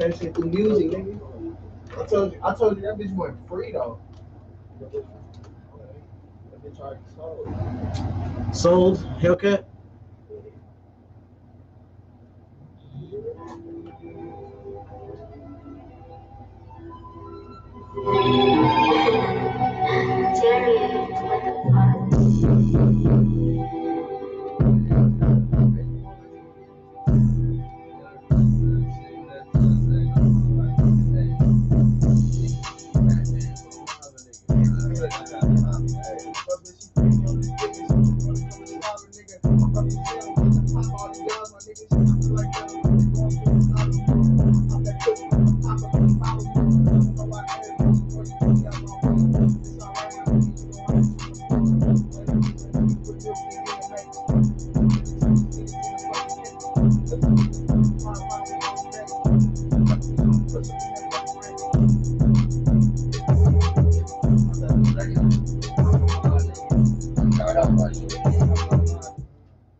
that shit through music, nigga. I told you that bitch went free though. That bitch already sold. Sold Hellcat.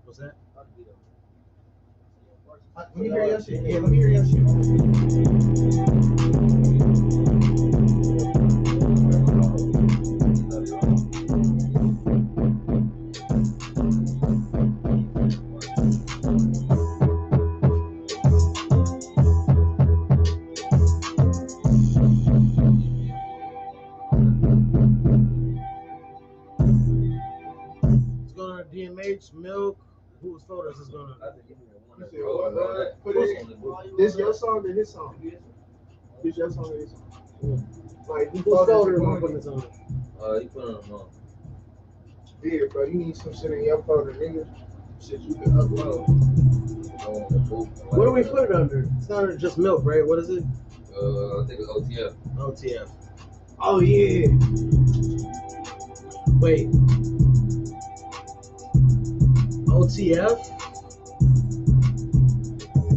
What's that? Let me hear your shit. Yeah, let me hear your shit. It's going to DMH, Milk. Whose photos is going to? This your song or his song? This your song or his song? Like, Whose folder am I putting this on? You put it on. Yeah, bro, you need some shit in your folder, nigga. Shit you can upload. What do we put it under? It's not just Milk, right? What is it? I think it's OTF. OTF. Oh, yeah. Wait. OTF?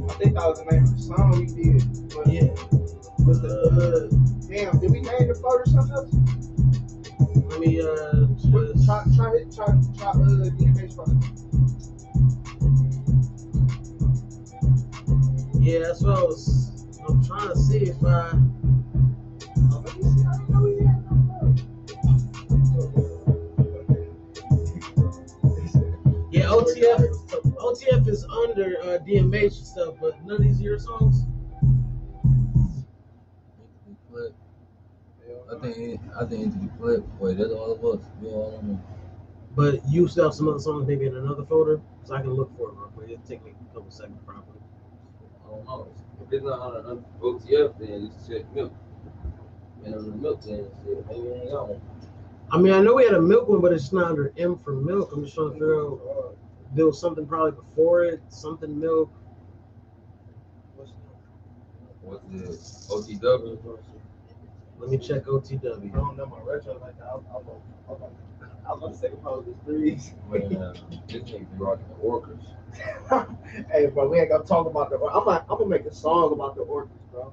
I think that was the name of the song we did. But Yeah. damn, did we name the folder something else? Let me just... Try DMH folder. Yeah, that's what I'm trying to see if I... Oh, let me see. I didn't know we had no folder. Yeah, OTF is under DMH and stuff, but none of these are your songs? I think it needs to be played. Wait, that's all of us. We all on them. But you still have some other songs maybe in another folder? Because I can look for it real quick. It'll take me a couple seconds probably. I don't know. If it's not on OTF, then it's check Milk. And on the Milk, then shit, maybe it ain't got one. I mean, I know we had a Milk one, but it's just not under M for Milk. I'm just trying to figure out. There was something probably before it, something Milk. What's the OTW? Let me check I OTW. don't know my retro like that. I was about to say Moses Breeze. Man, this nigga be rocking the Orcas. Hey, bro, we ain't gonna talk about the. I'm gonna make a song about the orchids, bro.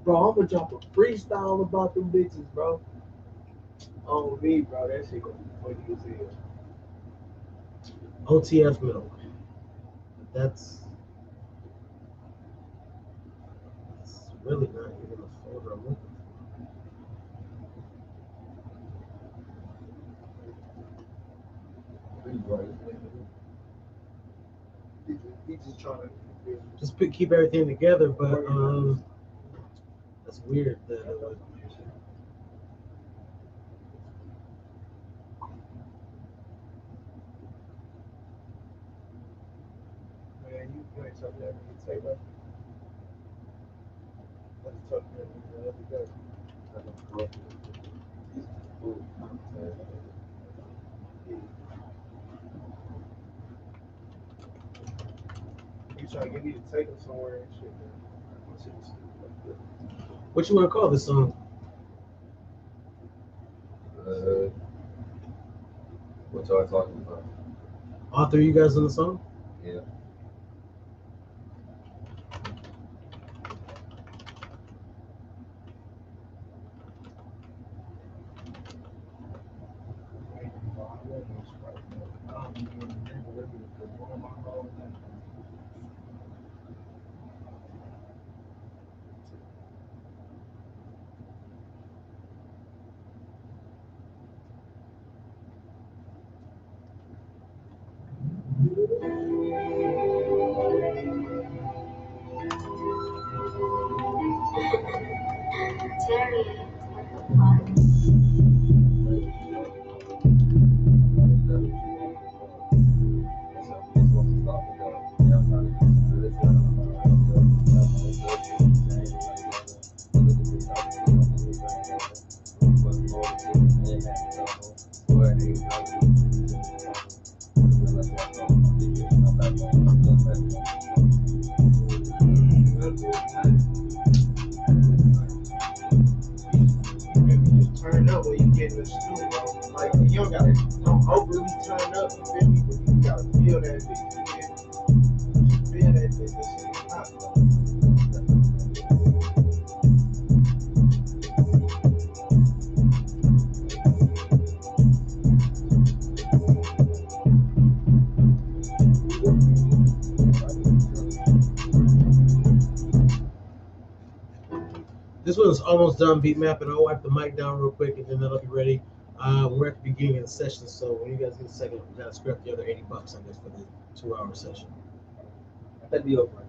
Bro, I'm gonna drop a freestyle about them bitches, bro. On me, bro. That shit gonna be funny as hell. OTF Milk. That's really not even a folder I'm looking for. He just trying to. Just keep everything together, but that's weird that it would. Man, you ain't talking that nigga Taylor. I just talked to him the other day. You trying to get me to take him somewhere and shit, man. My shit is stupid like that. What you want to call this song? What y'all talking about? Author, you guys on the song? Yeah. Turn up when you get in the studio, bro. Like you don't gotta don't overly turn up, you feel me? But you gotta feel that bitch, you feel me? Feel that bitch, that shit is hot, bro. This one's almost done beat mapping. I'll wipe the mic down real quick and then that'll be ready. We're at the beginning of the session, so when you guys get a second, we gotta scrap the other $80, I guess, for the 2-hour session. That'd be over.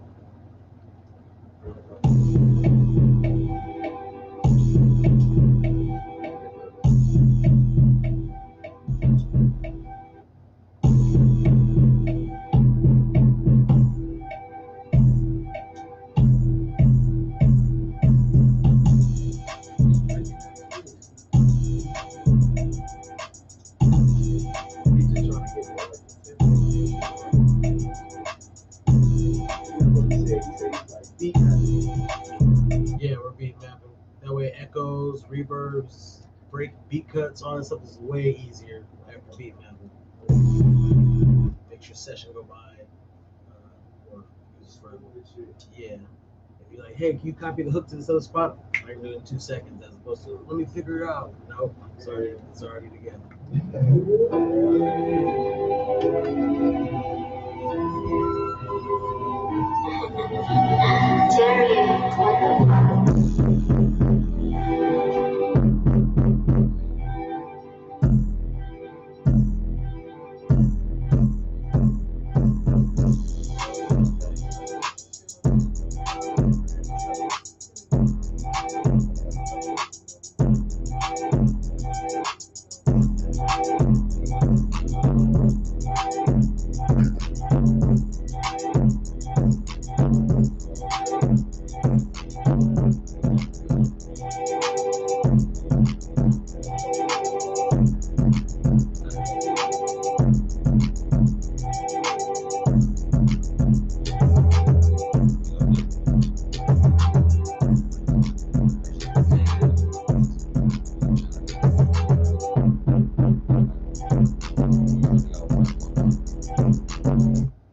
Yeah, we're beat mapping. That way echoes, reverbs, break beat cuts, all that stuff is way easier after beat mapping. Makes your session go by. Or just for, yeah. If you're like, hey, can you copy the hook to this other spot? I can do it in 2 seconds as opposed to let me figure it out. No, it's already together.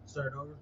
Start over.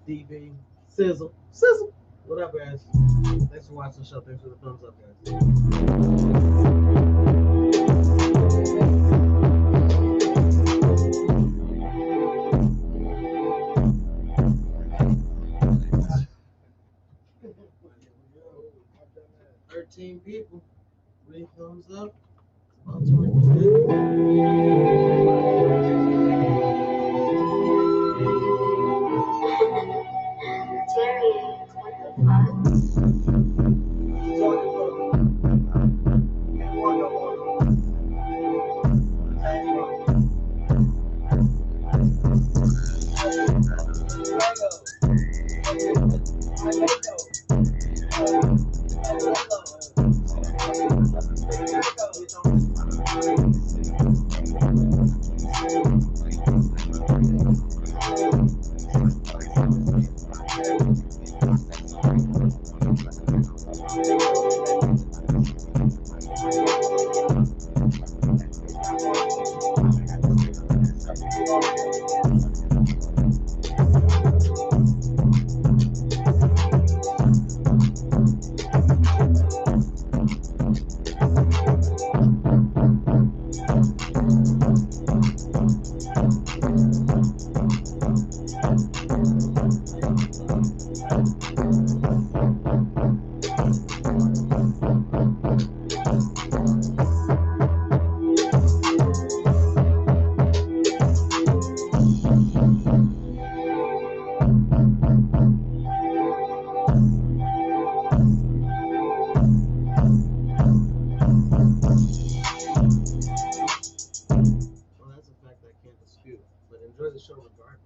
DB, Sizzle, Sizzle. What up, guys? Thanks for watching the show. Thanks for the thumbs up, guys. People, 3 thumbs up. About 20. Enjoy the show regardless.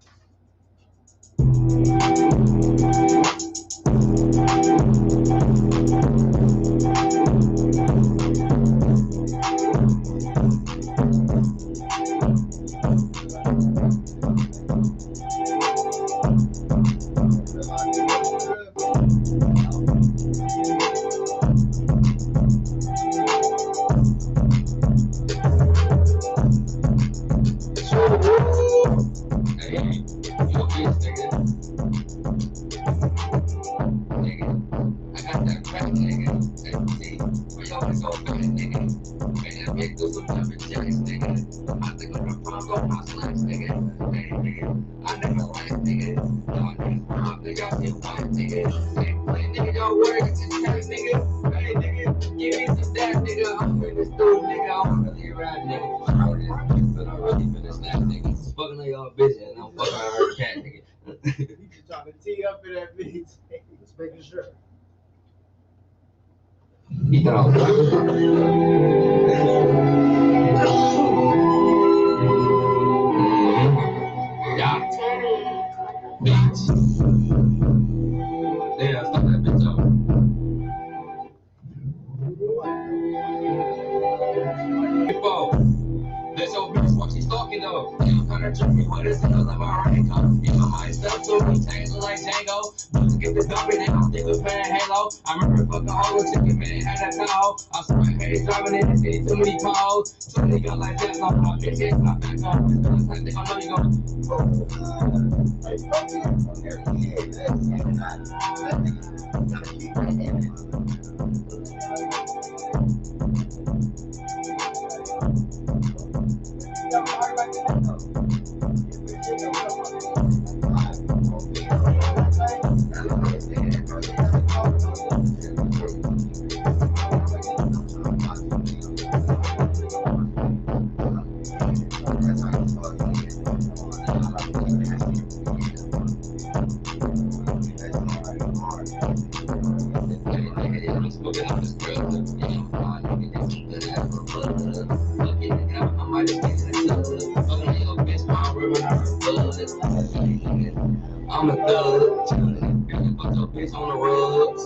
Making sure. Yeah. Bitch. Damn, stop that bitch up. That's your bitch, what she stalking though. You kinda trick me, what is the hell of my right come? You know my stuff, so we tangle like Django. But to get the dumping, they don't think we're playing Halo. I remember fucking all the chicken, man, had that Tahoe. I swear, hey, driving in the city, too many calls. Too many guns like that, so my bitch is my back on. This girl's like, they gon' know you gon' smoking on this girl. I might just get in the club. Fucking your bitch, my river, I'm a thug. Fuck your bitch on the rugs.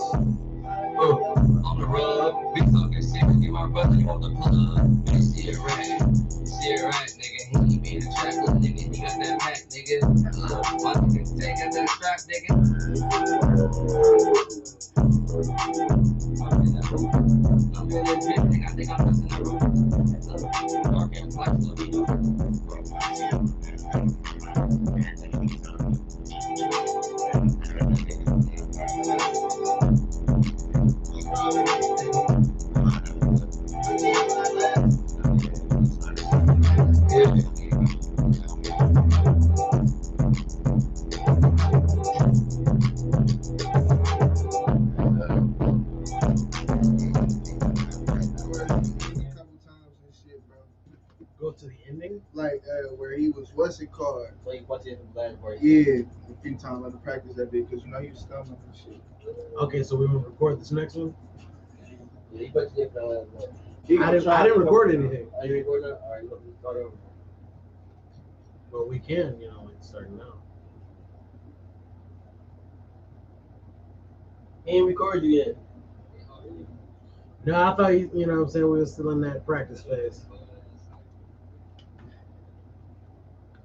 On the rug. Bitch talking shit. Get my brother, you want the plug. Bitch, she a rat, nigga. He ain't be in the trap, little nigga. He got that pack, nigga. My nigga take out that strap, nigga. I'm in that bitch, nigga. I think I'm missing the roof. Dark and black, so we do. Go to the ending. Like where he was, what's it called? So you watch it in the black part. Yeah, a few times I had to practice that bit because you know he was stumbling and shit. Okay, so we will record this next one. Yeah, you watch it in the last part. I didn't record anything. Are you recording that? Alright, let's start over. But we can, like starting now. He ain't recorded you yet. No, I thought you know what I'm saying, we were still in that practice phase.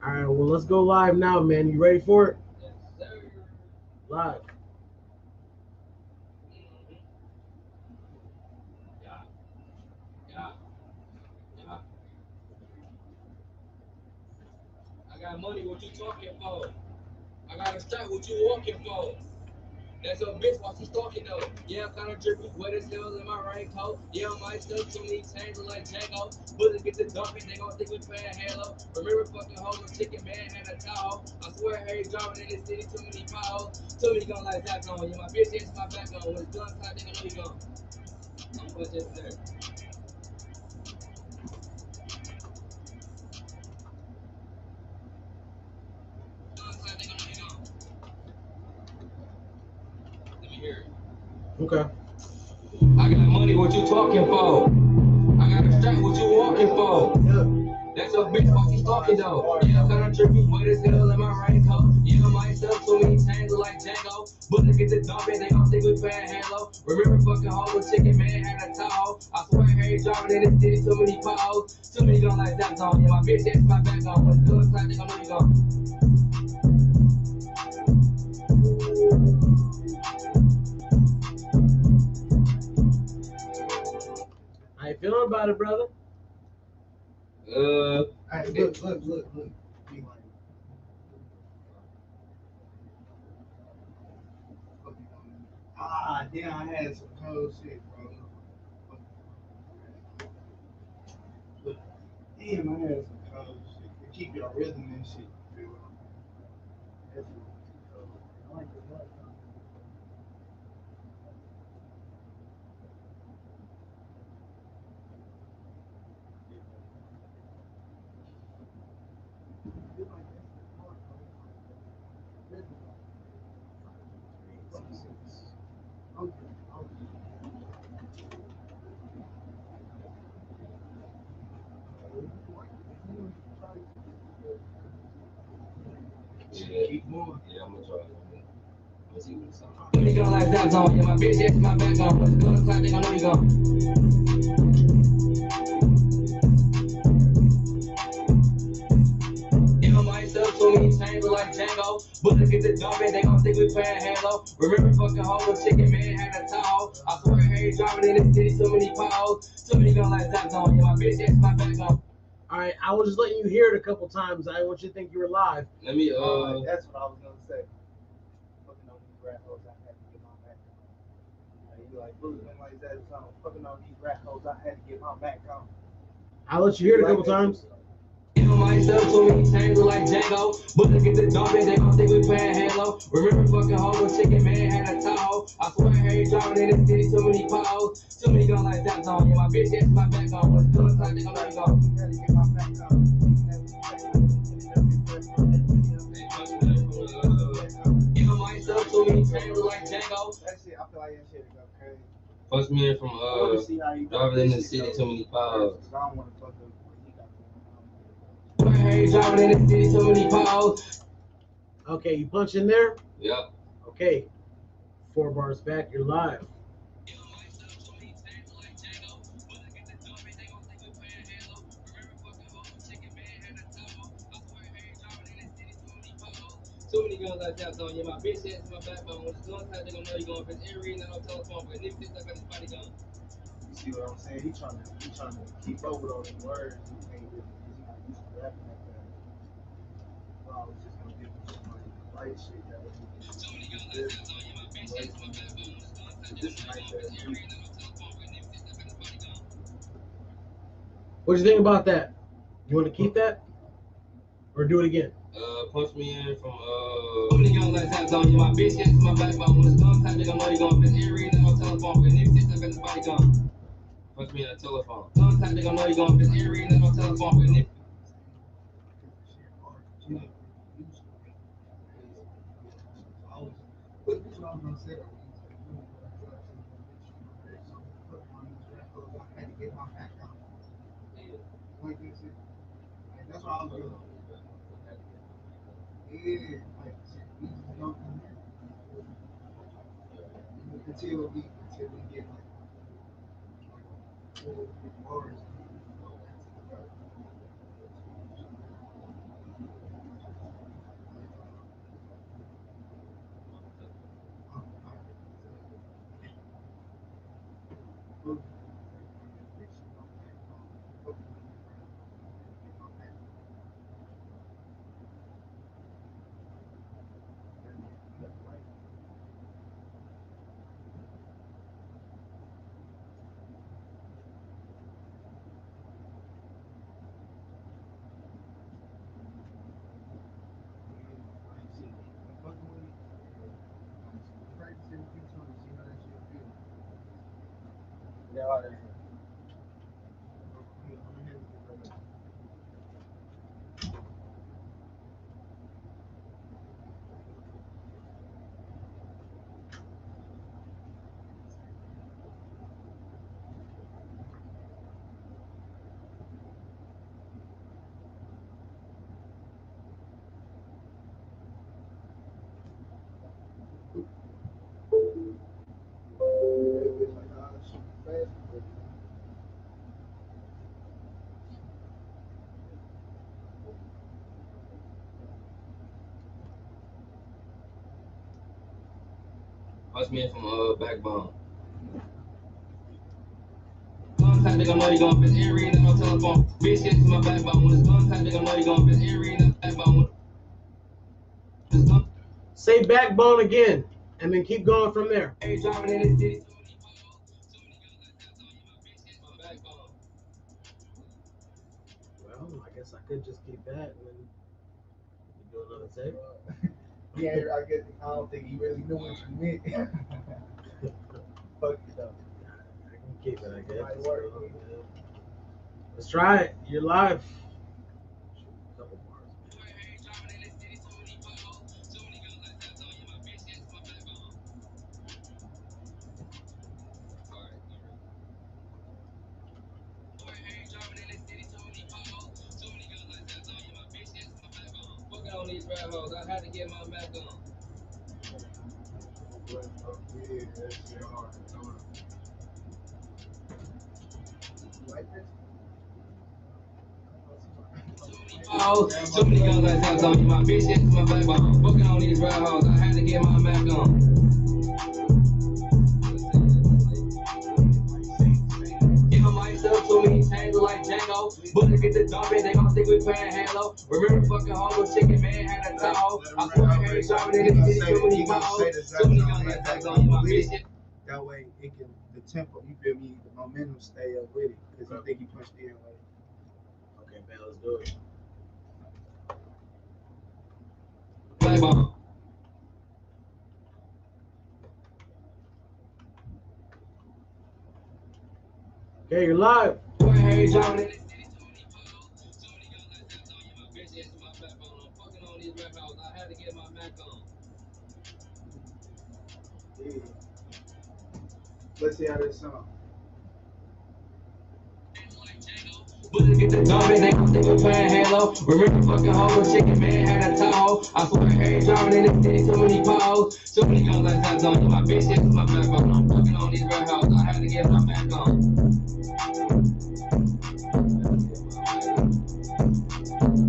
All right, well, let's go live now, man. You ready for it? Yes, sir. Live. Yeah. I got money, what you talking for? I got a strap, what you walking for? That's your bitch while she stalking though. Yeah, kinda drippy, wet as hell in my raincoat. Yeah, my stuff too many chains look like Django. Bullets get the dumping, they gon' think we playing Halo. Remember fucking home with chicken man had a Tahoe. I swear Harry driving in this city, too many potholes. Too many guns like that on. Yeah, my bitch is my back on. When it's done, time they gon' know you gone. I'm put this there. Let me hear it. Okay. I got money, what you talking for? I got a strap, what you walking for? That's your bitch, while she talking though. Yeah, kinda trippy, wet as hell in my raincoat. Yeah, my stuff too many chains look like Django. Bullets get the dumping, they gon' think we playing Halo. Remember fucking home with chicken man had a Tahoe. I swear Harry driving in this city, too many potholes. Too many guns like that on. Yeah, my bitch is my back on. When it's good, time they gon' know you gone. How you feeling about it, brother? Hey, look. Be like, damn, I had some cold shit, bro. Look, damn, I had some cold shit. They keep your rhythm and shit. You feel me? That's cold. I like the blood. Yeah. Keep moving. Yeah. I'm gonna try it. Let's see what it's on. Nigga like that zone, yeah, my bitch, that's my backbone. Let's go to clap, they gon' know you gone. Myself to me, chamber like Django. But look at the dump and they gon' think we playing Halo. Remember fucking home with chicken man had a towel. I swear I ain't driving in the city, so many potholes. Too many gun like that zone, yeah, my bitch, that's my backbone. All right, I was just letting you hear it a couple times. I want you to think you were live. Let me, that's what I was gonna say. Fucking on these rap hoes, I had to get my back on. You like Blues been like that song. Fucking on these rap hoes, I had to get my back on. I'll let you hear it a couple times. Myself to me, chamber like Django. But look at the dump and they gon' think we playing Halo. Remember fucking home with chicken man had a towel. I swear I ain't driving in the city, too many potholes. Too many gun like that zone, yeah, my bitch, that's my backbone. What's good, like they gon' let me go. Had to get my back on. Myself to me, chamber like Django. That shit, I feel like that shit go crazy. First man from driving in the city, too many potholes. I don't want to fuck up what he got going on. I ain't driving in the city, too many potholes. Okay, you punch in there? Yep. Okay. 4 bars back, you're live. Too many guns like that on you. My bitch that's my backbone. When it's gun tight, they gon' know you going. If it's eerie, then no telephone. But if it's like a body gun. You see what I'm saying? He trying to keep up with all these words. He can't really, he's not used to rapping like that. Well, I was just gonna give him some like light shit that was. Too many guns like that on you. My bitch that's my backbone. This is nice ass beat. What do you think about that? You want to keep that? Or do it again? Punch me in from Too many guns like that on you. My bitch that's my backbone. When it's gun tight, they gon' know you going. If it's eerie, then no telephone. But if it's like a body gun. Punch me in a telephone. Gun tight, they gon' know you going. If it's eerie, then no telephone. But if That's what I was doing. Yeah, like until we get like full bars. punch me in from backbone. Gun tight, they gon' know you going. If it's eerie, then no telephone. Bitch that's my backbone. When it's gun tight, they gon' know you going. If it's eerie, then backbone. Say backbone again, and then keep going from there. Hey, driving in the city. Well, I guess I could just keep that and then do another take. Yeah, I guess I don't think he really knew what you meant. Fuck it up. I can keep it, I guess. Might work. Let's try it. You're live. Couple bars. Fucking on these rap hoes, I had to get my back on. Yeah, that shit hard. Like this? Oh, so many guns like that on my bitch, it's my backbone. Fucking on these red hoes, I had to get my Mac on. Give myself too many chains like Django. But to get the dumping, they gon' think we playing Halo. Remember fucking home chicken man had a towel. I swear I heard driving in this city, too many calls. Too many guns like that on my bitch. That way, it can the tempo. You feel me? The momentum stay up with it because you think he punched in like. Okay, man, let's do it. Backbone. Okay, you're live. I heard driving in this city, too many calls. Too many guns like that on my bitch, it's my backbone. I'm fucking on these red hoes, I had to get my Mac on. Yeah. Let's see how this sounds. But to get the dumping, they gon' think we playing Halo. Remember fucking home chicken man had a towel. I swear I heard driving in this city, too many calls. Too many guns like that on my bitch, it's my backbone. I'm fucking on these red hoes, I had to get my Mac on.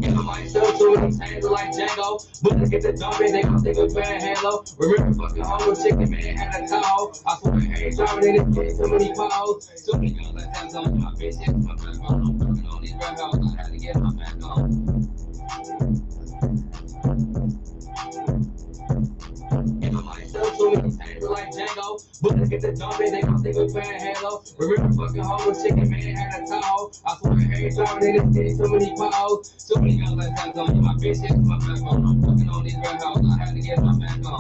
Give myself too many chains like Django. But to get the dumping, they gon' think we playing Halo. Remember fucking home chicken man had a towel. I swear I heard driving in this city, too many calls. Too many guns like that on my bitch, it's my backbone. I'm fucking on these red hoes, I had to get my Mac on. Give myself too many chains like Django. But to get the dumping, they gon' think we playing Halo. Remember fucking home chicken man had a towel. I swear I heard driving in this city, too many calls. Too many guns like that on my bitch, it's my backbone. I'm fucking on these red hoes, I had to get my Mac on.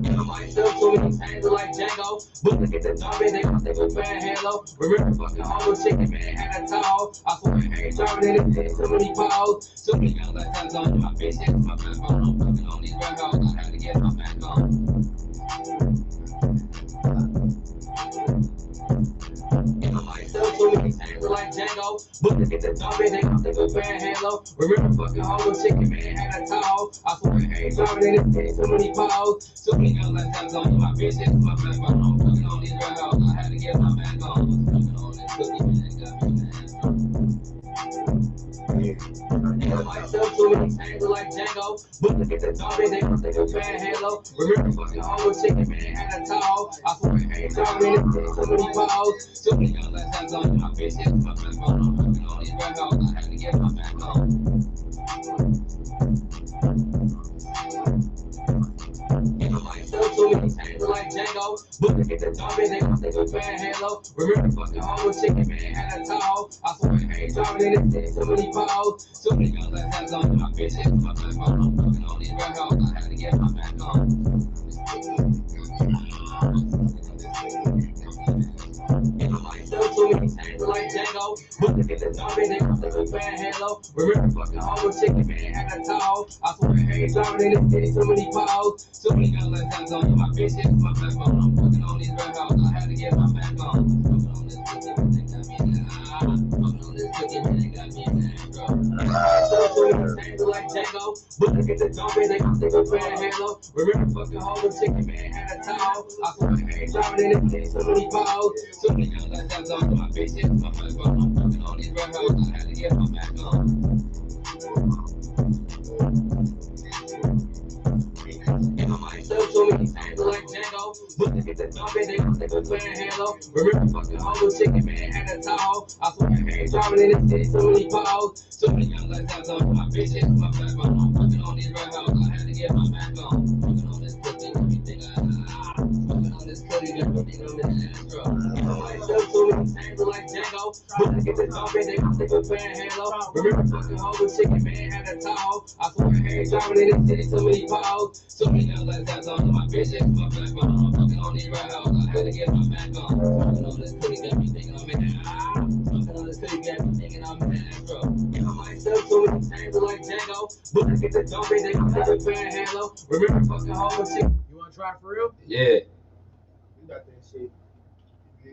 Give myself too many chains like Django. But to get the dumping, they gon' think we playing Halo. Remember fucking home chicken man had a towel. I swear I heard driving in this city, too many calls. Too many guns like that on my bitch, it's my backbone. I'm fucking on these red hoes, I had to get my Mac on. Give myself too many chains like Django. But to get the dumping, they gon' think we playing Halo. Remember fucking home chicken man had a towel. I swear I heard driving in this city, too many calls. Too many guns like that on my bitch, it's my backbone. I'm fucking on these red hoes, I had to get my Mac on. Fucking on this cookie man, got me mad. Give myself too many chains like Django. But to get the dumping, they gon' think we playing Halo. Remember fucking home chicken man had a towel. I swear I heard driving in this city, too many calls. Too many guns like that on my bitch, it's my backbone. I'm fucking on these red hoes, I had to get my Mac on. Give myself too many chains like Django. But to get the dumping, they gon' think we playing Halo. Remember fucking home chicken man had a towel. I swear I heard driving in this city, too many calls. Too many guns like that on my bitch, it's my backbone. I'm fucking on these red hoes, I had to get my Mac on. Give myself too many chains like Django. But to get the dumping, they gon' think we playing Halo. Remember fucking home chicken man had a towel. I swear I heard driving in this city, too many calls. Too many guns like that on my bitch, it's my backbone. I'm fucking on these red hoes, I had to get my Mac on. Fucking on this cookie man, they got me mad. Fucking on this cookie man, they got me mad, bro. Myself too many chains like Django. But to get the dumping, they gon' think we playing Halo. Remember fucking home chicken man had a towel. I swear I heard driving in this city, too many calls. Too many guns like that on my bitch, it's my backbone. I'm fucking on these red hoes, I had to get my Mac on. Give myself too many chains like Django. But to get the dumping, they gon' think we playing Halo. Remember fucking home chicken man had a towel. I swear I heard driving in this city, too many calls. Too many guns like that on my bitch, it's my backbone. I'm fucking on these red hoes, I had to get my Mac on. Fucking on this cookie, everything fucking on this cookie, everything I'm in the ass, bro. Give myself too many chains like Django. But to get the dumping, they gon' think we playing Halo. Remember fucking home chicken man had a towel. I swear I heard driving in this city, too many calls. Too many guns like that on my bitch, it's my backbone. I'm fucking on these red hoes, I had to get my Mac on. Fucking on this cookie, got me thinking I'm in Fucking on this cookie, got me thinking I'm in bro. Give myself too many chains like Django. But to get the dumping, they gon' think we playing Halo. Remember fucking home chicken. You want to try for real? Yeah. You got that shit. Yeah.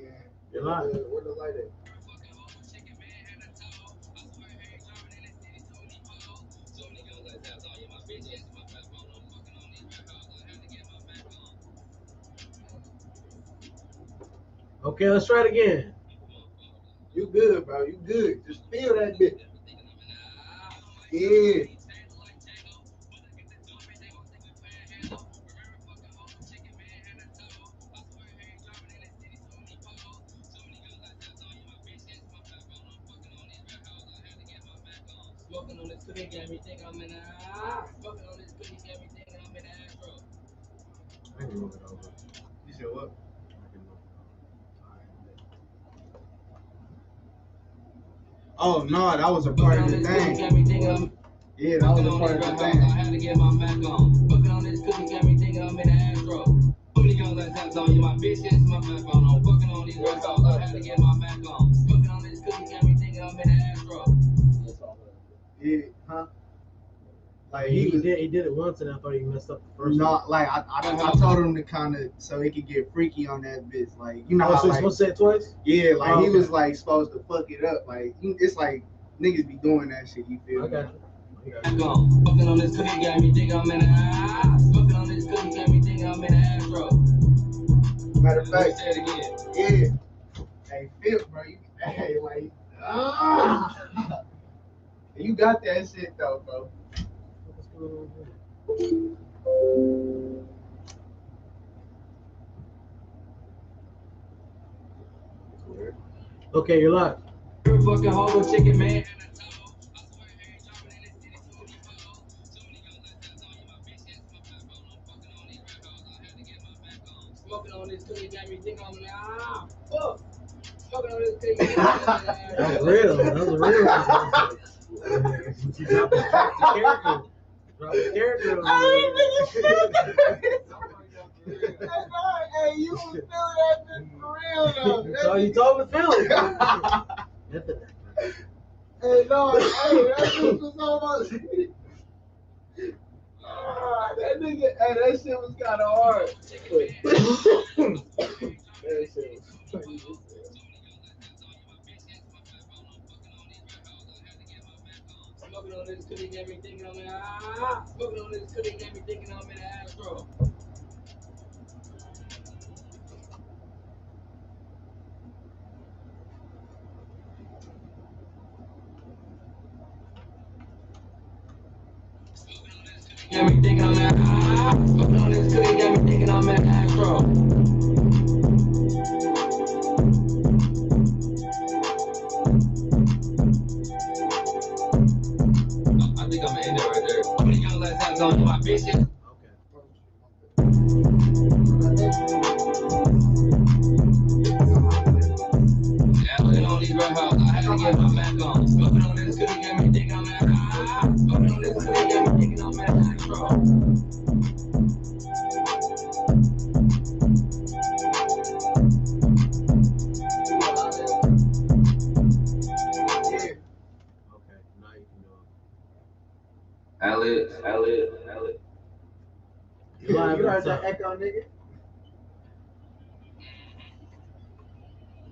You're live. Where the light at? Okay, let's try it again. You good, bro. You good. Just feel that bitch. Yeah. Smoking on this cookie got me think I'm in a smoking on this cookie got me thinking I'm in a Astro. I can move it over. You said what? I can move it Oh no, that was a part of the thing. Yeah, that was a part of the I thing. had to get my Mac on. Smoking on this cookie got me thinking I'm in a Astro. So many girls that have on you, my bitches, my Mac on. I'm fucking on these red sauce, I had to get my Mac on. Smoking on this cookie got me thinking I'm in a Astro. Yeah, huh? Like He was did it once, and I thought he messed up the first one. not like I told him to kind of so he could get freaky on that bitch. Like you know Oh, how so you're like supposed to say it twice? yeah, like Oh, he okay. was like supposed to fuck it up. Like it's like niggas be doing that shit. You feel I me? got you. Smoking on this cookie got me thinking I'm in a smoking on this cookie got me thinking I'm in a Astro. Matter of fact, Say it again. yeah. Hey, Phil, bro, hey, like, you got that shit though, bro. What's going on here? Okay, you're live. You're fucking whole chicken, man. Smoking on this cookie got me thinking I'm in a fuck. Smoking on this cookie got me thinking I'm in a That was real. That was real. You dropped the character. Drop the character. Hey, you was feeling that shit for real though. So you told me to feel it. Hey, no, hey, that shit was almost. That nigga, hey, that shit was kind of hard. That shit was funny as hell. Smoking on this cookie got me thinking I'm in a smoking on this cookie got me thinking I'm in a Astro. Got me thinking I'm in a smoking on this cookie got me thinking I'm in a Astro. I think I'm gonna end it right there. How many young lads have on my bitches? Smoking on these red house, I had to get my Mac on. Smoking on this cookie got me thinking I'm in a smoking on this cookie got me thinking I'm in a Astro. Okay, now you can do Alex. it. You're live You at heard the that top. echo, nigga?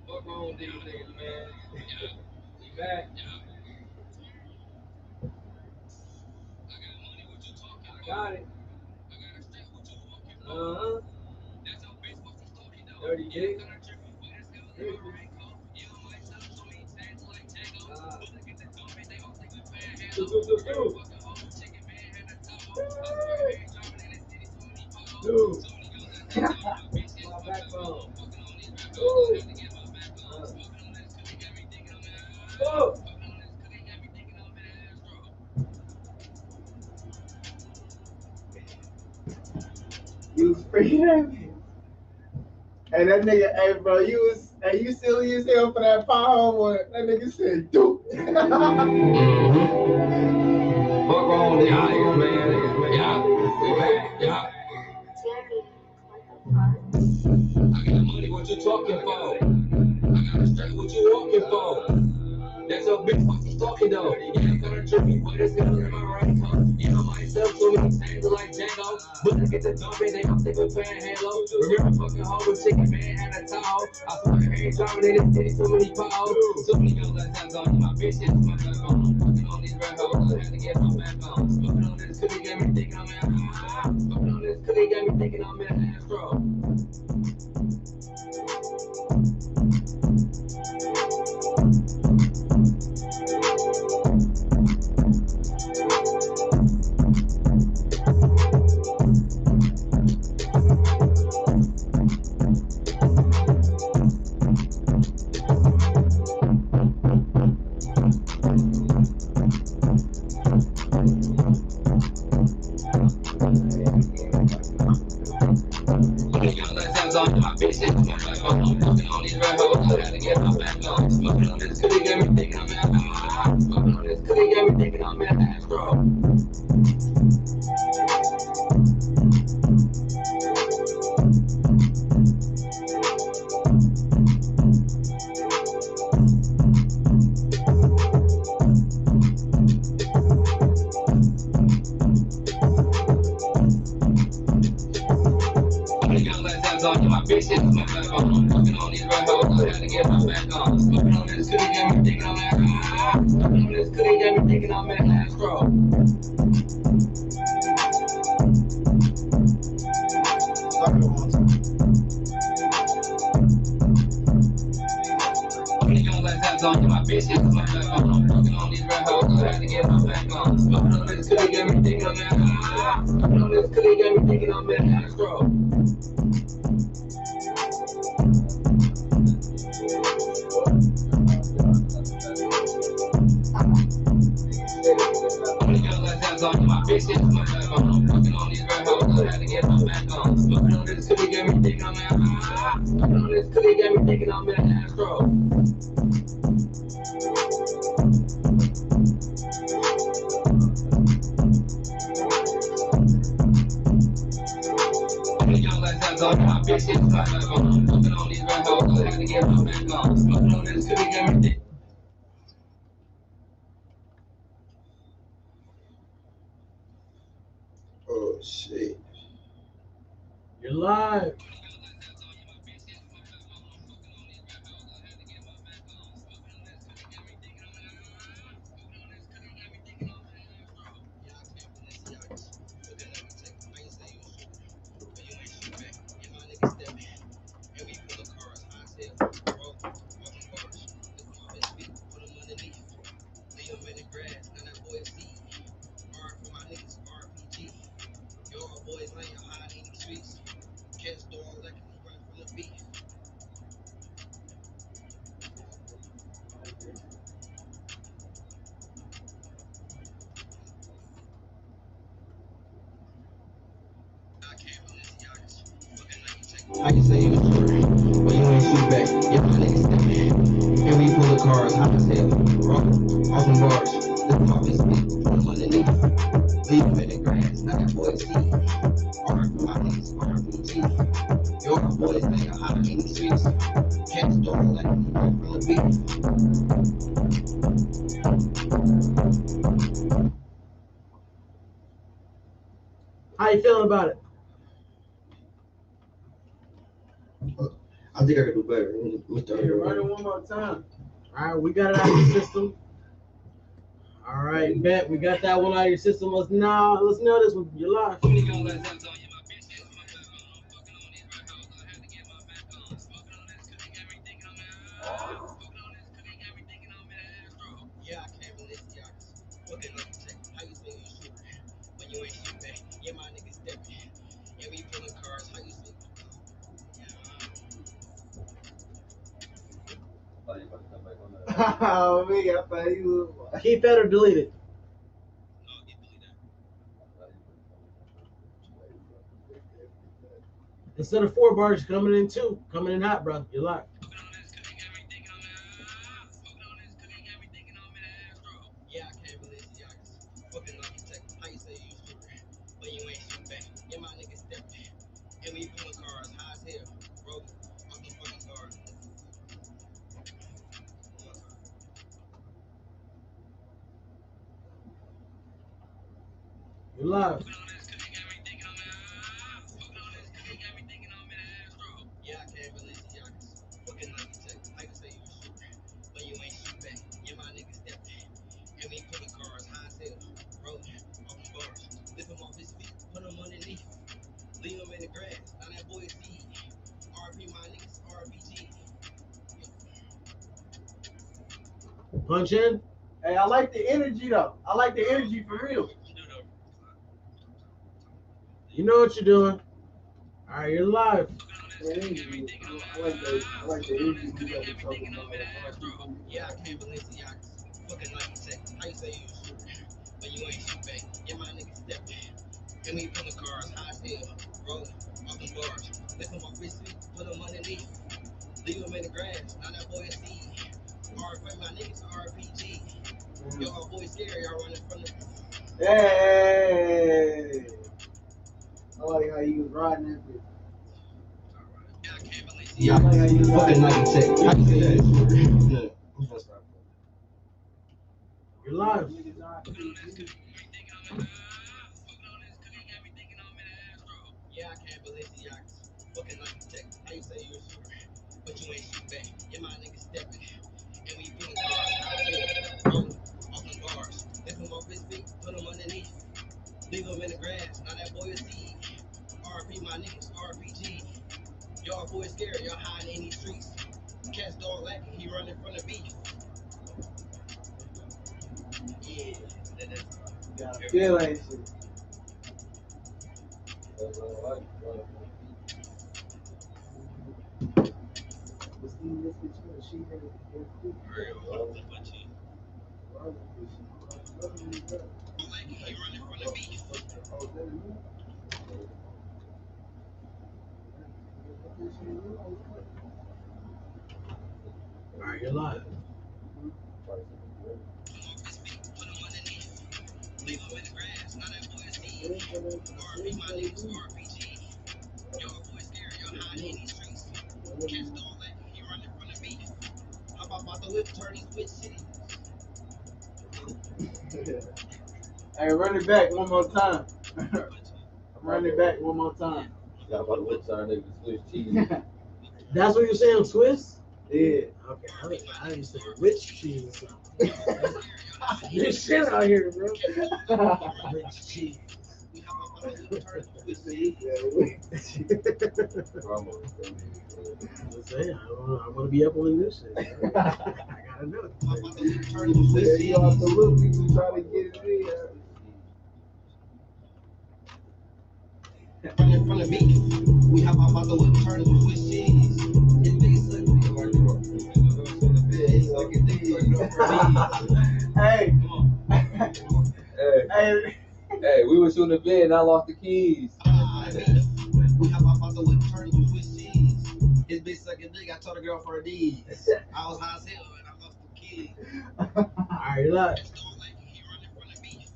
What's wrong with these niggas, man? We back. I got it. Uh-huh. Dirty dick. Do. My backbone. Whoa. You was freaking at me. Hey, that nigga, hey, bro, you silly as hell for that pothole one. That nigga said, dude. Fuck wrong with these niggas, man? Yeah, we back. Yeah. I got money, what you talking for? I got a straight, what you walking for? That's a bitch, what you talking though? Yeah, I'm gonna trip me, what is hell in my right car? Yeah, myself, so many things like Django. But look at the dummy, they don't think we're playing Halo. Remember fucking home with chicken man had a towel. I fucking ain't driving in this city, so many piles. So many girls that have on my bitches, my back on. I'm fucking on these red hoes, I had to get my back on. Smoking on this cookie, got me thinking I'm in smoking on this cookie, got me thinking I'm in an Astro. On my bitch, I'm fucking on these red hoes. I gotta get my back on. Smoking on this cookie, got me thinking I'm at. Smoking on this cookie, got me thinking I'm at Astro. On my bitch, I'm fucking on these red hoes. I gotta get my back on. Smoking on this cookie, got me thinking I'm at. Smoking on this cookie, got me thinking I'm at Astro. On my bitch, I'm fucking on these red hoes. I gotta get my back on. Smoking on this cookie, got me thinking I'm at. Smoking on this cookie, got me thinking I'm at Astro. On my bitch, I'm fucking on these red hoes. I gotta get my back on. Smoking on this cookie, got me thinking I'm at. Smoking on this cookie, got me thinking I'm at Astro. On my bitch, I'm fucking on these red hoes. I gotta get my back on. Smoking on this cookie, got me thinking. Oh shit. You're live. I can say you short, but you ain't shoot back. Yeah, my niggas steppin'. And we pull the cars hot as hell. Off them bars, this pop is big. Put them underneath. Leave them in the grass, now that boy see. R for my niggas, RPG. Your boys make a hot in the streets. Can't store like we right from the beat. How you feeling about it? I think I could do better. Hey, run it one more time. All right, we got it out of your system. All right, bet we got that one out of your system. Let's know this one. You're live. Oh man, I thought you was. Keep that or delete it. Instead of 4 bars, coming in 2. Coming in hot, bro. You're live. You're live. Punch in. Hey, I like the energy though. I like the energy for real. You know what you're doing. All right, you're live. I like the energy you guys are talking about. Yeah, I can't believe the How you say you ain't shoot back. Yeah, my niggas stepping. And we put the cars high as hell. Rolling off them bars. Lift them off his feet. Put them underneath. Leave them in the grass. Now that boy is seed. RP, my niggas RPG. Yo, our boy scary. Y'all running from the. Hey. I like how you was riding that bitch. Yeah, I can't believe it. I like how you was Fucking riding Nike Tech. How you say that? Good. You're live. Yeah, I can't believe it. Fucking Nike Tech. How you say you a shooter? But you ain't shoot back. Yeah, my niggas stepping. And we put the cars high as hell. Rolling off them bars. Lift them off his feet. Put them underneath. Leave them in the grass. Now that boy is seed. RP, my niggas RPG. Y'all boys scared. Y'all hiding in these streets. Catch dog lacking. He running from the beef. Yeah. Got a feel ain't shit. Alright, you're live. Leave them in the grass. Now that boy is seed. RP, my niggas RPG. Y'all boys scared. Y'all hiding in these streets. Catch dog lacking. He running from the beef. How about the whip turning switch city? Hey, run it back one more time. Run it back one more time. Got about to whip our niggas Swiss cheese. That's what you're saying, Swiss? Yeah. Okay, I didn't say which cheese. This shit out here, bro. Which cheese? I'm saying, I want to be up on this shit. I gotta know it. Yeah, you off the loop, people trying to get it in. Running from the beef. We hop out the whip turning with Swiss cheese. His biggest Hey. Hey, Hey. hey, we was shooting the bed and I lost the keys. We hop out the whip turning with Swiss cheese. His bitch sucking dick. I told the girl for a D. I was high as hell and I lost the keys. Alright, you're live. He running from the beef.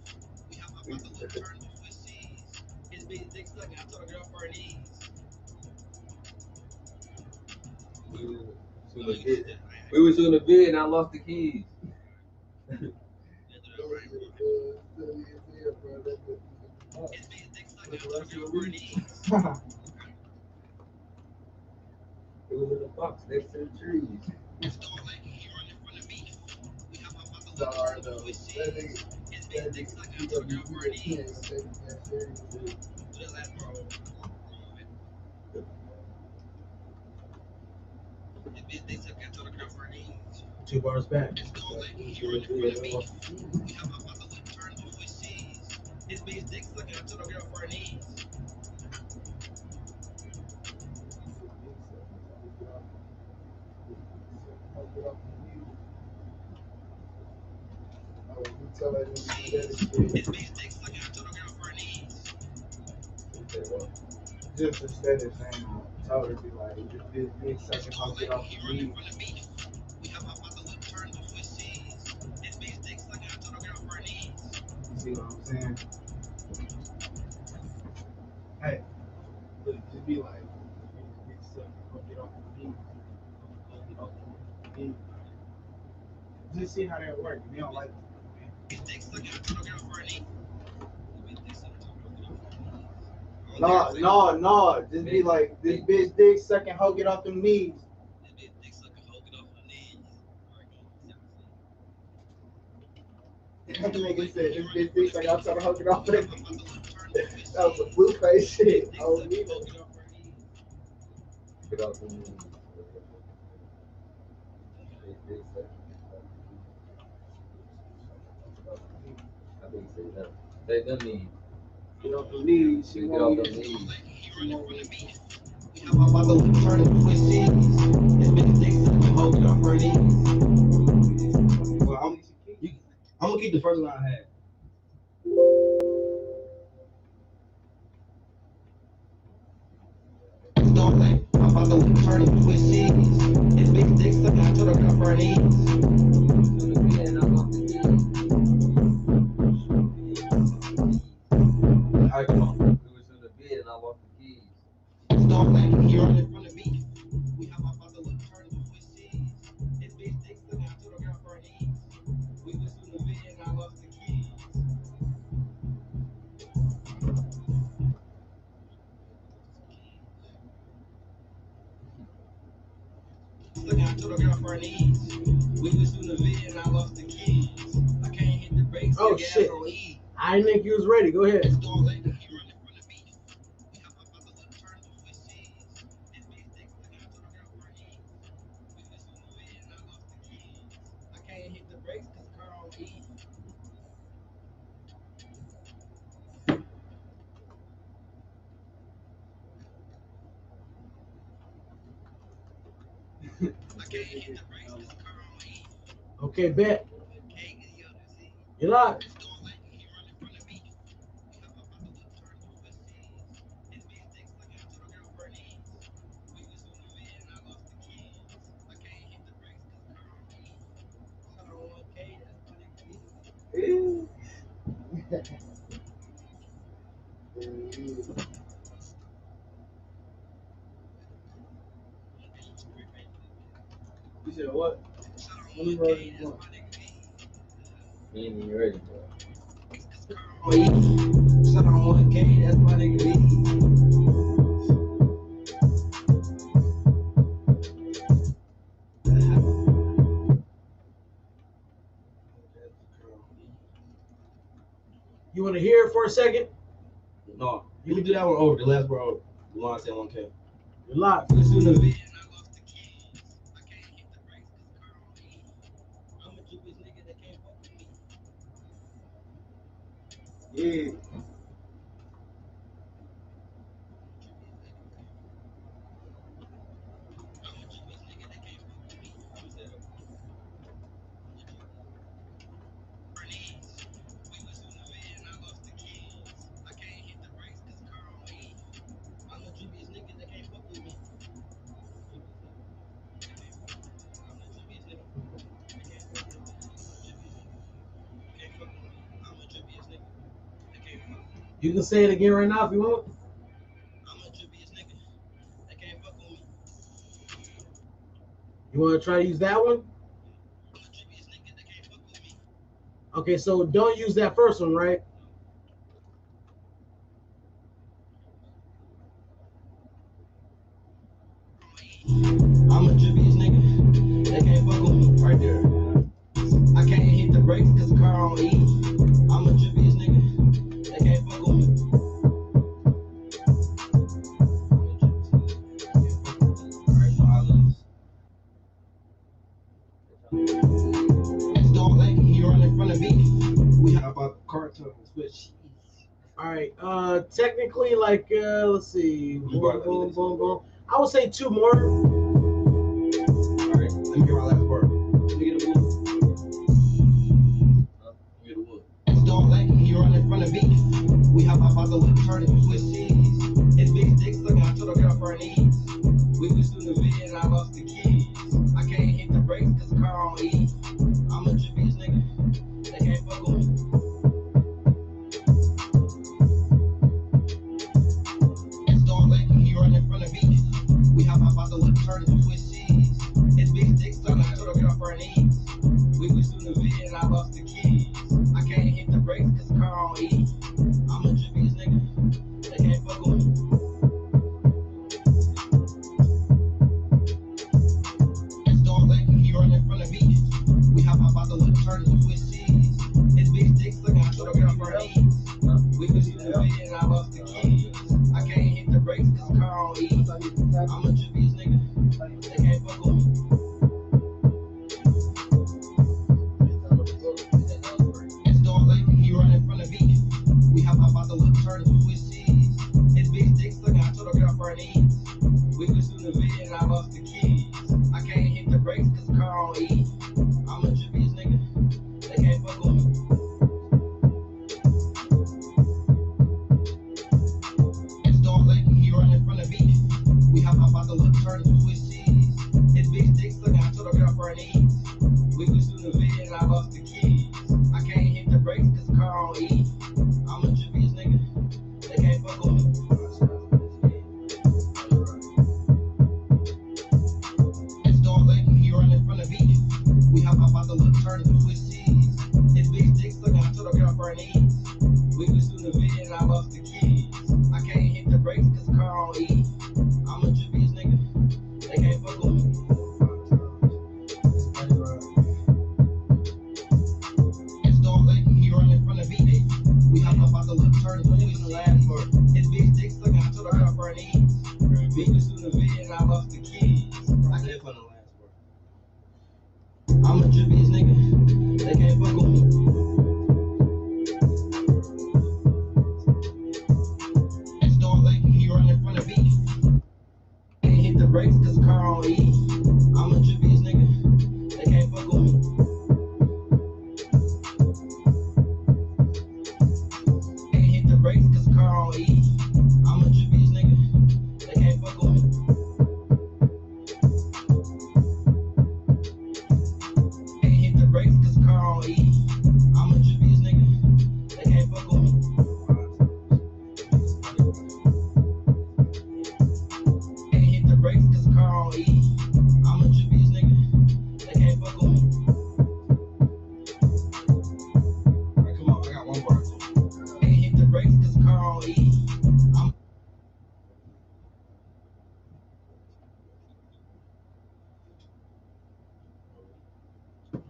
We hop out the whip turning with Swiss cheese. His bitch dick sucking. I told the girl for a D. We was shooting the bed and I lost the keys. It was in the box next to the trees. Two bars back. His bitch dick sucking. I told the girl for her knees. His bitch dick sucking. I told the girl for her knees. Just instead of saying, tell her to be like, this big second, I'll get off the lead. We have about the whip turn with Swiss cheese. His bitch dick sucking. I told the girl for her knees. You see what I'm saying? Hey, look, just be like, this big second, I'll get off the lead. I'll get off the lead. Just see how that works. If you don't like it, His dick sucking. I told the girl for her knees. No. Just be like, this bitch dick sucking, hoe, get off them knees. His bitch dick sucking. Hoe, get off her knees. That nigga said, this bitch dick sucking, I'm trying to hoe, get off them knees. That was some blue face shit. Oh, me. Get off the knees. I think say that. Say them knees. Get off the knees. She Get off won't them get knees. We have about the whip turn with Swiss cheese. His bitch dick sucking. Hoe, get off her knees. Well, I'm gonna keep the first line I had. told her get off her knees. And I'm off the keys. Alright, come on. We was in the bed and I lost the keys. Start laughing, he running from the beat. We hop up out the whip, turning to Swiss cheese. His big sticks looking, I told her get off her knees. We was in the bed and I lost the keys. Looking, I told her get off her knees. We was in the bed and I lost the keys. I can't hit the brakes. Oh, the gas shit. on E. I didn't think you was ready. Go ahead. Start laughing, he running from the beat. We hop up out the whip, turning to Swiss cheese. His big sticks looking, I told her get off her knees. We was in the bed and I lost the keys. I can't hit the brakes cause the car on E. I can't hit the brakes cause the car on E. Okay, bet. K is the other Z. You're live. Start laughing, he running from the beat. We hop up out the whip, turn to Swiss cheese. His big sticks looking, I told her get off her knees. We was in the bed and I lost the keys. I can't hit the brakes cause the car on E. Shut on 1K, that's my nigga. You said what? Shut on Let me 1K, write that's it my down. nigga. He ain't even ready, bro. Oh, yeah. Shut on 1K, that's my nigga B. You want to hear it for a second? No, you can do that one over. The last one over. The one I said 1K. You're live. Let's do the bed and I lost the keys. I can't hit the brakes cause the car on E. I'm a Jewish nigga that can't fuck with me. Yeah. I'm a Jewish nigga that can't fuck with me. You said it. We was in the bed and I lost the keys. I can't hit the brakes cause the car on E. I'm a Jewish nigga that can't fuck with me. I'm a Jewish nigga that can't fuck with me. Can't fuck with me. I'm a Jewish nigga that can't fuck with me. You can say it again right now if you want. I'm a Jewish nigga that can't fuck with me. You want to try to use that one? I'm a Jewish nigga that can't fuck with me. Okay, so don't use that first one, right? I'm a Jewish nigga that can't fuck with me. Right there. I can't hit the brakes cause the car on E. I'm a Jewish nigga that can't fuck with me. Alright, violence. Start laughing, he running from the beat. We hop out the car to switch. All right. Technically, like, let's see. Boom, boom, boom, boom. I would say two more. Alright, let me get my last word. Let me get a wood. Get a wood. Start laughing, he running from the beat. We hop out the whip, turning to switch cheese. His big sticks looking, I told her get off her knees. We was in the bed and I lost the keys. I can't hit the brakes cause the car on E. I'm a Jewish nigga that can't fuck with me. Start laughing, he running from the beat. We hop out the whip, turning to Swiss cheese. His big sticks looking, I told her get off her knees. We was in the bed and I lost the keys. I can't hit the brakes cause the car on E. I'm a Jewish nigga that can't fuck with me. Start laughing, he running from the beat. We hop out the whip, turning to Swiss cheese. His big sticks looking, I told her get off her knees. We was in the bed and I lost the keys. I can't hit the brakes cause the car on E. I'm a Jewish nigga that can't fuck with me. Start laughing, he running from the beat. We hop out the whip, turning to Swiss cheese. His big sticks looking, I told her get off her knees. We was in the bed and I lost the keys. I can't hit the brakes cause the car on E. I'm a Jewish nigga that can't fuck with me. Start laughing, he running from the beat. We hop out the whip, turning to Swiss cheese. His big sticks looking, I told her get off her knees. the vid and I lost the keys. I can't hit the brakes cause the car on E. I'm a dubious nigga. They can't fuck with me. It's Storm Lake, he running from the V-Day. We hop up out the left turn, we in the last part. His big stick stuck out to the girl for an ease. Bitches through the vid and I lost the keys. I live on the last part. I'm a dubious nigga. They can't fuck with me. It's Storm Lake, he running from the V. Can't hit the brakes cause the car on E. I'm a dubious nigga. They can't fuck with me. Brakes cause the car on E. I'm a dubious nigga. They can't fuck with me. Can't hit the brakes cause the car on E. I'm a dubious nigga. They can't fuck with me. Can't hit the brakes cause the car on E. I'm a dubious nigga. They can't fuck with me. Alright, come on, I got one bar. The brakes cause the car on E.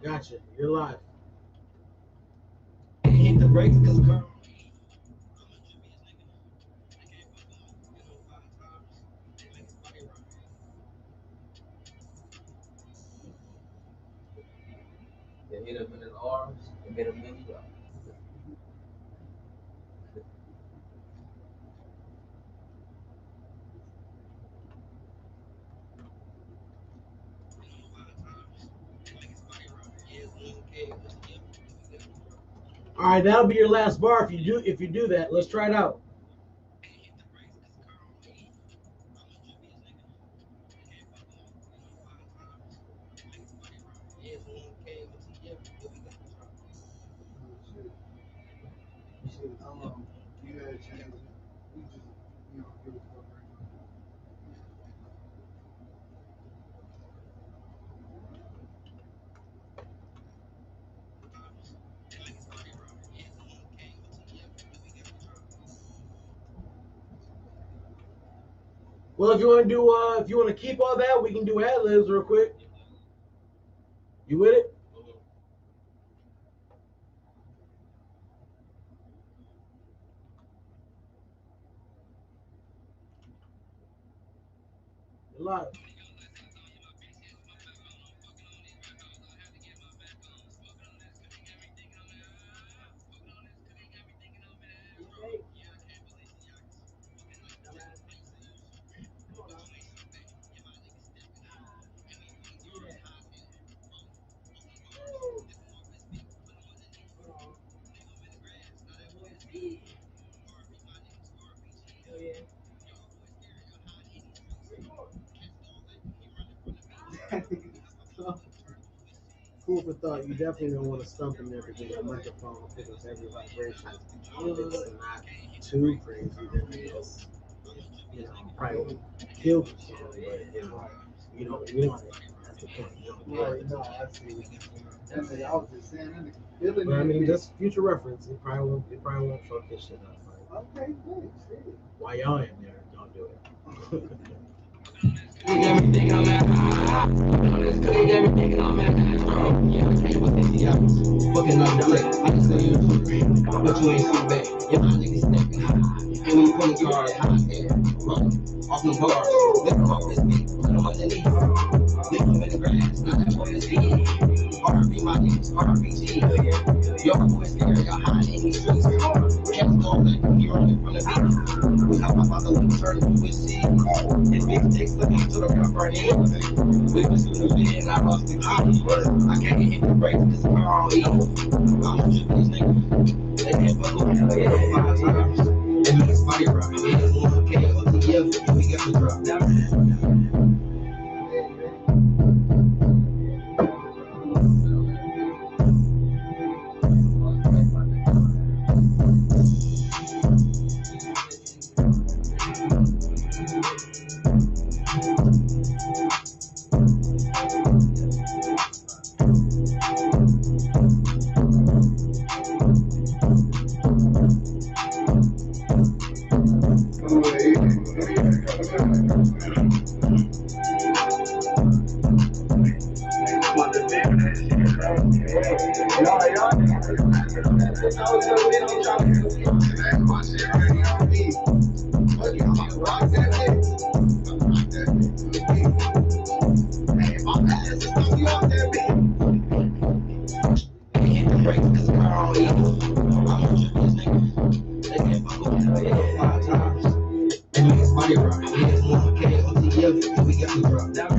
Gotcha. You're live. Hit the brakes cause the car on E. They hit him in his arms and made him mini up. All right, that'll be your last bar. If you do that, let's try it out. Well, if you want to keep all that, we can do ad libs real quick. You with it? You're live. Food for thought. You definitely don't want to stump in there because your microphone picks every vibration. If it's not too crazy, then it's, probably won't kill the song, but you don't want it. That's the point. Right, no, I see what you're saying. I was just saying, that nigga feeling But I mean, it. just future reference. It probably won't fuck this shit up. Like, Okay, thanks. Shit. while y'all in there, don't do it. Everything I'm at, everything I'm at, bro. Yeah, I can't with this, yeah. Fucking up the lake, I just know you're free. But you ain't so bad. Yeah, my niggas stepping high. And when you put the cars high, off the bars, let them off this beat, put them underneath. Leave them in the grass, now that boy is dead. RP my niggas, RPG. Your boy scared, y'all hiding in these streets. Can't go back, you running from the beat. We hop up out the little turn, we see. His big sticks looking to the front burn in. We was through the vid and I lost the keys. I can't hit the brakes, cause the car on E. I'm a dubious nigga. They can't fuck with me, yeah, 5 times. And make body rock, yeah, okay, OTF, we get the drop. That's my shit ready on me. Fuck it, I'm about to rock that bitch. I'm gonna rock that bitch to the beat. Hey, if my ass is gonna be off that bitch. Hit the brakes, cause the car on E. I'm a this nigga. They can't fuck with me, yeah, 5 times. And niggas body rock. We just move for KOTF. We got me dropped down.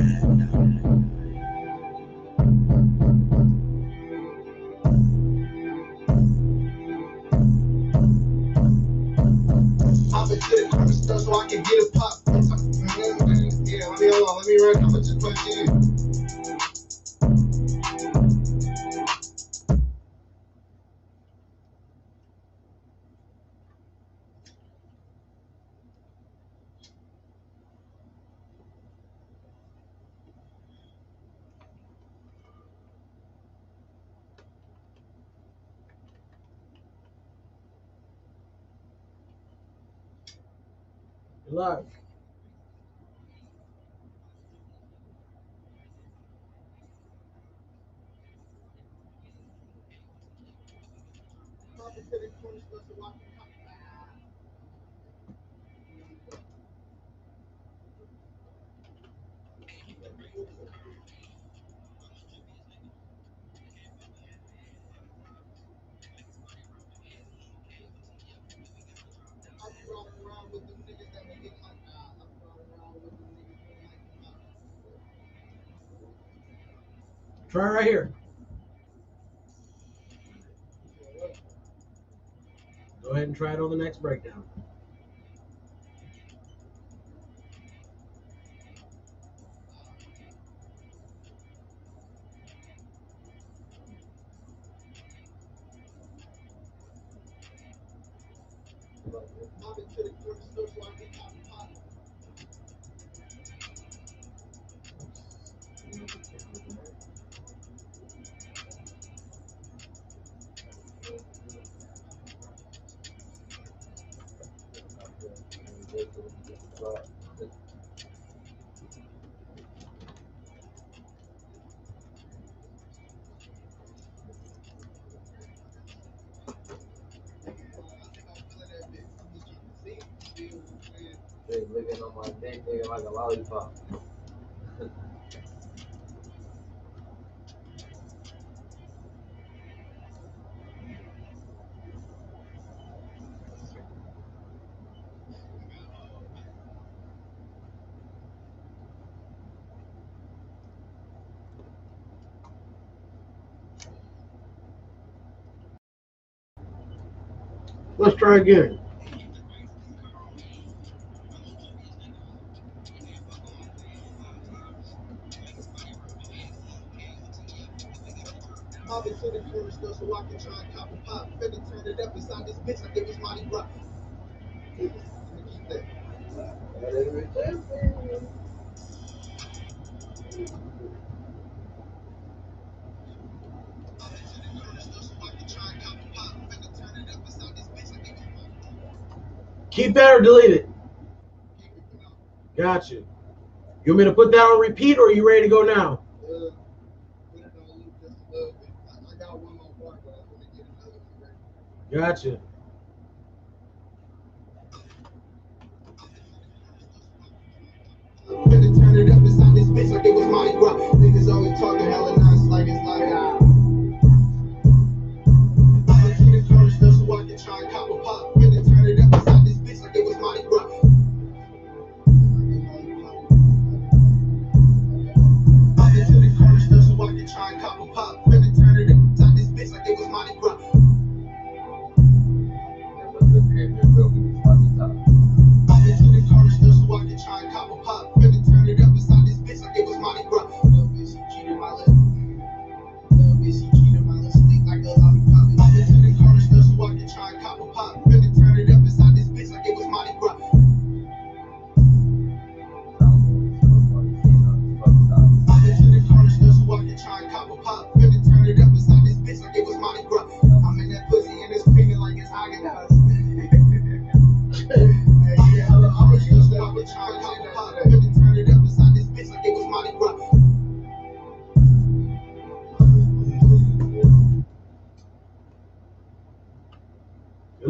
I've been to the corner store so I can get a pop. Yeah, let me run. I'ma just punch in. You're live. Try right here. Go ahead and try it on the next breakdown. They looking on my neck, nigga, like a lollipop. Let's try again. I've been to the corner store so I can try and cop a pop. Finna turn it up inside this bitch like it was Mardi Gras. Keep that. Keep that or delete it. Got you. You want me to put that on repeat or are you ready to go now? Put it on you just a little bit. I got one more part, but I want to get another one ready. Gotcha. Finna turn it up inside this bitch like it was Mardi Gras. Niggas always talking hella nice like it's like I've been to the corner store so I can try and cop a pop. Finna turn it up inside this bitch like it was Mardi Gras. I've been to the corner store so I can try and cop a pop. Finna turn it up inside this bitch like it was Mardi Gras.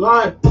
live.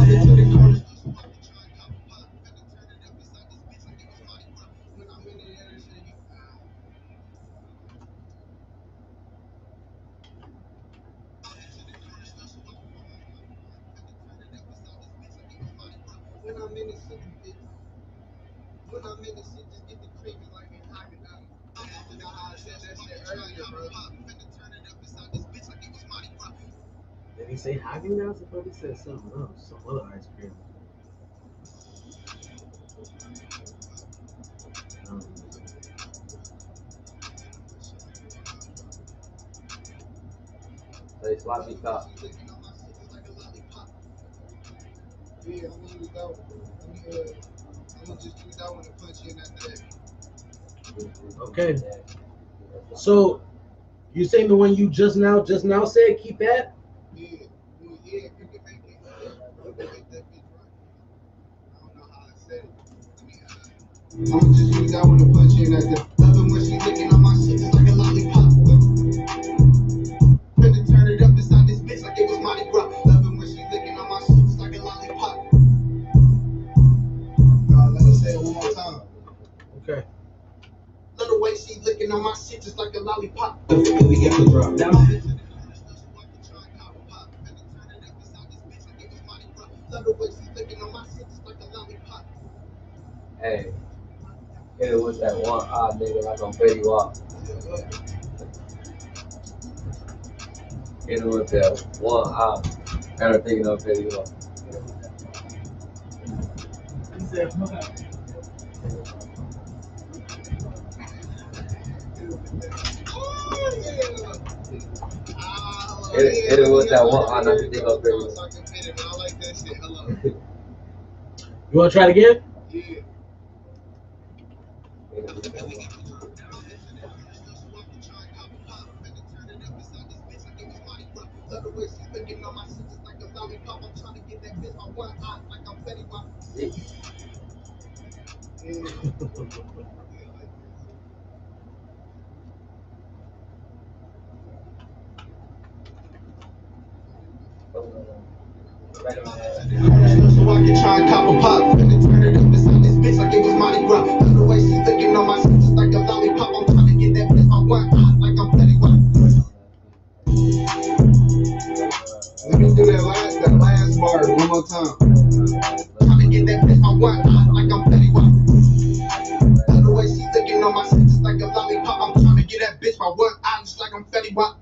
Did he say Haagen-Dazs? I thought he said something else, some other ice cream. Say sloppy top. Yeah, I'm gonna use that one. I'm gonna just use that one to punch in after that. Okay. So, you saying the one you just now said, keep that? Yeah, if you can make it, you can make that bitch right. I don't know how I said it. I'm gonna just use that one to punch in after. Loving when she licking on my shit, it's like a lollipop. Finna turn it up inside this bitch like it was Mardi Gras. Loving when she licking on my shit, it's like a lollipop. Let me say it one more time. Okay. Love the way she licking on my shit just like a lollipop. Love the way she licking on my shit just like a lollipop. Hey, hit it with that one eye, nigga. I'm gonna pay you off. Hit it with that one eye. I don't think I'm gonna pay you off. He said, Hit it with that one eye. I don't think I'm gonna pay you off. I like that shit. Hello. You want to try it again? Yeah. Hit it with that one. Love the way she licking on my shit just like a lollipop. I'm trying to get that bitch on one eye like I'm Fetty Wap. So I can try and cop a pop and then turn it up inside this bitch like it was Mardi Gras. Love the way she licking on my shit just like a lollipop. I'm trying to get that bitch on one eye like I'm Fetty Wap. Let me do that last bar one more time. Trying to get that bitch on one eye like I'm Fetty Wap. Love the way she licking on my shit just like a lollipop. I'm trying to get that bitch by one eye just like I'm Fetty Wap.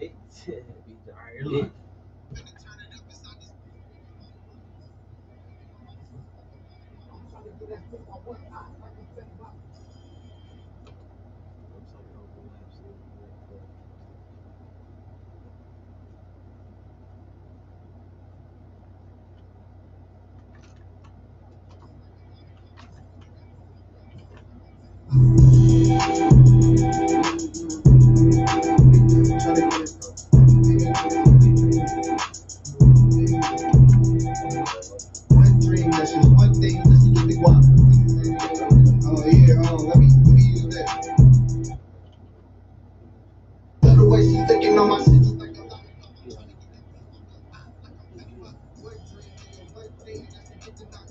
Alright, you're live. One dream, that's just one thing, let's get the guap. Oh yeah, let me use that. Love the way she licking on my shit just like a lollipop. One dream, one thing, let's get the guap.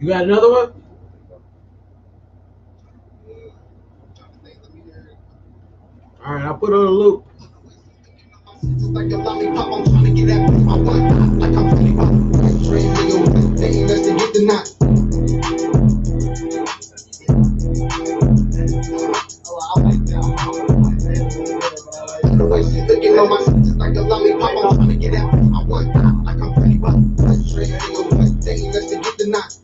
You got another one? Alright, I'll put on a loop. Just like a lollipop, I'm trying to get that bitch my one eye, like I'm Fetty Wap. One dream, nigga, one thing, let's get the knot. Oh, I like that. The way she licking on my shit just like a lollipop, I'm trying to get that bitch my one eye, like I'm Fetty Wap. One dream, nigga, one thing, let's get the knot.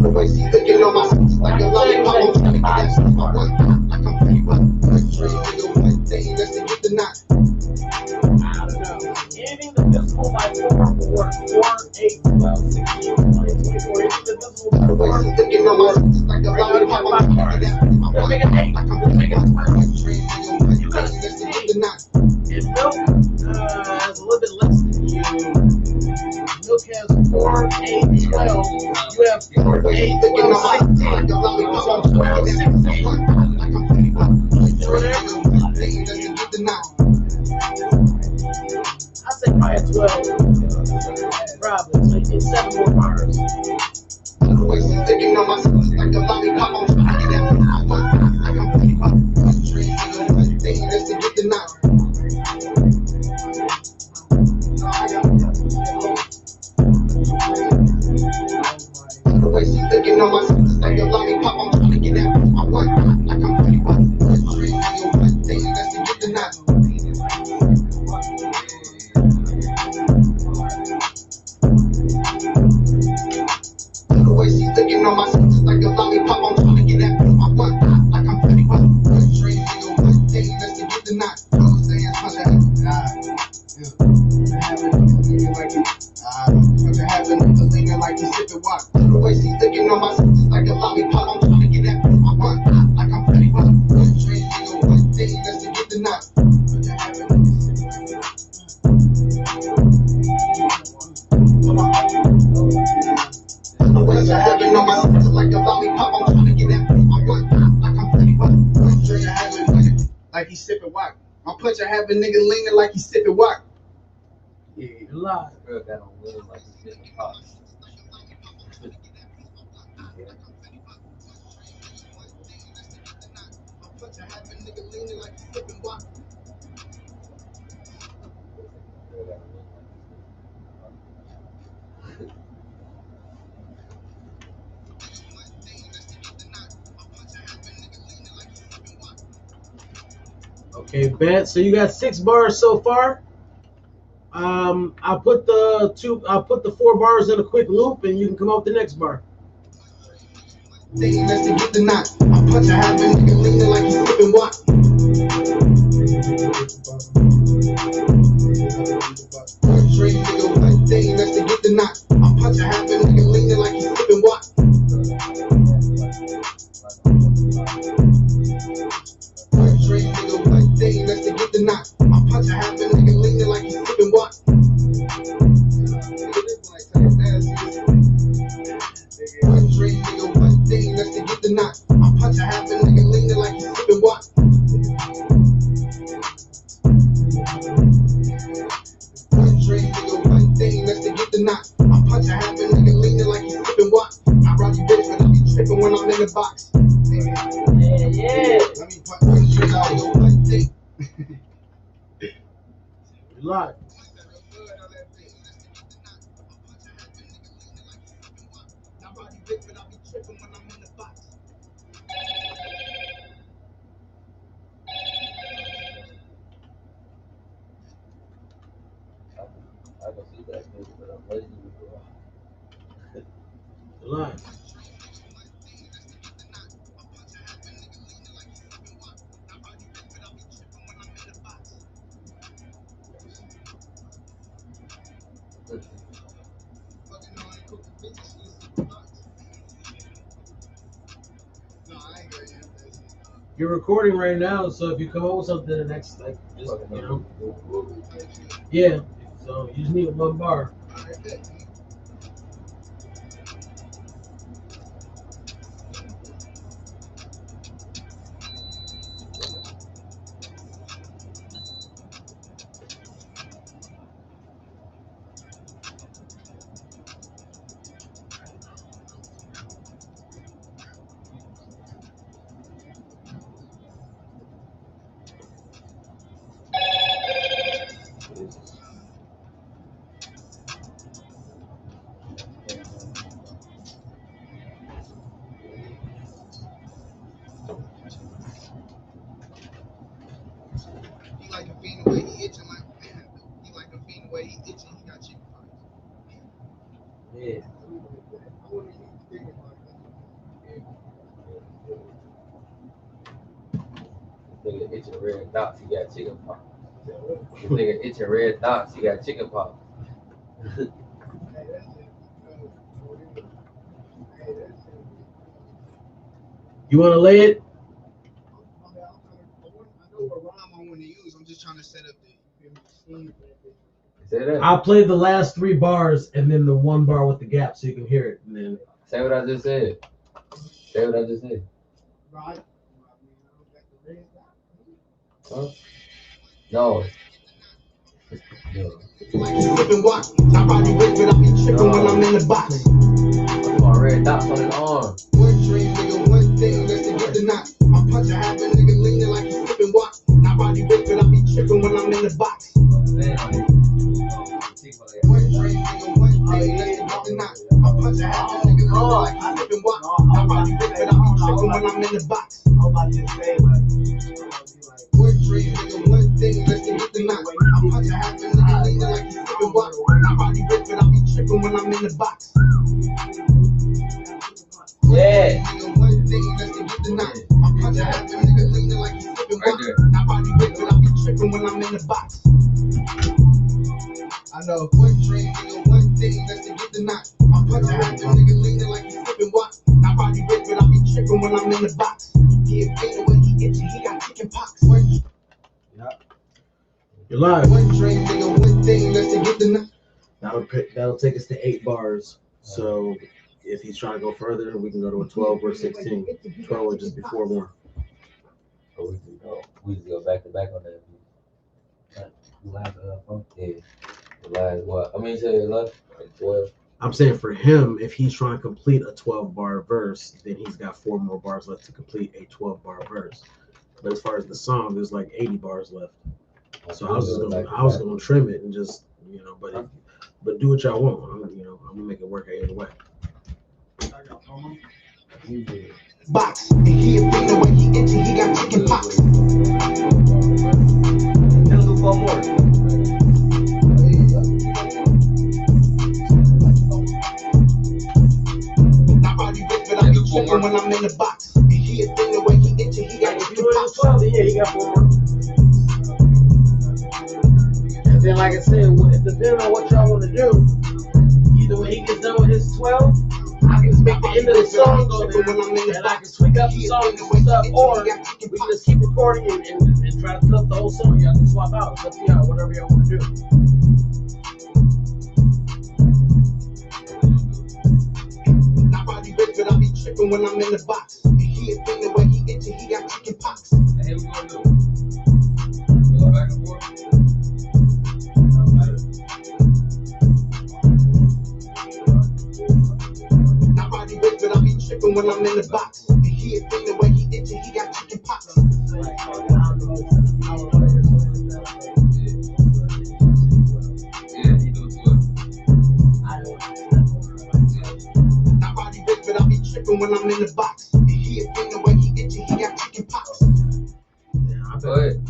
The way she licking on my shit just like a lollipop, I'm trying to get that bitch my one eye, like I'm Fetty Wap. One dream, nigga, one thing, let's get the knot. Anything divisible by 4, 4, 4, 8, 12, 16, 20, 24. Anything divisible by The way 4, she licking on my shit just like a lollipop, I'm trying to get that bitch my one eye, like I'm Fetty Wap. One dream, nigga, 12. You have 4, 8, 12, 16. 12, 16. I'd say probably at 12. Probably. So you get 7 more bars. Like he's sipping whack. My puncher have a nigga leaning like he's sipping whack. Yeah, you're live. Girl got on wheels like he's sitting pop. Okay, bet. So you got 6 bars so far. I'll put the 4 bars in a quick loop, and you can come up with the next bar. Let's get the knot. My puncher have a nigga leaning like he's sipping whack. Straight nigga, one thing, let's get the knot. My puncher have a nigga leaning like he's sipping whack. Straight nigga, one thing, let's get the knot. My puncher have a nigga leaning like he's sipping whack. Straight nigga, one thing, let's get the knot. My puncher have a nigga leaning like he's sipping whack. Straight nigga, one thing, let's get the knot. My puncher have a nigga leaning like he's sipping whack. I rock you bitch, but I be tripping when I'm in the box. Yeah. Let me put one straight out of one thing. You're live. I can see that nigga, but I'm lazy to go out. You're live. You're recording right now, so if you come up with something the next, like, just, you know, yeah. So you just need 1 bar. He like a fiend the way he itching like. He like a fiend the way he itching. He got chicken pox. Yeah. Nigga itching red dots, he got chicken pox. Nigga itching red dots, he got chicken pox. You want to lay it? I know what rhyme I want to use. I'm just trying to set up the scene. Say that. I'll play the last 3 bars and then the 1 bar with the gap so you can hear it. And then Say what I just said. Say what I just said. Right. Huh? No. No. Like you sipping water. I probably wait, but I be tripping when I'm in the box. That's my red dots on his arm. One dream, nigga, one thing, let's get the knot. I punch a half a nigga leaning like he's sipping water. I probably wait, but I be tripping when I'm in the box. One dream, nigga, one thing, let's get the knot. I punch a half a nigga leaning like he's sipping water. I probably wait, but I be tripping when I'm in the box. Nobody just say like, One dream, nigga, one thing, let's get the knot. I punch a half a nigga leaning like he's sipping water. I probably wait, but I be tripping when I'm in the box. Yeah. Nigga, one thing, let's get the knot. I punch a half a nigga leaning like he's sipping Right water. there. I probably wait, but I be tripping when I'm in the box. I know one dream, nigga, one thing, let's get the knot. I punch a half a nigga leaning like he's sipping water. I probably wait, but I be tripping when I'm in the box. He a pain when he itchy, he got chicken pox. One you're live. dream, nigga, one thing, let's get the knot. That'll take us to 8 bars. So if he's trying to go further, we can go to a 12 or 16. 12 or just before more. So we just go back to back on that. Yeah. The last what? I mean, say it left like 12. I'm saying for him, if he's trying to complete a 12 bar verse, then he's got 4 more bars left to complete a 12 bar verse. But as far as the song, there's like 80 bars left. So I was gonna trim it and just but do what y'all want. I'm gonna make it work either way. Box, and he a pain the way he itchy, he got chicken pox. Let's do 4 more. I body rip, but I be tripping when I'm in the box. And he a pain the way he itchy, he got chicken pox. Yeah, he got 4 more. And then, like I said, it depends on what y'all want to do. Either when he gets done with his 12, I can just make the end of the song go there, and I can tweak up the song and some stuff, or we can just keep recording and try to cut the whole song. Y'all can swap out. It's up to y'all, whatever y'all want to do. I body rip, but I be tripping when I'm in the box. And he a pain the way he itchy, he got chicken pox. Hey, we gonna do it. We go back and forth. I body rip, but I be tripping when I'm in the box. And he a pain the way he itchy, he got chicken pox. Yeah, he do it. I body rip, but I be tripping when I'm in the box. And he a pain the way he itchy, he got chicken pox. Go ahead.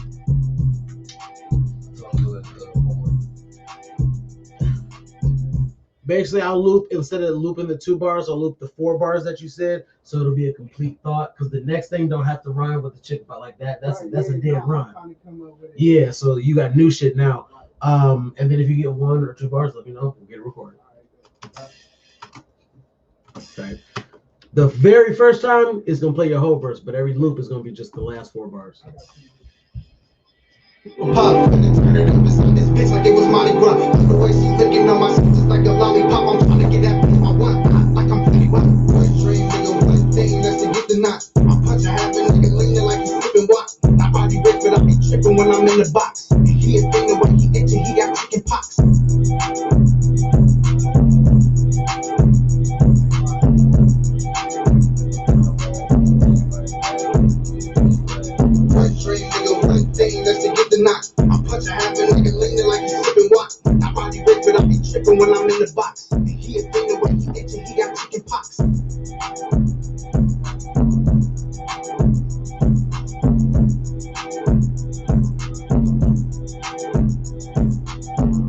Basically, I'll loop, instead of looping the 2 bars, I'll loop the 4 bars that you said, so it'll be a complete thought. Because the next thing don't have to rhyme with the chicken pot like that. That's a dead rhyme. Yeah, so you got new shit now. And then if you get 1 or 2 bars, let me know. We'll get it recorded. Okay. The very first time is gonna play your whole verse, but every loop is gonna be just the last 4 bars. Pop, this bitch like it was Mardi Gras. The way she licking on my just like a lollipop. I'm trying to get that bitch I want, like I'm pretty well. One dream, nigga, one thing, let's get the knot. I punch a half a nigga leaning like he's sipping water. I body rip, but I be tripping when I'm in the box. And he a thing the way he itchy, he got chicken pox. One dream, nigga, one thing, let's get the knot. I punch a half a nigga leaning like he's sipping water. I body rip, but I be tripping when I'm in the box. And he a thing the way he itchy, he got chicken pox.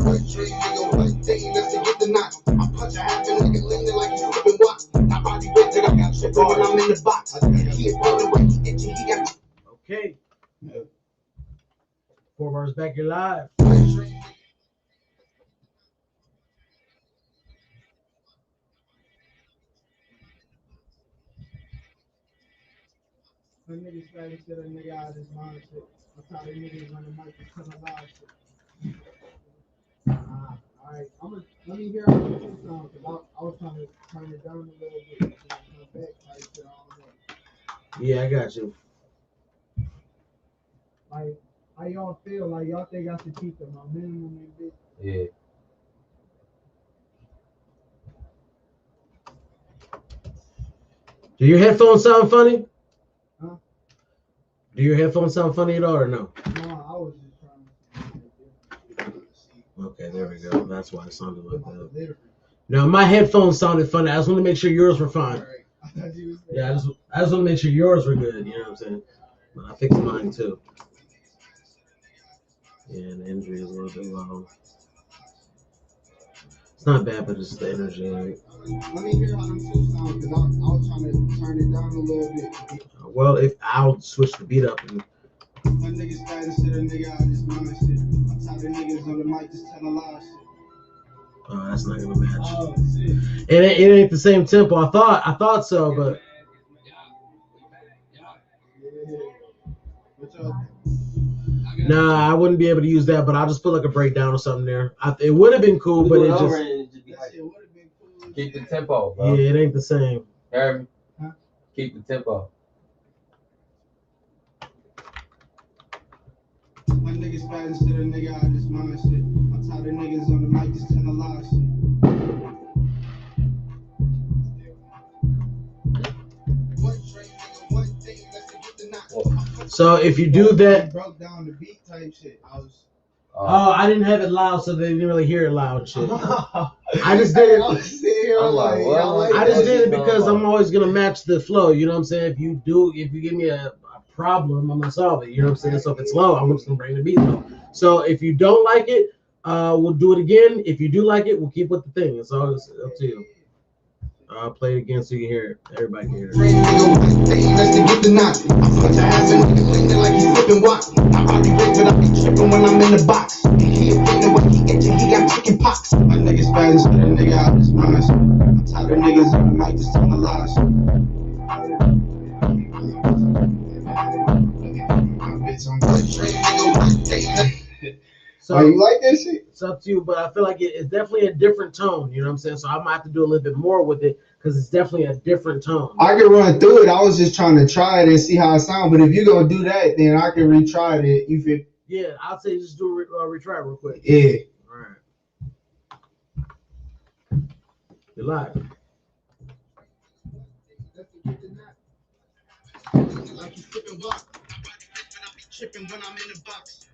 One dream, nigga, one thing, let's get the knot. I punch a half a nigga leaning like he's sipping water. I body rip, but I got tripping when I'm in the box. And he a thing the way he itchy, he got. Okay. 4 bars back, you're live. One dream. When niggas started shit, a nigga out of his mind shit. That's how they niggas run the mic because of loud shit. Alright, let me hear how the two sound, because I was trying to turn it down a little bit. So I come back, like, shit, I don't know. Yeah, I got you. Like, how y'all feel? Like, y'all think I should keep the momentum in this? Yeah. Do your headphones sound funny? Huh? Do your headphones sound funny at all or no? No, I was just trying to see. Okay, there we go. That's why it sounded like My that. delivery. Now my headphones sounded funny. I just want to make sure yours were fine. Alright, I thought you was saying. Yeah, I just want to make sure yours were good. You know what I'm saying? But I fixed mine too. Yeah, and the energy is a little bit low. It's not bad, but it's the energy. Let me hear how them two sound, because I was trying to turn it down a little bit. Well, if I'll switch the beat up and My niggas fat and shit, a nigga out his mind shit. I'm tired of niggas on the mic just telling lies shit. that's not gonna match. Oh shit. It ain't the same tempo. I thought so, but What y'all think? nah, I wouldn't be able to use that. But I'll just put like a breakdown or something there. It would have been cool, but it just That shit would have been cool. Keep the tempo, bro. yeah, it ain't the same. Hear me? Huh? Keep the tempo. My niggas fat and shit, a nigga out his mind shit. I'm tired of niggas on the mic just telling lies shit. One drink, nigga, one thing, let's get the knot. So if you do that, Broke down the beat type shit. I was. oh, I didn't have it loud, so they didn't really hear it loud. And shit. I just did it. I'm like, what? I just did it because I'm always gonna match the flow. You know what I'm saying? If you give me a problem, I'm gonna solve it. You know what I'm saying? So if it's low, I'm just gonna bring the beat low. So if you don't like it, we'll do it again. If you do like it, we'll keep with the thing. It's always up to you. I'll play it again so you can hear it. Everybody can hear it. Nigga, one thing, let's get the knot. I'm such a hassle, nigga, leaning like he's flipping walk. I already rip, but I be tripping when I'm in the box. He offended when he itching, he got chicken pox. My niggas fat and shit, a nigga out his mind. I'm tired of niggas on the mic just telling lies. So you like that shit? it's up to you, but I feel like it's definitely a different tone. You know what I'm saying? So I might have to do a little bit more with it because it's definitely a different tone. I can run through it. I was just trying to try it and see how it sounds. But if you're gonna do that, then I can retry it. You feel? Yeah, I'll say just do a retry real quick. Yeah. All right. You're live. Like he's flipping walk. Tripping when I'm in the box.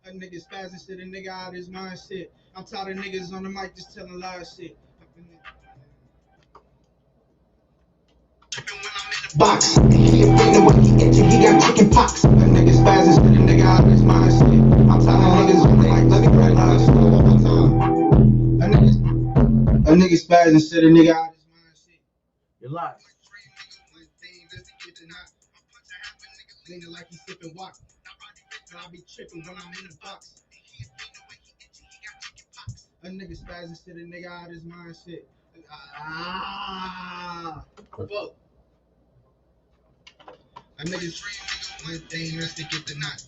A nigga spazzing shit, a nigga out his mind shit. I'm tired of niggas on the mic just telling lies shit. Box. He offended when he itching, he got chicken pox. A nigga spazzing shit, a nigga out his mind shit. I'm tired of niggas on the mic, let me break down this one more time. A nigga spazzing shit, a nigga out his mind shit. You're live. Leaning like he's sipping walk. But I be tripping when I'm in the box. A nigga spazzing shit, a nigga out his mind shit. Fuck. A nigga one thing, let's get the knot.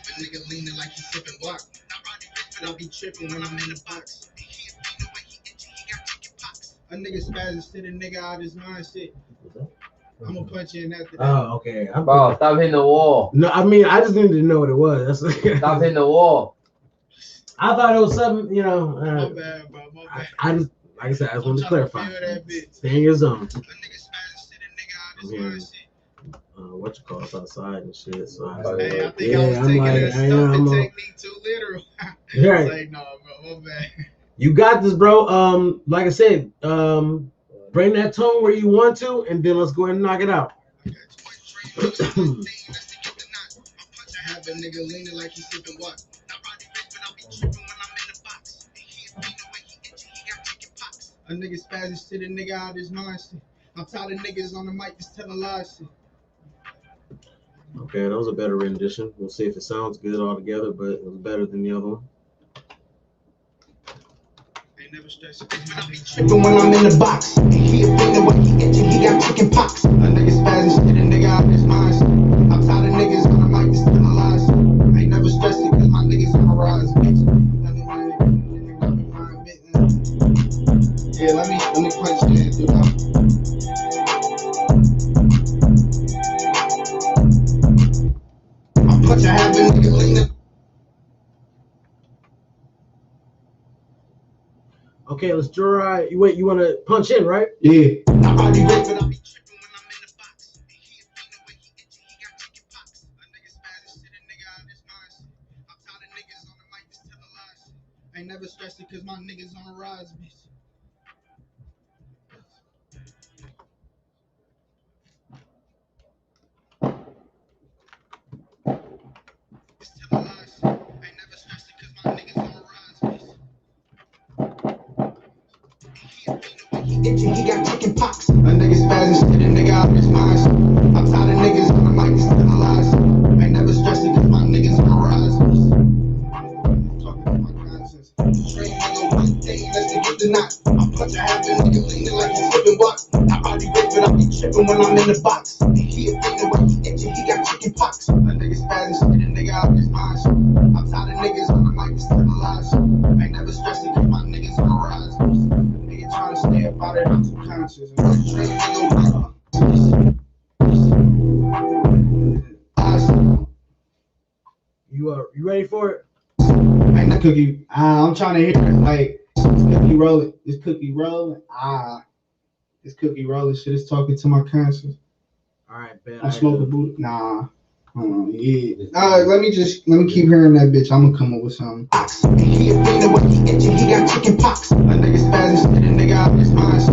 A nigga leaning like he's sipping walk. But I be tripping when I'm in the box. A nigga spazzing shit, a nigga out his mind shit. I'm gonna punch you in after that. Oh, okay. Bro, stop hitting the wall. No, I mean I just needed to know what it was. That's Stop hitting the wall. I thought it was something, you know. My bad, bro. My bad. I just, like I said, I just wanted to clarify. Feel that bitch. Stay in your zone. A nigga spazzing shit, a nigga out his Yeah. mind shit. What you call us outside and shit. So Hey, I think yeah, I was I'm taking like, that I stumping am. technique too literal. You're right. Like, no, bro, my bad. You got this, bro. Like I said, bring that tone where you want to, and then let's go ahead and knock it out. Have a nigga leaning like he's sipping what? A nigga spazzing shit, a nigga out his mind shit. I'm tired of niggas on the mic just telling lies shit. Okay, that was a better rendition. We'll see if it sounds good all together, but it was better than the other one. Ain't never stressing I be tripping when I'm in the box. He offended when he itching, he got chicken pox. A nigga spazzing shit, a nigga out his mind shit. I'm tired of niggas on the mic just telling lies shit. Ain't never stressing cause my niggas on the rise, bitch. punch a half a nigga leaning. Okay, let's draw. You wait. You want to punch in, right? Yeah. My body rip, but I be tripping when I'm in the box. And he a fiend the way he itchy, he got chicken pox. A nigga spazzing shit, a nigga out his mind. I'm tired of niggas on the mic just telling lies. Ain't never stressing cause my niggas on the rise, bitch. Just telling lies. Ain't never stressing cause my niggas on the rise, bitch. Itchy, he got chicken pox. A nigga spazzing shit, a nigga out his mind. I'm tired of niggas on the mic just telling lies. Ain't never stressing cause my niggas on the rise, bitch. Talking to my conscience. Train nigga one day, let's get the knot. I punch a half a nigga leaning like he's flipping block. I body rip, but I be tripping when I'm in the box. He a fiend the way he itchy, he got chicken pox. A nigga spazzing shit, a nigga out his mind. I'm tired of niggas on the mic just telling lies. Ain't never stressing cause my niggas on the rise, bitch. Nigga trying to stay up out of I'm too conscious. Train nigga You ready for it? ain't that cookie? I'm trying to hear it. Like, it's cookie rolling. It's cookie rolling. It's cookie rolling. Shit is talking to my conscience. All right, bet. I'm smoking Buddha. Nah. Yeah. Let me keep hearing that bitch. I'm gonna come up with something. He a fiend the way he itchy, he got chicken pox. A nigga spazzing shit, a nigga out his mind.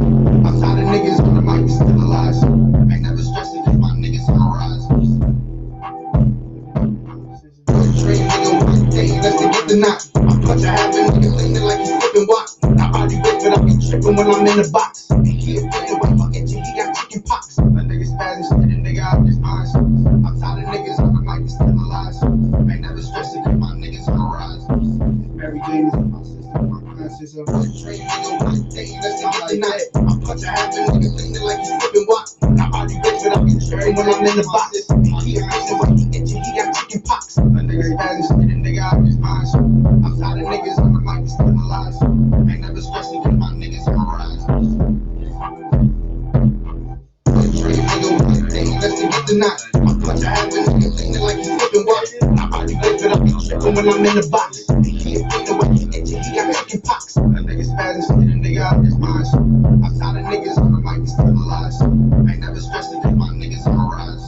I'm tired of niggas on the mic just telling lies. Ain't never stressing cause my niggas on the rise. Train nigga one day, let's get the knot. I punch a half a nigga leaning like he's flipping block. I body rip, but I be tripping when I'm in the box. He a fiend the way he itchy, he got chicken pox. A nigga spazzing shit, a nigga out his mind. I'm tired of niggas on the mic just telling lies. Ain't never stressing cause my niggas on the rise. Mary Jane is my sister, my conscience of her. Train nigga one day, let's get the knot. I punch a half a nigga leaning like he's flipping block. I body rip, but I be tripping when I'm in the box. He a fiend the way he itchy, he got chicken pox. A nigga spazzing shit, a nigga out his mind. I'm tired of niggas on the mic just telling lies. Ain't never stressing cause my niggas on the rise. Train nigga one day, let's get the knot. I punch a half a nigga leaning like he's flipping block. I body rip, but I be tripping when I'm in the box. He a fiend the way he itchy, he got chicken pox. A nigga spazzing shit, a nigga out his mind. I'm tired of niggas on the mic just telling lies. Ain't never stressing cause my niggas on the rise.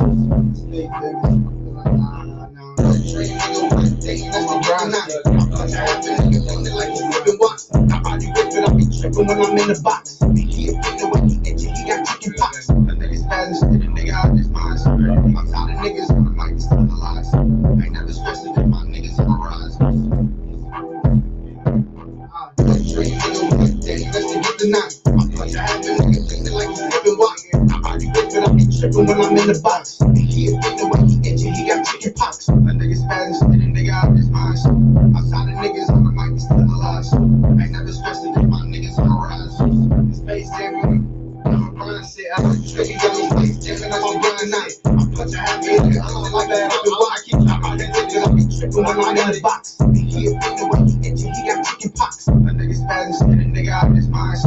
Train nigga one day, let's get the knot. I punch a half a nigga leaning like he's flipping block. I body rip, but I be tripping when I'm in the box. He a fiend the way he itchy, he got chicken pox. A nigga spazzing shit, a nigga out his mind. I'm tired of niggas on the mic just telling lies. Ain't never stressing cause my niggas on the rise. Train nigga one day, let's get the knot. I punch a half a nigga leaning like he's flipping block. I body rip, but I be tripping when I'm in the box. He a fiend the way he itchy, he got chicken pox. A nigga spazzing shit, a nigga out his mind. I'm tired of niggas on the mic just telling lies. Ain't never stressing cause my niggas on the rise. Space jamming, I'm a grind shit. I'm a tricky, got me space jamming, I'm a grind night. I punch a half a nigga, I don't like that. I keep chopping that nigga, I be tripping when I'm in the box. He a fiend the way he itchy, he got chicken pox. A nigga spazzing shit, a nigga out his mind.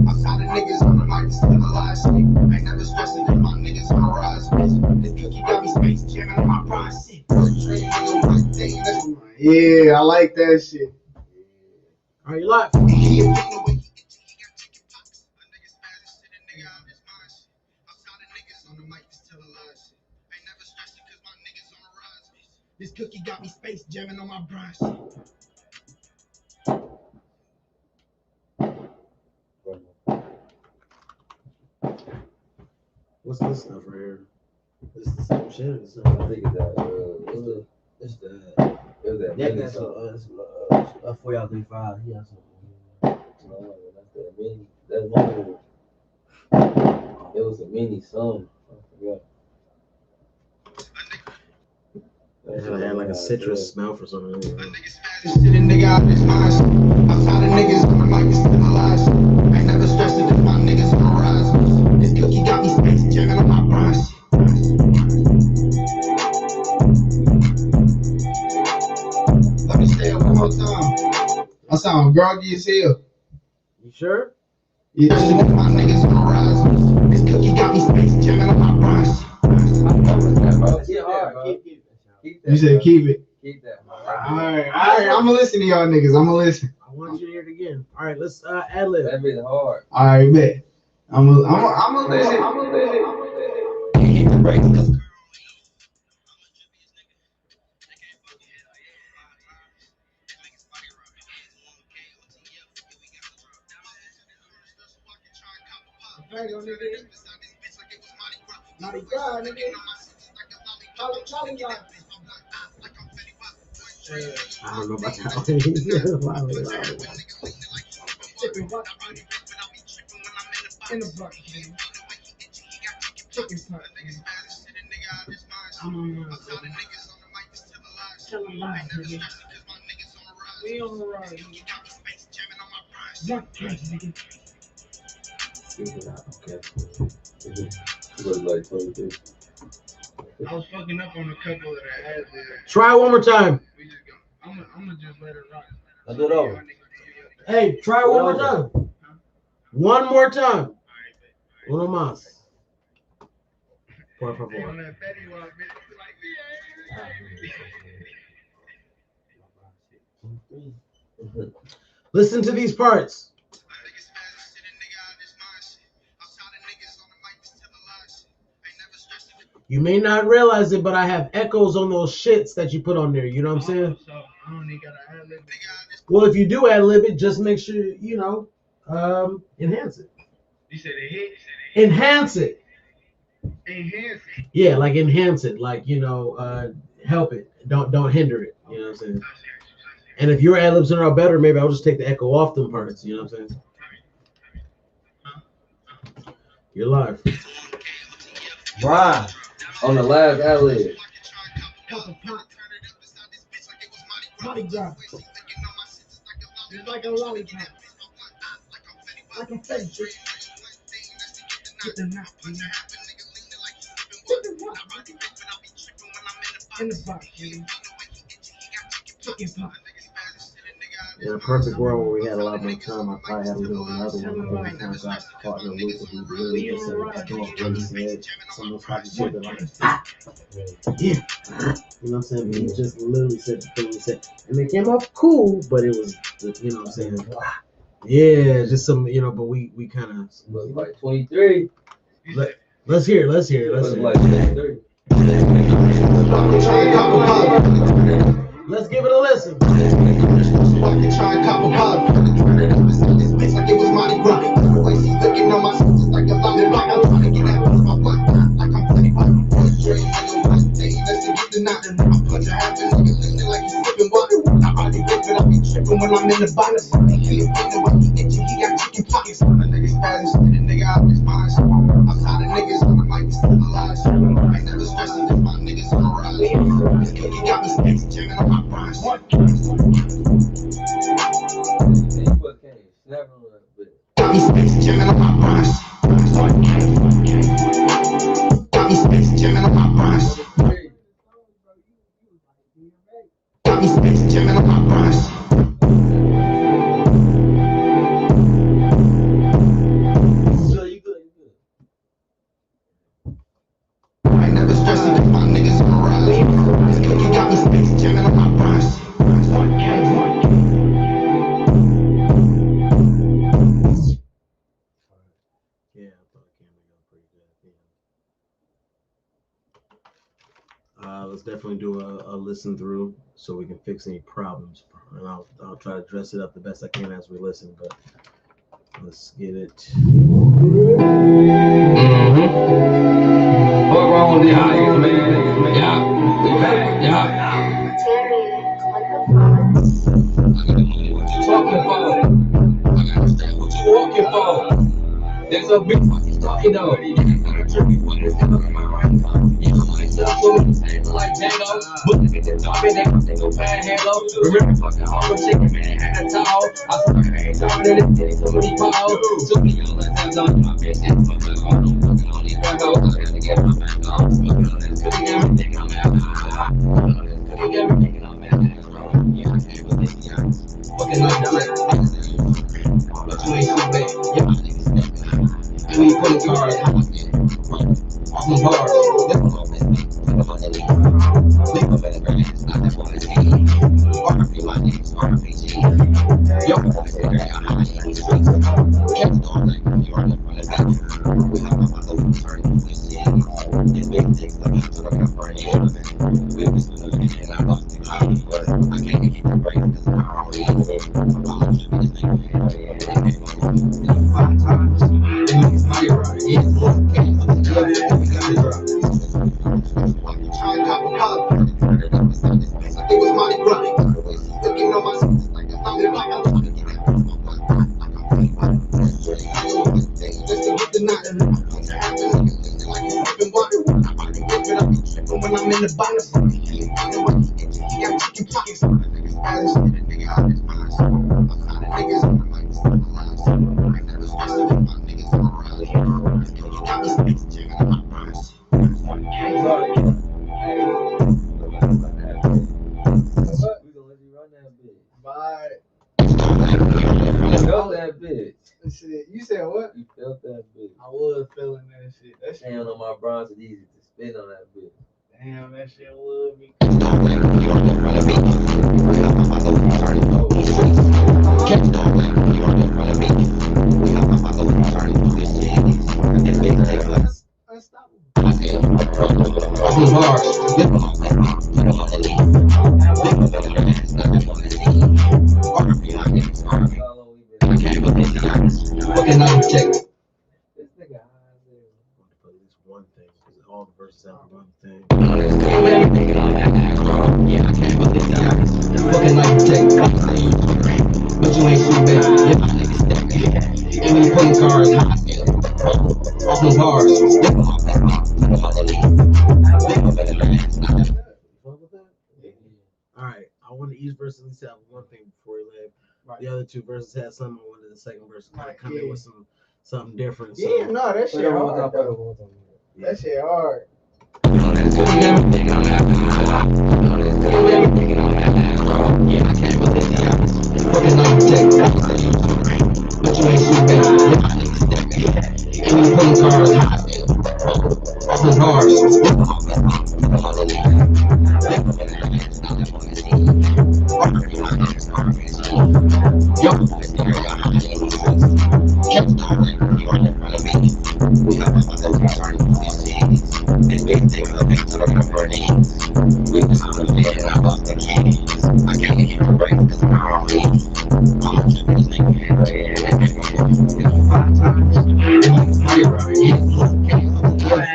I'm tired of niggas on the mic just telling lies. Ain't never stressing cause my niggas on the rise. This cookie got me space jamming on my grind shit. Yeah, I like that shit. All right, you live. He a fiend the way he itchy, he got chicken pox. A nigga spazzing shit, a nigga out his mind. I'm tired of niggas on the mic just telling lies. Ain't never stressing cause my niggas on the rise. This cookie got me space jamming on my grind shit. What's this stuff right here? This is the same shit. Or I something? think it's that. It's the It was that yeah, mini that's song. a 435. He has something. No, that's that mini. That's one of them. It was a mini song. I forgot. It had like a citrus smell for some reason. Shit, a nigga out his mind. I'm tired of niggas on the mic just telling lies. Ain't never stressing cause my niggas on the rise. This cookie got me space jamming on my grind shit. Let me say it one more time. I sound groggy as hell. You sure? Yeah, my niggas on the rise. This cookie got me space jamming on my grind shit. I fuck with that, bro. Yeah, Yeah, all right. bro. Keep it. Keep that. You said keep it. Keep that. All right. I'm gonna listen to y'all niggas. I'm gonna listen. I want you to hear it again. All right, let's ad lib. That bitch hard. All right, bet. I'm gonna listen. I don't know about that one. In the bucket, chicken pot. I'm on tell them lies, nigga. We on the ride, nigga. Nigga. Okay. It was like 23. I was fucking up on a couple of the ads there. Try one more time. I'm gonna just let it rock. Let's do it over. Hey, try one more time. One more time. Uno más. Por favor. Listen to these parts. You may not realize it, but I have echoes on those shits that you put on there. You know what I'm saying? So I don't even gotta ad lib. Well, if you do ad lib it, just make sure, enhance it. You said it hit? Enhance it. Enhance it. Yeah, like enhance it. Like, help it. Don't hinder it. You know what I'm saying? And if your ad libs are better, maybe I'll just take the echo off them parts. You know what I'm saying? You're live. Brian, on the last ad-lib. Lollipop. It's like a lollipop. Like a face. Get the knock, nigga. Get the knock, nigga. In the box, nigga. Chicken pot. In a perfect world where we had a lot more time, I probably had a little another one where we kind of got caught in a loop of who really just said, really said some of those fucking shit that like, yeah. You know what I'm saying? He just literally said the thing he said. And it came off cool, but it was, you know what I'm saying? Yeah, just some, but we kind of. It was like 23. Let's hear it. Let's hear it. It Let's was hear like it. 23. Let's give it a listen. Fucking try and cop a pop. This bitch like it was Mardi Gras. The way she looking on my sister like a lollipop. I'm trying to get that pussy my butt like I'm funny. Straight like a white day, let's get the knot. I punch her half and nigga listening like he's sipping water. I already whip it, I be tripping when I'm in the bottom. He a nigga when he itchy, he got chicken pockets. A nigga spazzing shit, a nigga out his mind. I'm tired of niggas on the mic, still alive. I ain't never stressing if my niggas on the ride. This cookie got me sticks jamming on my brunch. Got me space jamming on my brunch. Got me space jamming on my brunch. Got me space jamming on my brunch. I ain't never stressing if my niggas on the ride. This cookie got me space jamming on my brunch. Yeah, I thought it came out pretty good. Let's definitely do a listen through so we can fix any problems. And I'll try to dress it up the best I can as we listen, but let's get it. What wrong with the audience, man? Yeah, we back. Yeah. Talking for? I gotta understand what you walking for. There's a big fucking talking though. Like Django, but look at the talking, they gon' take a bad halo. Remember fucking all the chicken, man, had a towel. I swear I ain't talking to this, so many balls. So many y'all let them know my bitch, and fucking all them fucking on these back hoes. I gotta get my back on. Fucking on this cookie, everything I'm at. Cookie, everything I'm at. Yeah, I can't believe it. Fucking like that. But you ain't so bad. Yeah, you ain't putting cards. Off the bars. Leave a man. It was Mardi Gras. Looking on my sisters like a zombie, like I'm trying to get Just to get the knot. Like he's sipping water. But when I'm in the bottom, he got chicken pockets. We gonna let you run that bitch. Bye. You felt that bitch. Shit, you said what? You felt that bitch. I was feeling that shit. That shit. Damn, on my bronze, it's easy to spin on that bitch. Damn, that shit would be. This nigga high as hell. I want to play this one thing because all the verses have one thing. Fucking like tech. But you ain't too bad. And when you playing cards, off them bars. All right, I wanted each verse at least have one thing before we leave. Right. The other two verses had something. I wanted the second verse to kind of come in Yeah. with something different. So. Yeah, no, that shit hard. That shit hard. Fucking like tech. But you ain't too bad. And when you playing cards, off them bars.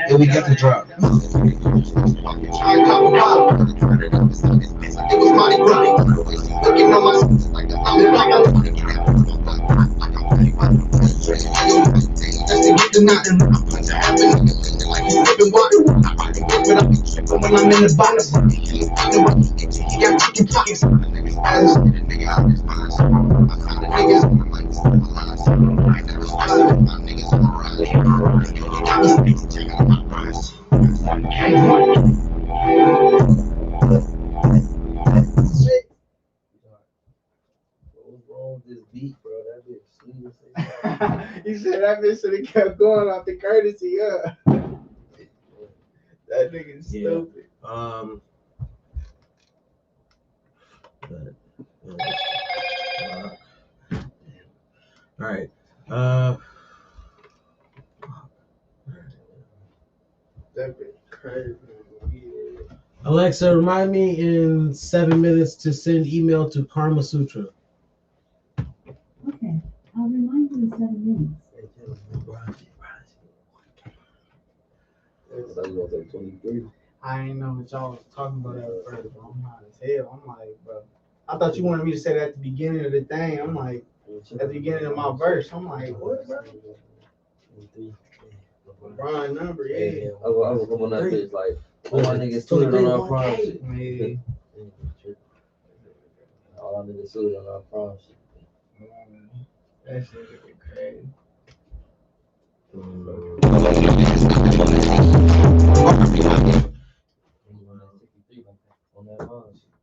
And we got the drop. It was Mardi Gras. Looking on my sisters like a zombie, like I'm just to get the knot. Like he's sipping water. But when I'm in the bottom, he got chicken pockets. What's wrong with this beat, bro? That bitch sweet as hell. You said that bitch should have kept going off the courtesy, yeah. That nigga's Yeah. stupid. All right. That bitch crazy. Alexa, remind me in 7 minutes to send email to Karma Sutra. Okay, I'll remind you in 7 minutes. I thought you was like 23. I ain't know what y'all was talking about at first, bro. I'm high as hell. I'm like, bro. I thought you wanted me to say that at the beginning of the thing. I'm like, at the beginning of my verse. I'm like, what, bro? LeBron number, yeah. I was on that bitch like, all my niggas suited on our prom shit. Yeah. All our niggas suited on our prom shit. That shit is crazy. On that prom shit.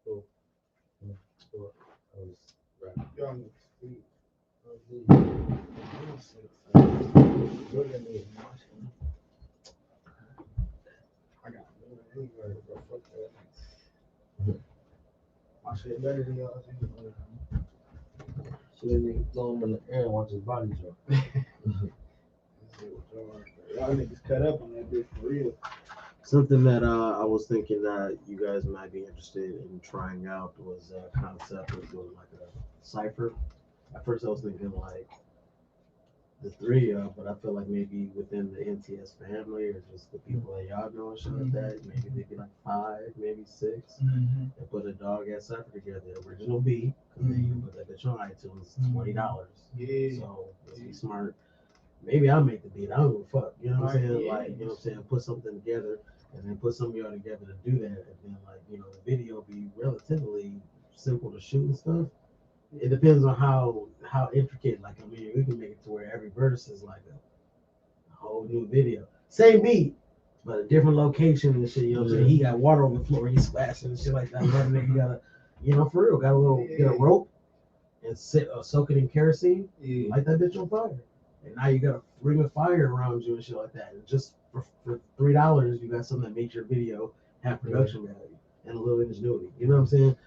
Cool. Y'all niggas sweet. I got more anyway, bro. Fuck that. My shit better than y'all's anyway. Should have nigga throw him in the air and watch his body drop. Y'all niggas cut up on that bitch for real. Something that I was thinking that you guys might be interested in trying out was a concept of doing like a cipher. At first, I was thinking like the three of, but I feel like maybe within the NTS family or just the people that y'all know and shit like that, maybe maybe like 5, maybe 6, and put a dog ass cipher together. Original beat, because then you can put that bitch on iTunes, $20. Yeah. So let's be smart. Maybe I'll make the beat. I don't give a fuck. You know what I'm saying? Yeah. Like, you know what I'm saying? Put something together and then put some of y'all together to do that. And then, like, you know, the video be relatively simple to shoot and stuff. It depends on how intricate. Like, I mean, we can make it to where every verse is like a whole new video. Same beat, but a different location and shit. You know what I'm saying? He got water on the floor. He's splashing and shit like that. One nigga got a, you know, for real, got a little, get a rope and soak it in kerosene. Yeah. Light that bitch on fire. And now you got a ring of fire around you and shit like that. And just for $3, you got something that makes your video have production value and a little ingenuity. You know what I'm saying?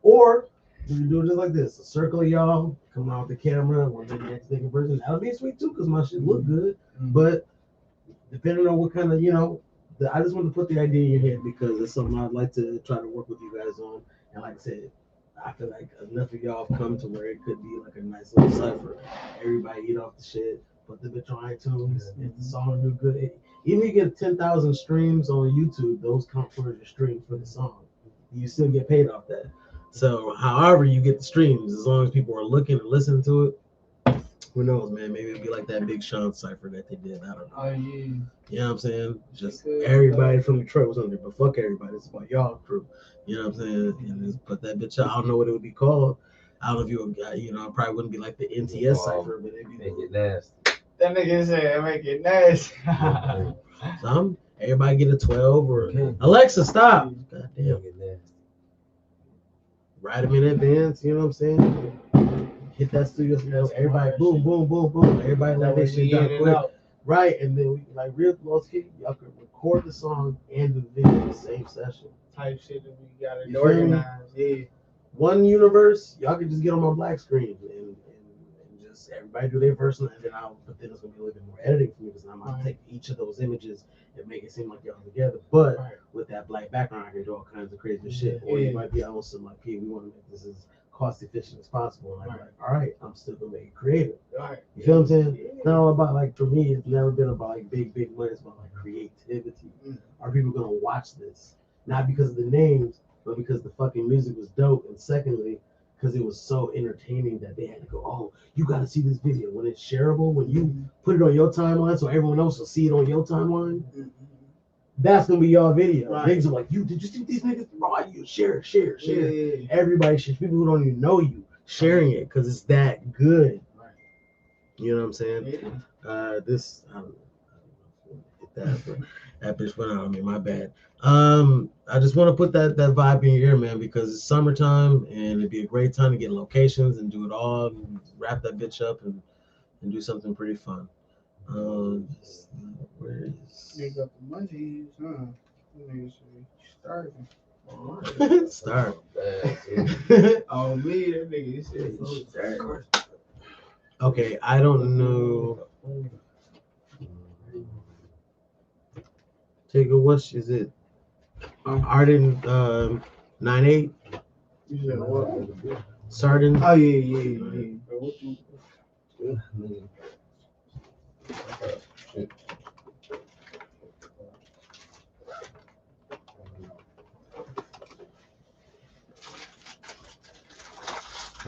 Or you can do it just like this: a circle of y'all coming out with the camera, one thing next thing version. That'll be sweet too, cause my shit look good. But depending on what kind of, you know, I just want to put the idea in your head because it's something I'd like to try to work with you guys on. And like I said, I feel like enough of y'all have come to where it could be like a nice little cipher. Everybody eat off the shit, put the bitch on iTunes. If the song do good, even if you get 10,000 streams on YouTube, those count for your streams for the song. You still get paid off that. So however you get the streams, as long as people are looking and listening to it, who knows, man? Maybe it'll be like that Big Sean cipher that they did. I don't know. Oh, yeah. You know what I'm saying? Just everybody from Detroit was on there, but fuck everybody. It's about y'all crew. You know what I'm saying? And just put that bitch out. I don't know what it would be called. I don't know if you would, you know, it probably wouldn't be like the NTS cipher, but it'd be Make it nasty. That nigga said make it nasty. some. Everybody get a 12 or Alexa, stop. God damn. Make it nasty. Write them in advance. You know what I'm saying? Hit that studio. Everybody, boom, boom, boom, boom. Everybody let that shit done quick. Right, and then we like real close kid, y'all can record the song and the video in the same session. Type shit that we got You to feel organize. Yeah. One universe, y'all can just get on my black screen and just everybody do their version, and then but then it's gonna be a little bit more editing for me because I'm gonna take each of those images and make it seem like y'all together. But with that black background, I can do all kinds of crazy shit. Or you might be on some like, hey, we want to make this as cost efficient as possible. And I'm like, all right, I'm still gonna make it creative. Right. You feel what I'm saying? It's not all about like, for me, it's never been about like big money. It's about like creativity. Are people gonna watch this? Not because of the names, but because the fucking music was dope. And secondly, because it was so entertaining that they had to go, oh, you gotta see this video. When it's shareable, when you put it on your timeline so everyone else will see it on your timeline, that's gonna be your video. Right. Niggas are like, did you see these niggas? Bro, you share. Yeah. Everybody shares. People who don't even know you sharing it because it's that good. Right. You know what I'm saying? Yeah. This I don't know if that, but that bitch went out on me. My bad. I just want to put that vibe in your ear, man, because it's summertime and it'd be a great time to get locations and do it all, and wrap that bitch up and do something pretty fun. Where is? You got the money, huh? Starting. Start. Oh, me, that nigga said Okay, I don't know. Take a what is it? Arden 9-8. You said what? Sardin. Oh yeah. Bro, what you?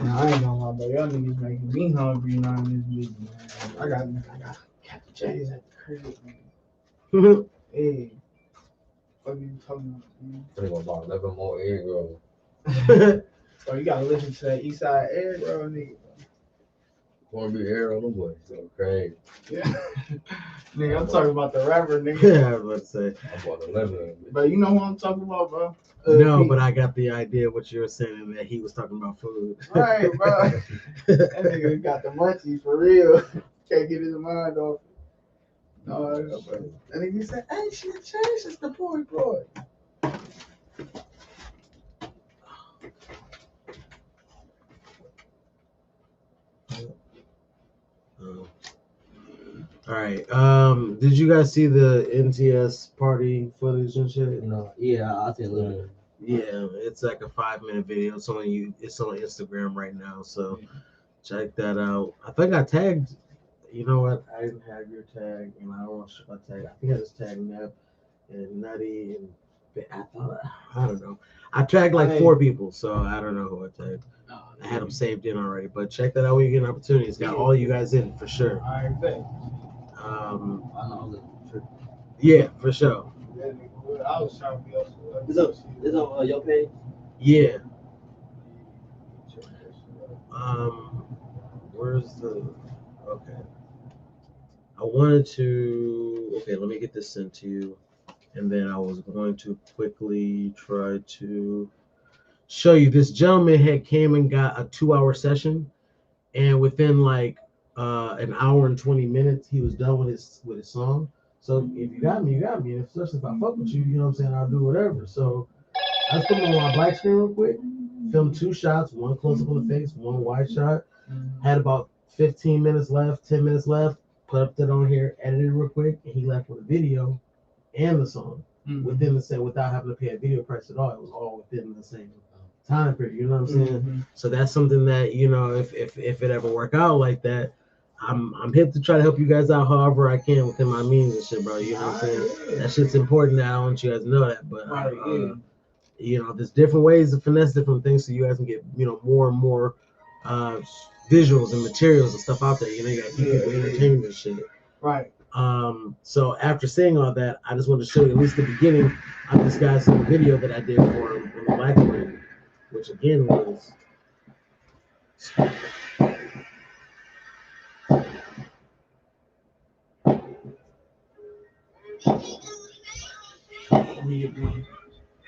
Man, I ain't gonna lie, but y'all niggas making me hungry now in this video, man. I got Captain J's at the crib, man. Hey, what are you talking about, man? Think about 11 more egg rolls. So you gotta listen to that East Side Air, bro, nigga. Wanna be air on the boy? So crazy. Yeah. Nigga, I'm talking about the rapper, nigga. Yeah, I was about to say. I'm about 11. But you know who I'm talking about, bro? No, Pete. but I got the idea what you were saying that he was talking about food. Right, bro. That nigga got the munchies for real. Can't get his mind off. No, bro. And nigga said, hey, shit, change is the boy. All right. Did you guys see the NTS party footage and shit? No, yeah, I think a little bit. Yeah, it's like a 5-minute video. It's on Instagram right now, so check that out. I think I tagged. You know what? I didn't have your tag, and I don't know if I tagged. I think I just tagged Neb and Nutty and I don't know. I tagged like 4 people, so I don't know who I tagged. I had them saved in already, but check that out when you get an opportunity. It's got all you guys in for sure. I bet. I know. Yeah, for sure. I was trying to be able to. It's on your page? Yeah. Where's the? Okay. I wanted to. Okay, let me get this sent to you, and then I was going to quickly try to show you. This gentleman had came and got a 2-hour session, and within like an hour and 20 minutes, he was done with his song. So if you got me, you got me. And especially if I fuck with you, you know what I'm saying, I'll do whatever. So I just put him on my black screen real quick, filmed 2 shots, one close up on the face, one wide shot. Had about 15 minutes left, 10 minutes left, put up that on here, edited real quick, and he left with a video and the song within the same, without having to pay a video price at all. It was all within the same time period, you know what I'm saying? So that's something that, you know, if it ever work out like that, I'm hip to try to help you guys out however I can within my means and shit, bro. You know what I'm saying? That shit's important now. I want you guys to know that. But you know, there's different ways to finesse different things so you guys can get, you know, more and more visuals and materials and stuff out there. You know, you gotta keep people entertained and shit. Right. So after saying all that, I just wanted to show you at least the beginning of this guy's little video that I did for him on the black screen, which again was.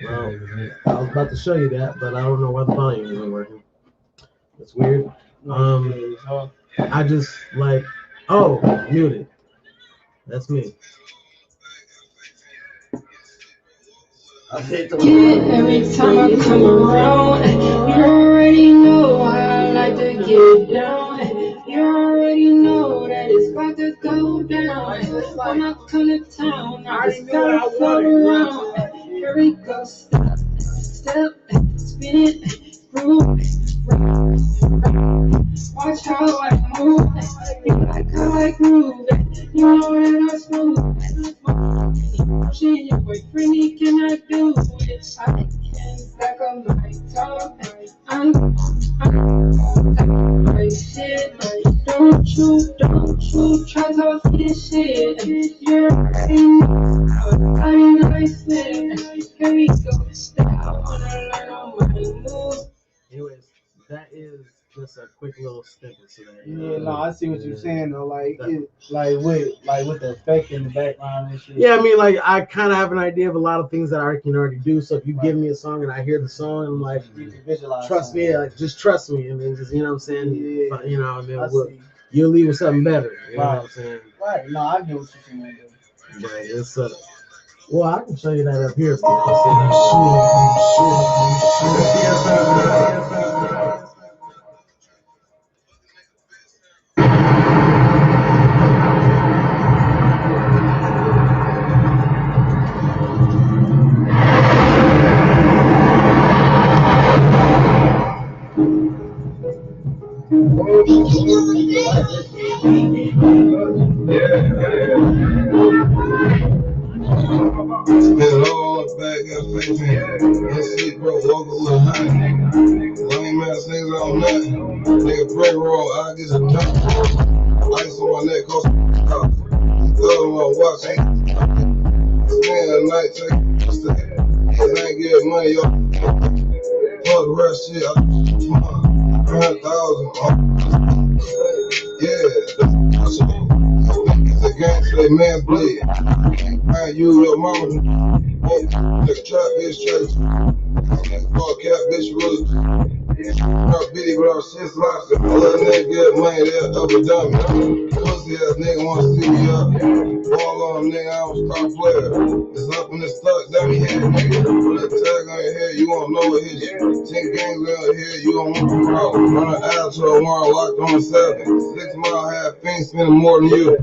Well, I was about to show you that, but I don't know why the volume isn't working. It's weird. I just like, muted. That's me. Every time I come around, you already know how I like to get down. You already know that it's about to go down. When I come to town, I just gotta float around. Here we go, step, spin it, groove, watch how I move. You like how I groove, you know that I'm smooth. She your boyfriend, he cannot do it. I can't back on my top. I'm my shit. Don't you try to talk this shit. You're I know I swear. Here we go. I wanna learn on my move. Anyways, that is just a quick little snippet. So that, Yeah, no, I see what you're saying though. Like with the effect in the background and shit. Yeah, I mean, like I kind of have an idea of a lot of things that I can already do. So if you give me a song and I hear the song, I'm like, trust me, like just trust me, and then just you know what I'm saying, you know, and then you'll leave with something better. You know what I'm saying? Right. No, I get what you're saying. But it's well, I can show you that up here. Spit all back and face me. And sleep, bro, walk a little high. Lame ass niggas, I don't know. Nigga, break roll, I get some top. Ice on my neck, cost top. Thug on my watch, spend a night, take a step. Cause I ain't getting money, yo. Fuck the rest shit, I 100,000. Yeah, that's the gangster, they man bleed. Man, you your mama. Nigga trap bitch straight. Fuck cat bitch really. Her bitty with her shit lobster. Little nigga get money, they'll double dummy. Pussy ass nigga wanna see me up. Ball on him, nigga, I don't stop playing. It's up in the stuck, dummy head, nigga. Put a tag on your head, you won't know what hit you. 10 gangs on here, you don't want to problem. Run an out to a warrant locked on the 7. 6 mile half fiend spending more than you.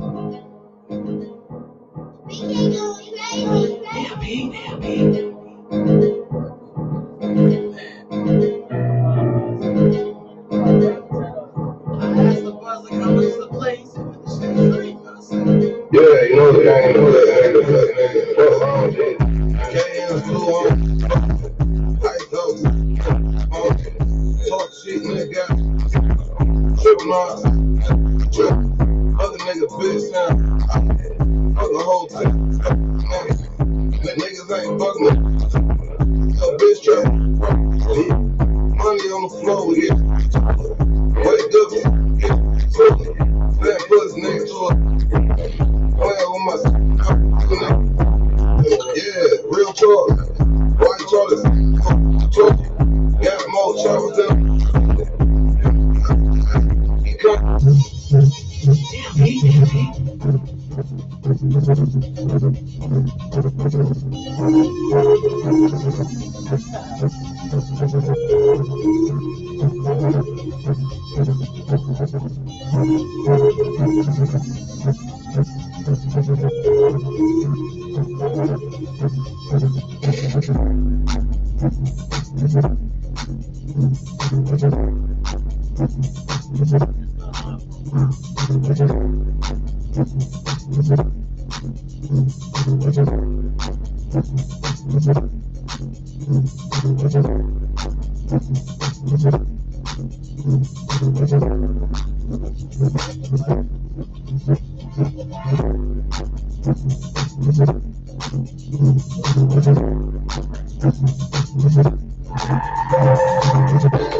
Yeah, you know the guy, you know that. What wrong with it? Came flew on, like those. Talk shit, nigga. Tripping on, trip. Other nigga bitch now. Other whole time. The niggas ain't fucking. A bitch trap. Money on the floor, we get. Wake up. That pussy next to it. Well, with my. Yeah, real talk. White Charlie. Got more choppers than. He come.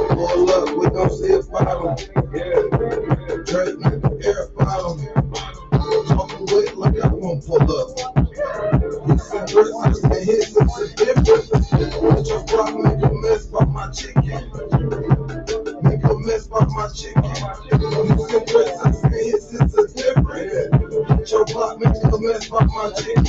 Pull up, we gon' see a bottom. Yeah, Drake, air bottom. Talking with like I won't pull up. We send dresses and hits, it's a difference. Your block make a mess by my chicken. Make a mess by my chicken. We send dresses and hits, it's a difference. Your block make a mess by my chicken.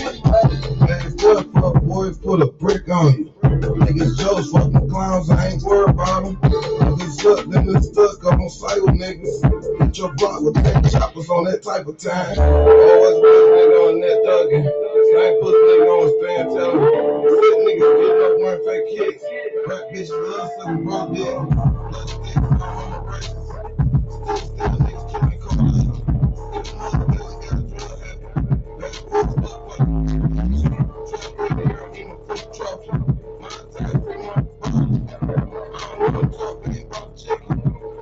Man, what up, boy, put a brick on you. Niggas Joe's fucking clowns, I ain't worried about them. If it's up, then it's stuck, I'm gon' cycle niggas. Hit your block with 10 choppers on that type of time. Always put nigga on that thuggin'. Same pussy nigga on his fan telling. Sick niggas getting up wearing fake kicks. Rap bitches love sucking bro dick. Love sticks, I'm on the races. Still niggas keep me cold. Get another bitch, got a drug habit. Back fuck, fuck. Girl, give me a free trophy. My attack, free my body. I don't wanna talk about chicken.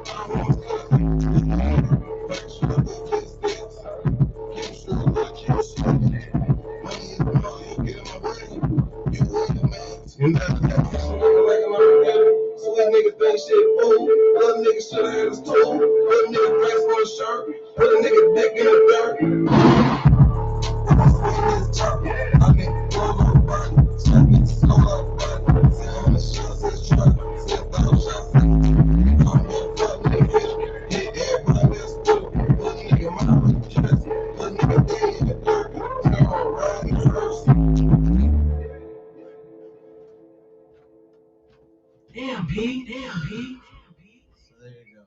I don't wanna talk back sure the kids dance. Keep sure that kids shit. Money is money, you get in my way. You ain't a man. You never got this shit like I'm together. Sweet nigga think shit fool. Little nigga shoulda had his tool. Little nigga dress for a shirt. Put a nigga dick in the dirt. I need to roll up body. Check it, slow up body. Sit on the shots, it's truck. Sit down shots. I'm gonna fuck nigga. Hit everybody that's cool. Put nigga mouth in the chest. Put nigga day in the dirt. Girl riding first. Damn, Pete. So there you go.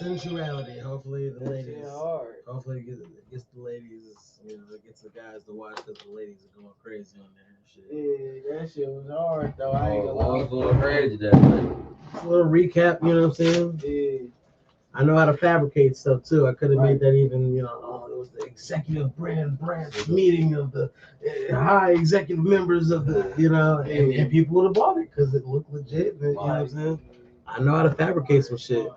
Sensuality. Hopefully the ladies. Yeah, hard. Hopefully it gets the ladies. You know, it gets the guys to watch because the ladies are going crazy on there and shit. Yeah, that shit was hard though. I ain't gonna Oh, lie. we going crazy that night. Just a little recap. You know what I'm saying? Yeah. I know how to fabricate stuff too. I could have made that even, you know, it was the executive branch meeting of the high executive members of the, you know, and people would have bought it because it looked legit. You know what I'm saying? I know how to fabricate some shit.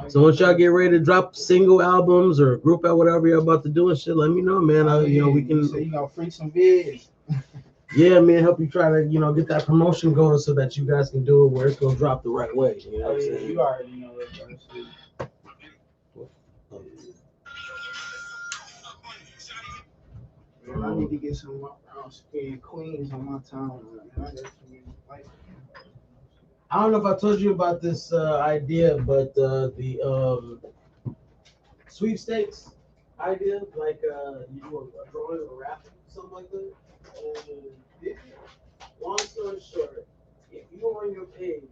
So once y'all get ready to drop single albums or group out, whatever you're about to do and shit, let me know, man. You know, we can. So you gonna freak some vids. Yeah, man, help you try to, you know, get that promotion going so that you guys can do it where it's gonna drop the right way. You know what I'm saying? You already know that shit. Man, I need to get some queens on my town. Man. I got some like. I don't know if I told you about this idea, but the sweepstakes idea, like you do a drawing or a raffle, something like that. Long story short, if you on your page,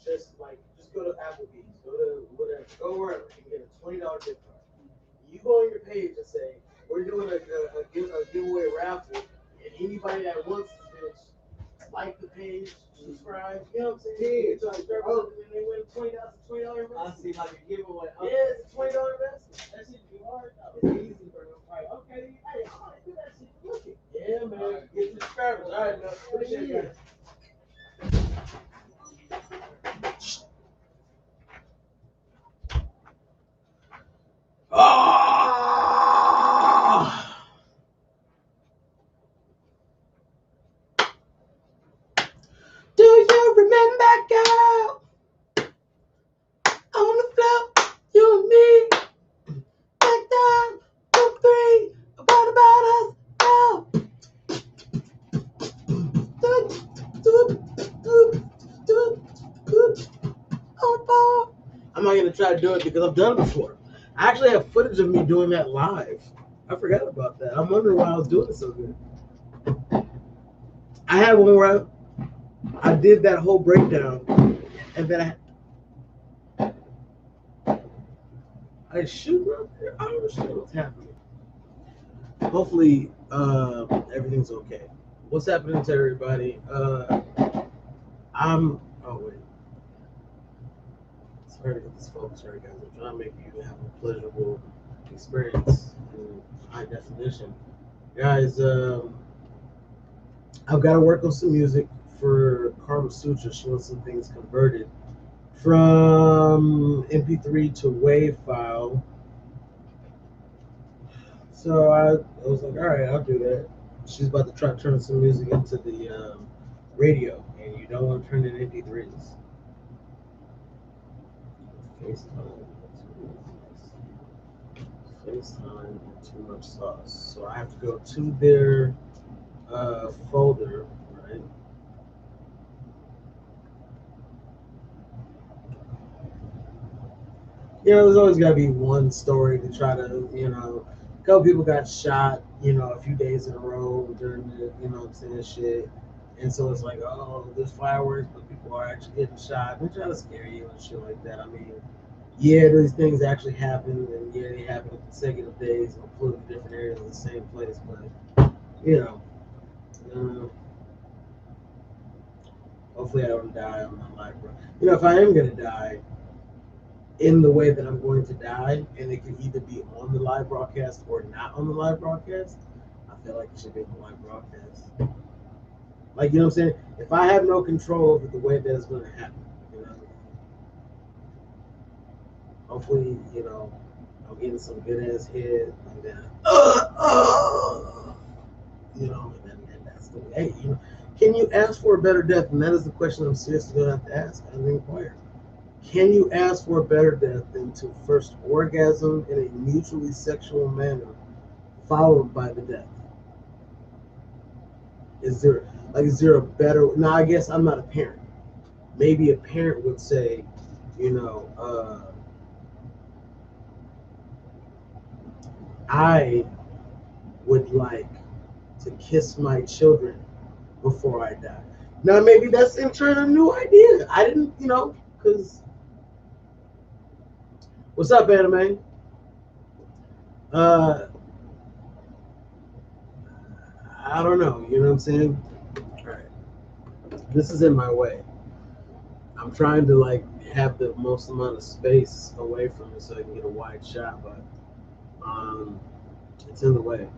just go to Applebee's, go to whatever, go wherever, you can get a $20 gift card. You go on your page and say, we're doing a giveaway like the page, subscribe. You know what I'm saying? Yeah, Subscribe and they win $20 investment. I see like a giveaway. Yeah, it's a $20 investment. That shit be hard though. It's easy, bro. Right, okay. Hey, I want to do that shit. Look it. Yeah, man. Get subscribers. All right, man. Appreciate it. Oh! Do you remember, girl? On the floor, you and me. Back down, 2, 3. What about us? Oh. I'm not gonna try to do it because I've done it before. I actually have footage of me doing that live. I forgot about that. I'm wondering why I was doing it so good. I had one where I did that whole breakdown, and then I shoot up there. I don't understand what's happening. Hopefully, everything's okay. What's happening to everybody? Oh wait. Sorry to get this focus right, guys. I'm trying to make you have a pleasurable experience in high definition. Guys, I've got to work on some music for Karma Sutra. She wants some things converted from MP3 to WAV file. So I was like, all right, I'll do that. She's about to try to turn some music into the radio, and you don't want to turn in MP3s. FaceTime and too much sauce. So I have to go to their folder, right? You know, there's always got to be one story to try to, a couple people got shot, a few days in a row during the, what I'm saying, shit. And so it's like, oh, there's fireworks, but people are actually getting shot. They're trying to scare you and shit like that. I mean, yeah, these things actually happen, and yeah, they happen in consecutive days in completely different areas of the same place. But, hopefully I don't die on my life, bro. If I am going to die, in the way that I'm going to die, and it can either be on the live broadcast or not on the live broadcast, I feel like it should be on the live broadcast. Like, you know what I'm saying? If I have no control over the way that it's going to happen, hopefully, I'm getting some good ass head, and then, and that's the way. Hey, can you ask for a better death? And that is the question I'm seriously going to have to ask and inquire. Can you ask for a better death than to first orgasm in a mutually sexual manner, followed by the death? Is there a better? Now, I guess I'm not a parent. Maybe a parent would say, I would like to kiss my children before I die. Now, maybe that's in turn a new idea. I didn't, because. What's up, anime? I don't know. You know what I'm saying? All right. This is in my way. I'm trying to have the most amount of space away from it so I can get a wide shot, but it's in the way.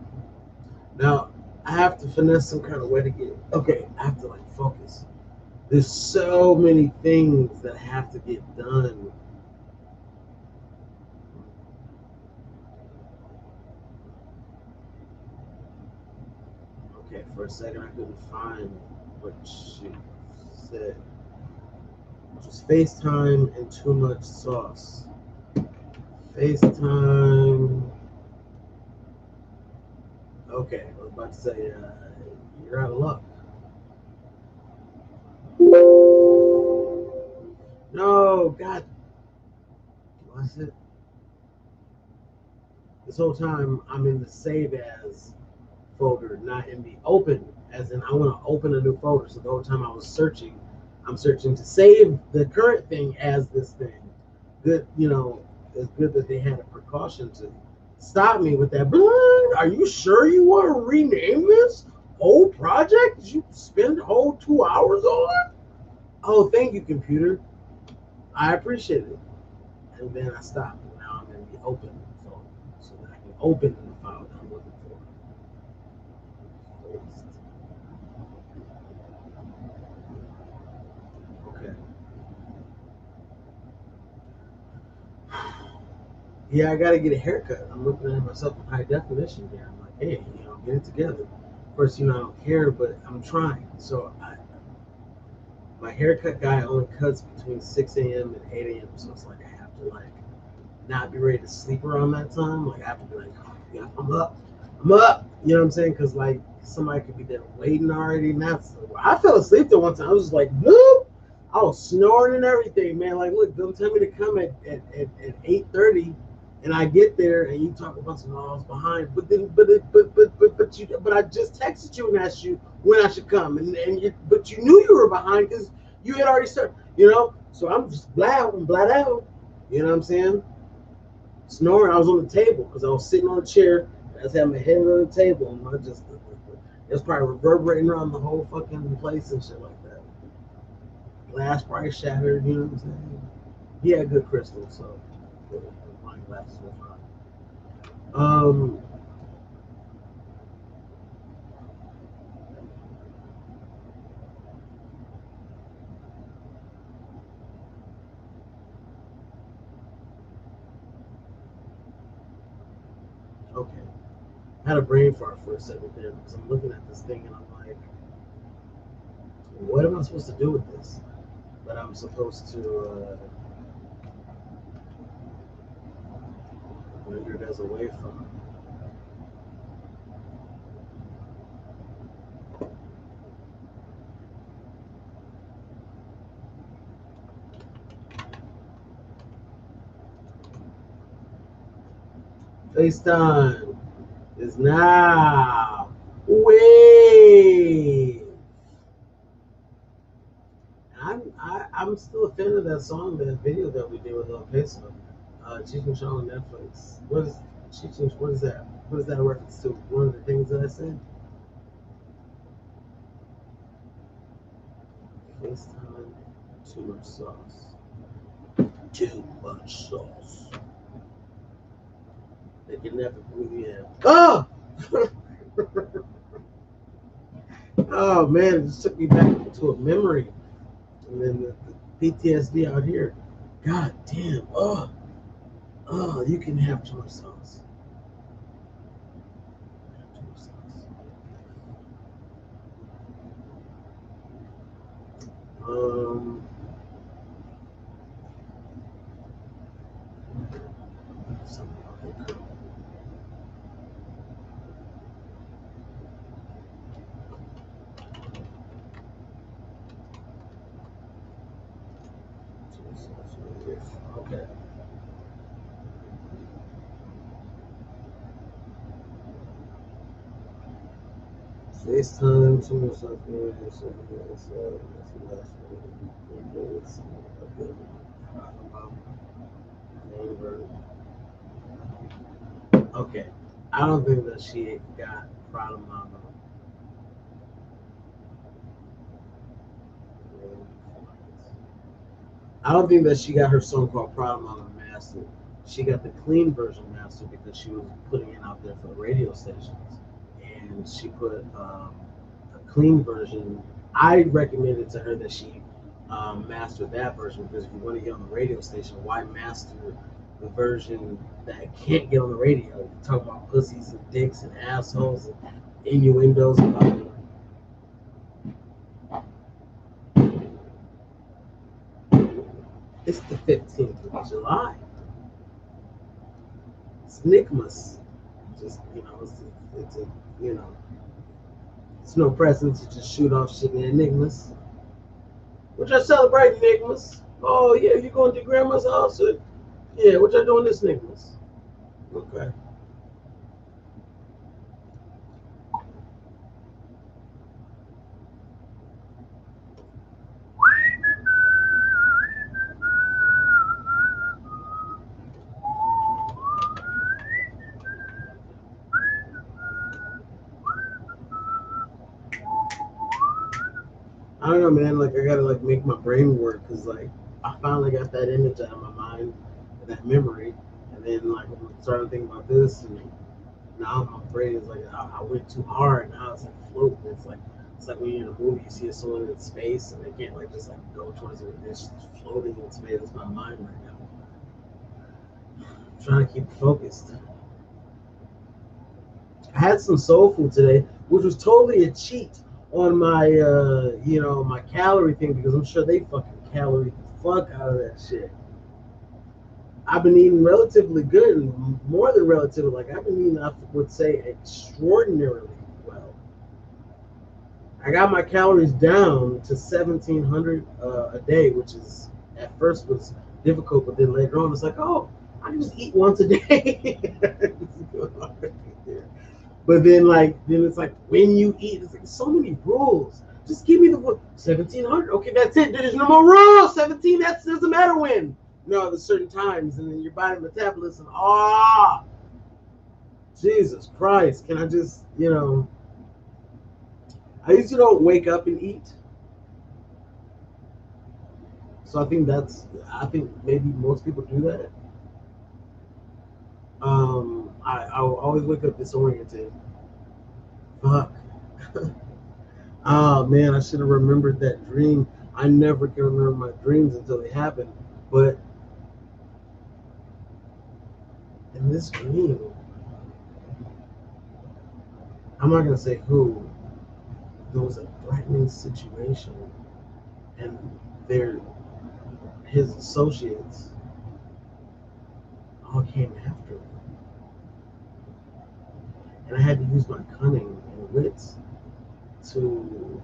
Now I have to finesse some kind of way to get. Okay, I have to focus. There's so many things that have to get done. Okay, for a second I couldn't find what she said. Just FaceTime and too much sauce. FaceTime. Okay, I was about to say, you're out of luck. No, God. What's it? This whole time I'm in the save as folder, not in the open, as in I want to open a new folder. So the whole time I was searching, I'm searching to save the current thing as this thing. Good, it's good that they had a precaution to stop me with that. Are you sure you want to rename this? whole project? Did you spend the whole 2 hours on it? Oh, thank you, computer. I appreciate it. And then I stopped. Now I'm in the open phone, so that I can open the file that I'm looking for. Okay. Yeah, I gotta get a haircut. I'm looking at myself in high definition here. I'm like, hey, get it together. Of course, I don't care, but I'm trying. So my haircut guy only cuts between 6 a.m. and 8 a.m. So it's like I have to not be ready to sleep around that time. Like I have to be like, oh, yeah, I'm up. You know what I'm saying? Because like somebody could be there waiting already. And I fell asleep there one time. I was just like, nope. I was snoring and everything, man. Like, look, don't tell me to come at 8:30, and I get there and you talk about some laws behind. But I just texted you and asked you when I should come, but you knew you were behind because you had already started. So I'm just blad out. You know what I'm saying? Snoring. I was on the table because I was sitting on a chair. I just had my head on the table, and it's probably reverberating around the whole fucking place and shit like that. Glass probably shattered. You know what I'm saying? He had good crystal, so my glasses were fine. Okay. I had a brain fart for a second there because I'm looking at this thing and I'm like, what am I supposed to do with this? But I'm supposed to render it as a waveform. FaceTime is now. Wave. I'm still a fan of that song, that video that we did with Peso. Cheech and Chong on Netflix. What is Cheech? What is that? What is that a reference to? One of the things that I said. FaceTime, too much sauce. Too much sauce. They can never breathe in. Oh! Oh man, it just took me back to a memory. And then the PTSD out here. God damn. Oh, you can have too much sauce. Too much sauce. Okay. FaceTime, too much stuff here. That's the last one. Okay. I don't think that she got Prada Mama. I don't think that she got her song called Prada Mama mastered. She got the clean version mastered because she was putting it out there for the radio stations. And she put a clean version. I recommended to her that she master that version because if you want to get on the radio station, why master the version that can't get on the radio? You talk about pussies and dicks and assholes and innuendos about It's the 15th of July. It's Nickmas. Just it's no present to just shoot off shit in Nickmas. What y'all celebrating, Nickmas? Oh yeah, you going to grandma's house? Yeah, what y'all doing this Nickmas? Okay. I don't know, man. Like I gotta like make my brain work because like I finally got that image out of my mind, and that memory, and then like I'm starting to think about this, and now my brain is like I went too hard. Now it's like floating. It's like when you're in a movie, you see someone in space, and they can't like just like go towards it. They're just floating in space. That's my mind right now. I'm trying to keep it focused. I had some soul food today, which was totally a cheat on my, my calorie thing because I'm sure they fucking calorie the fuck out of that shit. I've been eating relatively good, and more than relatively. Like I've been eating, I would say, extraordinarily well. I got my calories down to 1,700 a day, which is at first was difficult, but then later on it's like, oh, I can just eat once a day. But then it's like when you eat, it's like so many rules. Just give me the 1,700. Okay, that's it. There's no more rules. 17. That doesn't matter when. No, there's certain times, and then your body metabolism. Jesus Christ! Can I just, I usually don't wake up and eat. So I think maybe most people do that. I'll always wake up disoriented. Fuck. Oh man, I should have remembered that dream. I never can remember my dreams until they happen. But in this dream, I'm not gonna say who. There was a threatening situation, and their his associates all came after me, and I had to use my cunning and wits to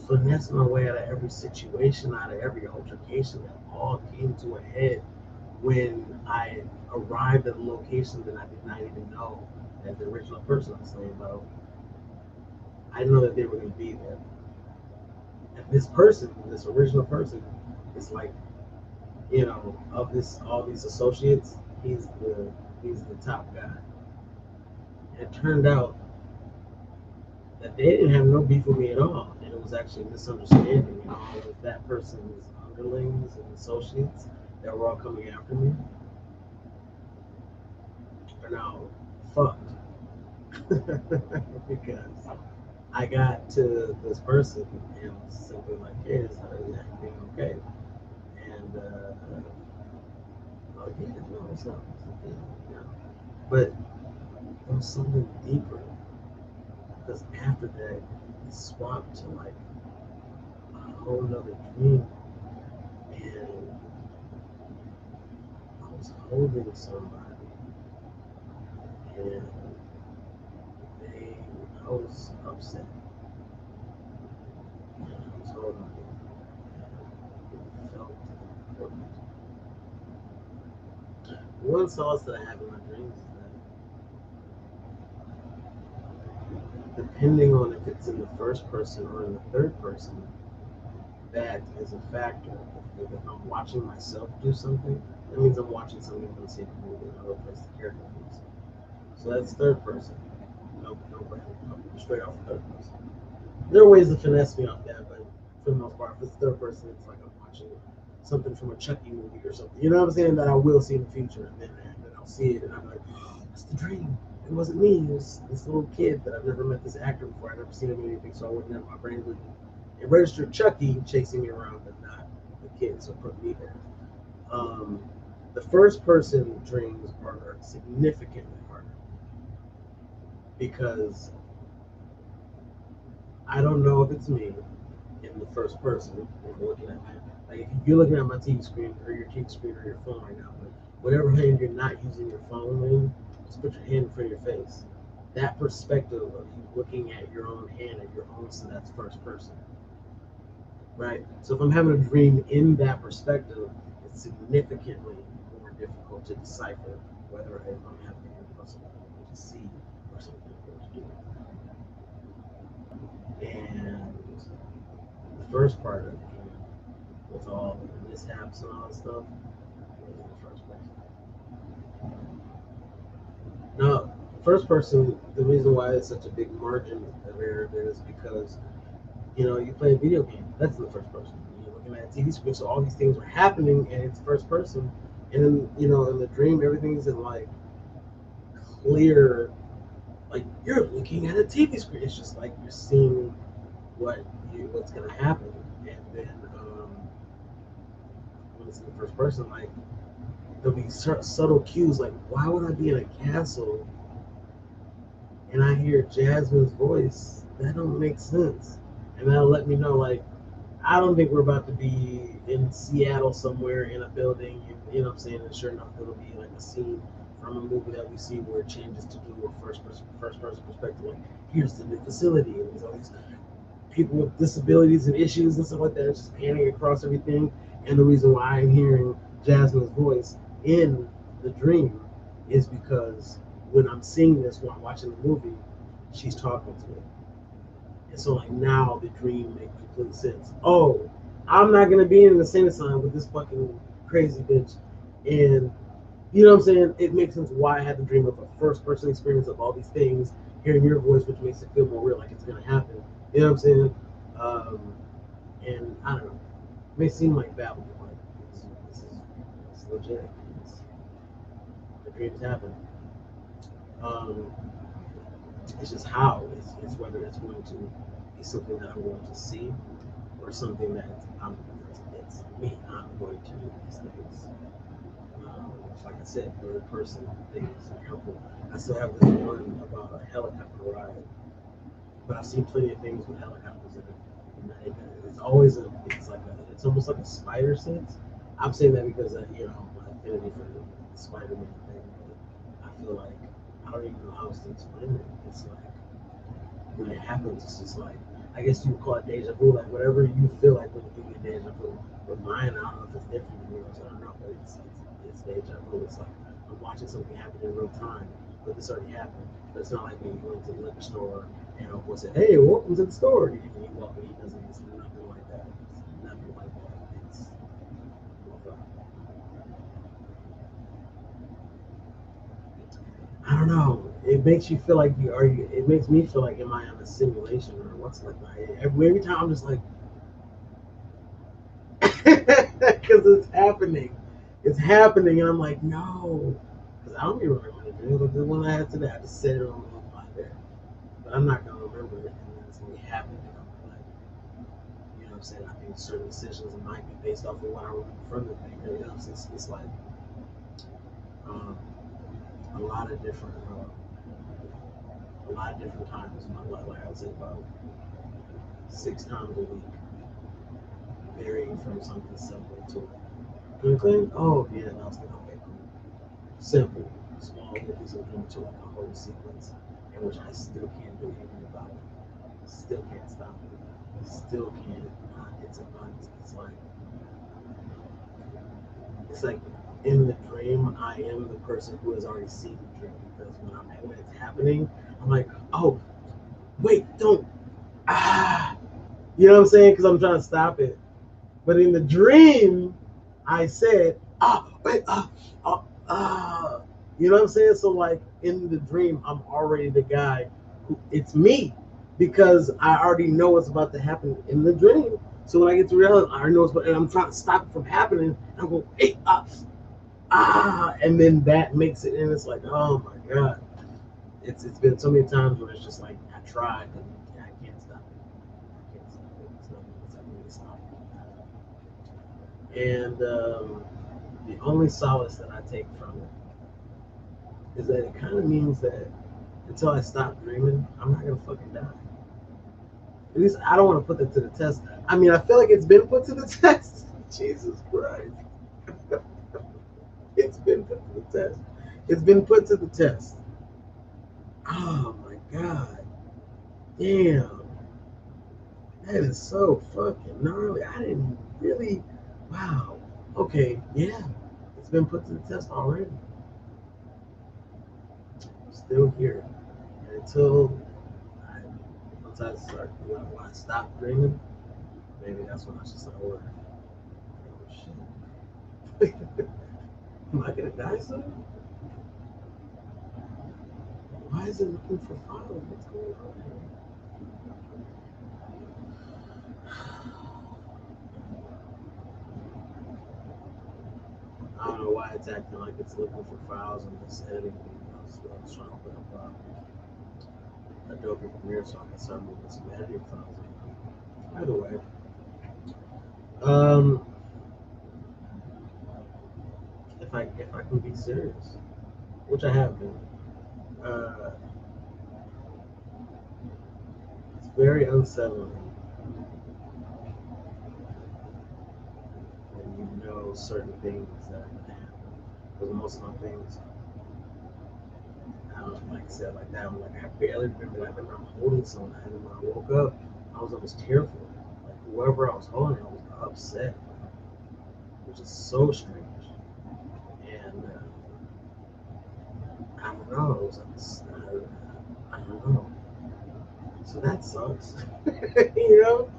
finesse my way out of every situation, out of every altercation that all came to a head when I arrived at a location that I did not even know that the original person I was saying about. I didn't know that they were going to be there. And this original person, is like, of this all these associates, he's the top guy. It turned out that they didn't have no beef with me at all, and it was actually a misunderstanding. All of that person's underlings and associates that were all coming after me are now fucked because I got to this person and was simply like, "Hey, is everything okay?" And oh yeah, no, what's up? Yeah. But there was something deeper because after that, it swapped to like a whole nother dream, and I was holding somebody, and they, I was upset. And I was holding them, and it felt important. One solace that I have in my dreams is that depending on if it's in the first person or in the third person, that is a factor. If I'm watching myself do something, that means I'm watching something from the same movie, another place the character is. So that's third person. No brainer. Straight off the third person. There are ways to finesse me off that, but for the most part, if it's third person, it's like I'm watching something from a Chucky movie or something. You know what I'm saying? That I will see in the future, and then I'll see it, and I'm like, oh, it's the dream. It wasn't me. It was this little kid that I've never met this actor before. I've never seen him in anything, so I wouldn't have my brain would it registered Chucky chasing me around, but not the kid. So put me there. Um, the first person dreams are significantly harder because I don't know if it's me in the first person. If you're looking at like if you're looking at my TV screen or your TV screen or your phone right now, but whatever hand you're not using your phone in, just put your hand in front of your face. That perspective of you looking at your own hand at your own, so that's first person, right? So if I'm having a dream in that perspective, it's significantly more difficult to decipher whether I'm having something to see or something to do. And the first part of the game, with all the mishaps and all that stuff, was in the first person. Now, first person, the reason why it's such a big margin of error there is because You play a video game. That's in the first person. You're looking at a TV screen, so all these things are happening, and it's first person. And then, in the dream, everything's in like clear, like you're looking at a TV screen. It's just like you're seeing what's gonna happen, and then when it's in the first person, like there'll be subtle cues. Like, why would I be in a castle and I hear Jasmine's voice? That don't make sense, and that'll let me know, like, I don't think we're about to be in Seattle somewhere in a building, and, you know what I'm saying? And sure enough, it'll be like a scene from a movie that we see where it changes to do a first person perspective. Like, here's the new facility, and there's all these people with disabilities and issues and stuff like that. It's just panning across everything. And the reason why I'm hearing Jasmine's voice in the dream is because when I'm seeing this, when I'm watching the movie, she's talking to me. And so, like, now the dream makes complete sense. Oh, I'm not gonna be in the same sign with this fucking crazy bitch. And you know what I'm saying? It makes sense why I had the dream of a first person experience of all these things, hearing your voice, which makes it feel more real, like it's gonna happen. You know what I'm saying? And I don't know. It may seem like that, but like it's legit. The dreams happen. Um, it's just how. It's whether it's going to be something that I'm going to see or something that it's me. I'm going to do these things. Like I said, third person things are helpful. I still have this one about a helicopter ride, but I've seen plenty of things with helicopters in it. It's always it's almost like a spider sense. I'm saying that because my affinity for the Spider-Man thing. But I feel like I don't even know how else to explain it. It's like when it happens, it's just like I guess you would call it deja vu, like whatever you feel like when you get deja vu. But mine, I don't know if it's different from yours. I don't know, but it's deja vu. It's like I'm watching something happen in real time, but this already happened. But it's not like when you go into the liquor store and Uncle say, "Hey, welcome to the store," and you walk in, he doesn't. It's nothing like that. It's nothing like that. It's I don't know. It makes you feel like you are. It makes me feel like, am I on a simulation or what's like that? Every time I'm just like, because it's happening. It's happening, and I'm like, no, because I don't even remember the dream. But the one I had today, I just said it on my there, but I'm not gonna remember it, and then it's gonna be happening. I'm like, you know what I'm saying? I think certain decisions might be based off of what I remember from the thing. You know, it's like um, a lot of different. A lot of different times in my life. Like I would say about 6 times a week, varying from something simple to good thing. Oh yeah, and I was thinking, okay, cool. Simple, small movies will come to like a whole sequence in which I still can't do anything about it. Still can't stop it. Still can't. It's like in the dream, I am the person who has already seen the dream because when it's happening, I'm like, oh wait, don't you know what I'm saying? Because I'm trying to stop it. But in the dream, I said, wait, you know what I'm saying? So like in the dream, I'm already the guy it's me because I already know what's about to happen in the dream. So when I get to reality, I already know and I'm trying to stop it from happening. And I go, hey, and then that makes it, and it's like, oh my god, it's been so many times where it's just like I tried and I can't stop it. I can't stop it. It's not really stop it. And the only solace that I take from it is that it kind of means that until I stop dreaming, I'm not gonna fucking die. At least I don't want to put that to the test. I mean, I feel like it's been put to the test. Jesus Christ. It's been put to the test. It's been put to the test. Oh my God. Damn. That is so fucking gnarly. I didn't really. Wow. Okay. Yeah. It's been put to the test already. I'm still here. And until once I start, when I stop dreaming, maybe that's when I should start working. Oh, shit. Am I gonna die soon? Why is it looking for files? What's going on here? I don't know why it's acting like it's looking for files and just editing me. I was trying to put up Adobe Premiere so I can start moving some editing files. Either way, um, if I can be serious, which I have been, it's very unsettling when you know certain things that are gonna happen. Because most of my things, like I said, like that, I'm like I barely remember. I remember I'm holding someone, and then when I woke up, I was almost tearful. Like whoever I was holding, I was upset, which is so strange. And I don't know. It was, I don't know. So that sucks. You know,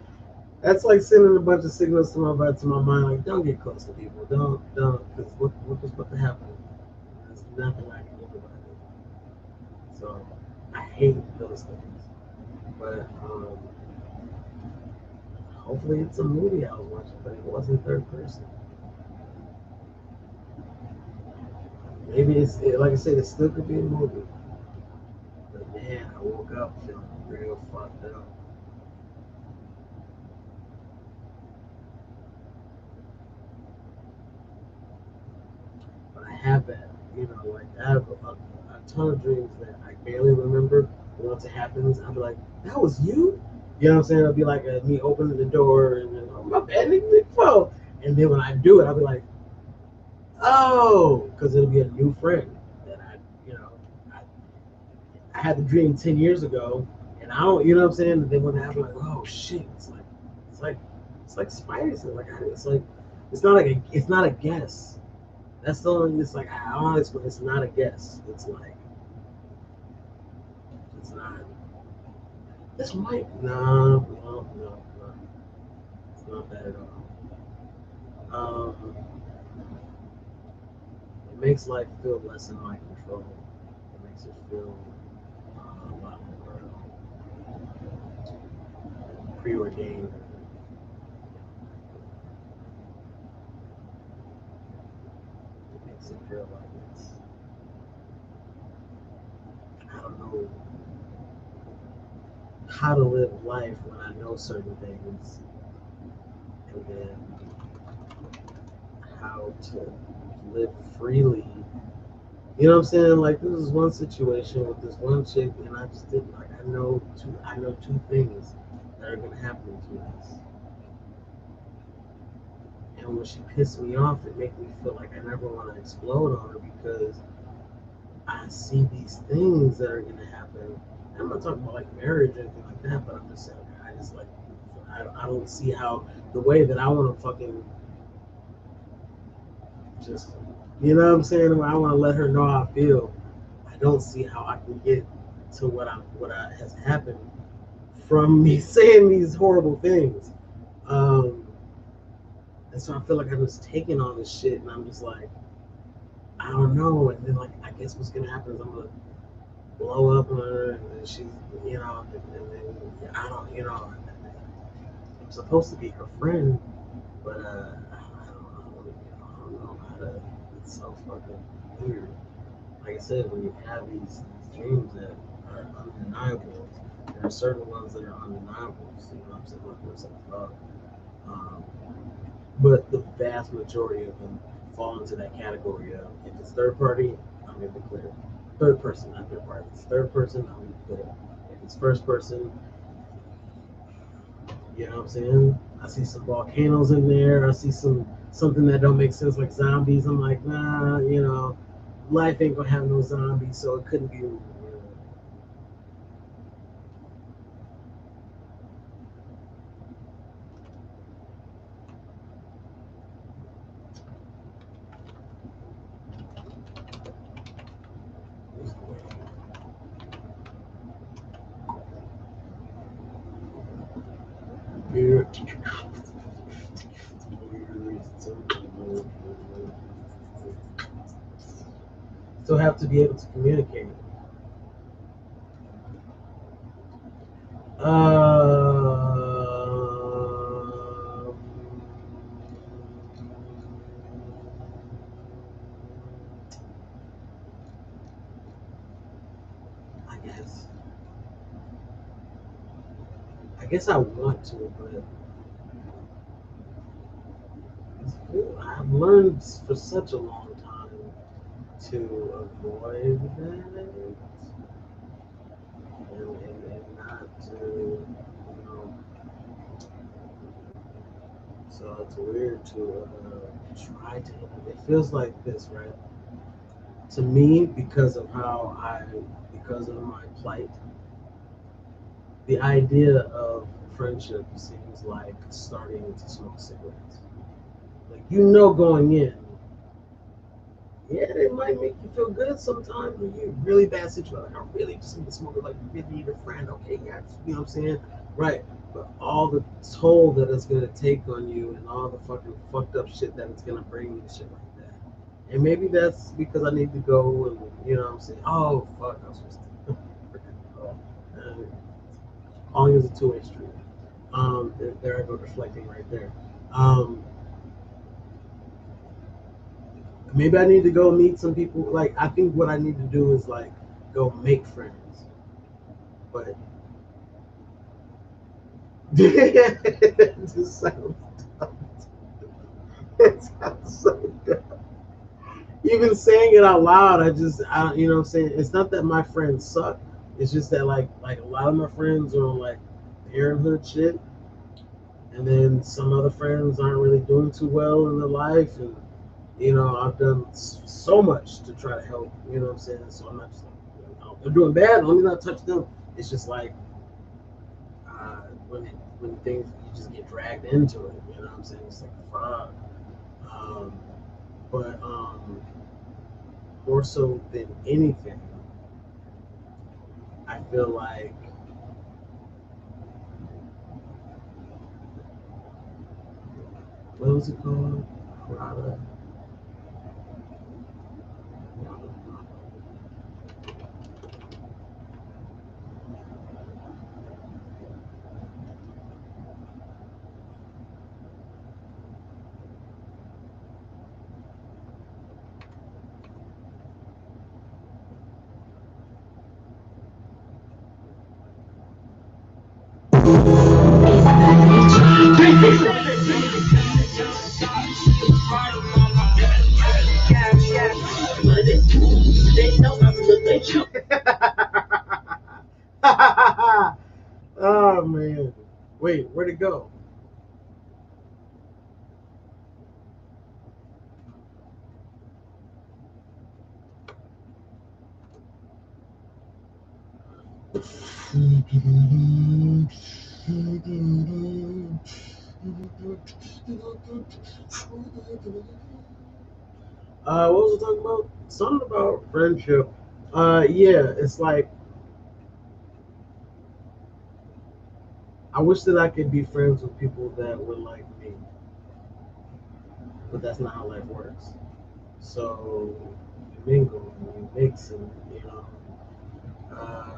that's like sending a bunch of signals to my mind, like don't get close to people, don't, because what was about to happen? There's nothing I can do about it. So I hate those things. But hopefully it's a movie I was watching, but it wasn't third person. Maybe like I said, it still could be a movie. But man, I woke up feeling real fucked up. But I have that, like I have a ton of dreams that I barely remember. But once it happens, I'll be like, that was you? You know what I'm saying? It'll be like me opening the door and then, oh, my bad, Nick, whoa. And then when I do it, I'll be like, oh, because it'll be a new friend that I, I had the dream 10 years ago, and I don't, you know what I'm saying? And then when it happened, like, oh shit, it's like, it's like Spidey said, like, it's like, it's not a guess. That's the only. It's like I honestly, it's not a guess. It's like it's not. This might no. It's not that at all. It makes life feel less in my control. It makes it feel a lot more preordained. It makes it feel like it's I don't know how to live life when I know certain things, and then how to live freely. You know what I'm saying? Like this is one situation with this one chick, and I just didn't like. I know two things that are gonna happen to us, and when she pissed me off, it made me feel like I never want to explode on her because I see these things that are gonna happen. And I'm not talking about like marriage or anything like that, but I'm just saying I just like I don't see how the way that I want to fucking just you know what I'm saying. When I want to let her know how I feel, I don't see how I can get to what has happened from me saying these horrible things. And so I feel like I'm just taking all this shit, and I'm just like, I don't know. And then like I guess what's gonna happen is I'm gonna blow up on her, and then she's, and then I don't, I'm supposed to be her friend, but I don't know how to. It's so fucking weird. Like I said, when you have these dreams that are undeniable, there are certain ones that are undeniable. So, you know what I'm saying? Like there's a thought. Um, but the vast majority of them fall into that category of if it's third party, I'm in the clear. Third person, not third party. If it's third person, I'm in the clear. If it's first person, you know what I'm saying? I see some volcanoes in there. I see something that don't make sense like zombies. I'm like, nah, life ain't gonna have no zombies, so it couldn't be real. Still have to be able to communicate. I guess I want to, but I've learned for such a long time to avoid that and not to, so it's weird to try to. It feels like this, right? To me, because of my plight, the idea of friendship seems like starting to smoke cigarettes. Like going in, yeah, it might make you feel good sometimes when you're in really bad situation. Like, I really just need to smoke it, like you really need a friend. Okay, yeah, you know what I'm saying? Right. But all the toll that it's gonna take on you and all the fucking fucked up shit that it's gonna bring you and shit like that. And maybe that's because I need to go and you know what I'm saying? Oh fuck, I was supposed to calling is a two-way street. There I go deflecting right there. Maybe I need to go meet some people. Like, I think what I need to do is like go make friends. But it just sounds dumb. It sounds so dumb. Even saying it out loud, you know what I'm saying? It's not that my friends suck. It's just that like a lot of my friends are on like parenthood shit, and then some other friends aren't really doing too well in their life, and I've done so much to try to help. You know what I'm saying? So I'm not just like, they're doing bad. Let me not touch them. It's just like when things you just get dragged into it. You know what I'm saying? It's like fuck. Um, but more so than anything, I feel like what was it called? Prada. Oh man. Wait, where'd it go? What was I talking about? Something about friendship. Yeah, it's like I wish that I could be friends with people that were like me, but that's not how life works. So you mingle and you mix, and uh,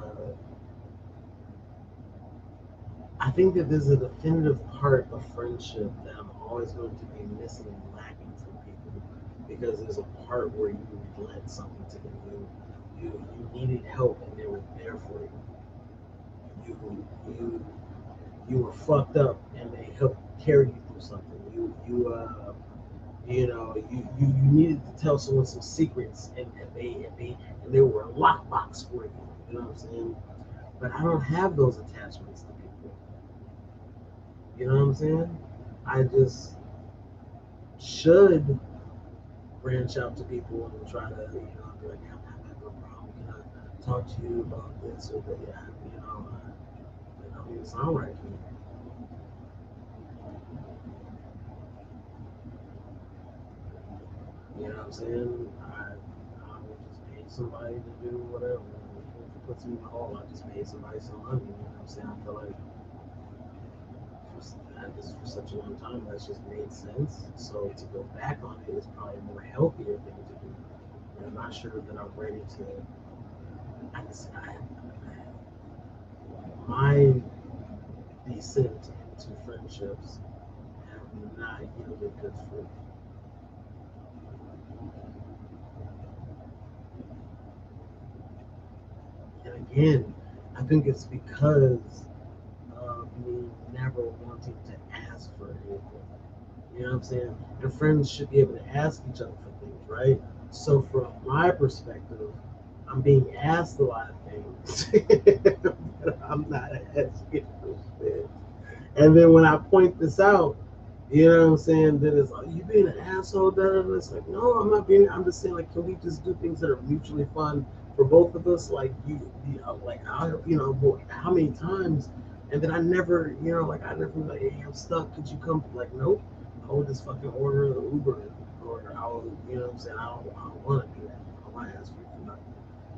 I think that there's a definitive part of friendship that I'm always going to be missing and lacking from people because there's a part where you lent something to them. You needed help and they were there for you. You you were fucked up and they helped carry you through something. You needed to tell someone some secrets and they were a lockbox for you. You know what I'm saying? But I don't have those attachments to people. You know what I'm saying? I just should branch out to people and try to, be like, yeah, I have no problem. Can I talk to you about this or that? Yeah, it's all right. You know what I'm saying? I would just pay somebody to do whatever. If it puts me in the hole, I just pay somebody some money. You know what I'm saying? I feel like for such a long time, that's just made sense. So to go back on it is probably a more healthier thing to do. And I'm not sure that I'm ready to. My descent into friendships have not yielded good fruit. And again, think it's because of me never wanting to ask for anything. You know what I'm saying? And friends should be able to ask each other for things, right? So from my perspective, I'm being asked a lot of things that I'm not asking for shit. And then when I point this out, you know what I'm saying? Then it's like, you being an asshole, da, da, da. It's like, no, I'm not being, I'm just saying, like, can we just do things that are mutually fun for both of us? Like, you know, like, boy, how many times? And then I never, like, I never be like, hey, I'm stuck. Could you come? Like, nope. I would just fucking order an Uber, or I would, you know what I'm saying? I don't want to do that. I want to ask for nothing.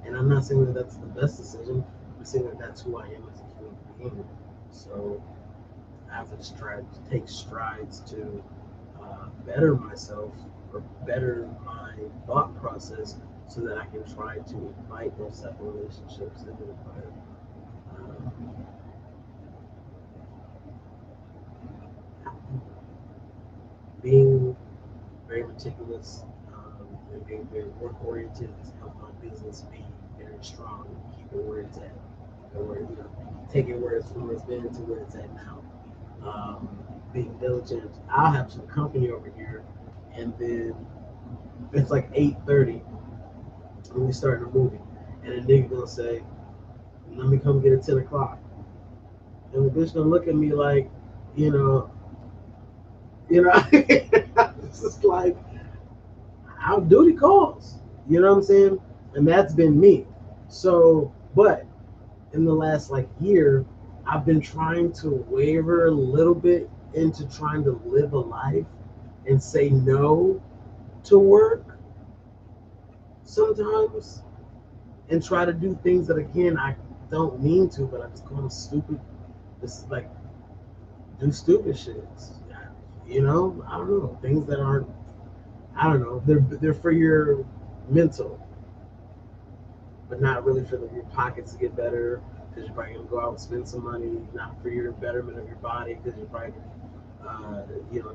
And I'm not saying that that's the best decision. I'm saying that that's who I am as a human being. So I have to just try to take strides to better myself or better my thought process so that I can try to invite those type of relationships into the fire. Being very meticulous and being very work oriented has helped my business be very strong and keep it where it's at. Or, take it where it's been to where it's at now. Being diligent. I'll have some company over here, and then it's like 8:30 when we start the movie, and a nigga gonna say, "Let me come get it 10 o'clock," and the bitch gonna look at me like, you know, it's just like how duty calls. You know what I'm saying? And that's been me. So, but in the last like year, I've been trying to waver a little bit into trying to live a life and say no to work sometimes and try to do things that again I don't mean to, but I just call them stupid. Just like do stupid shit. I don't know, things that aren't. I don't know. They're for your mental, but not really for your pockets to get better. Because you're probably gonna go out and spend some money, not for your betterment of your body. Because you're probably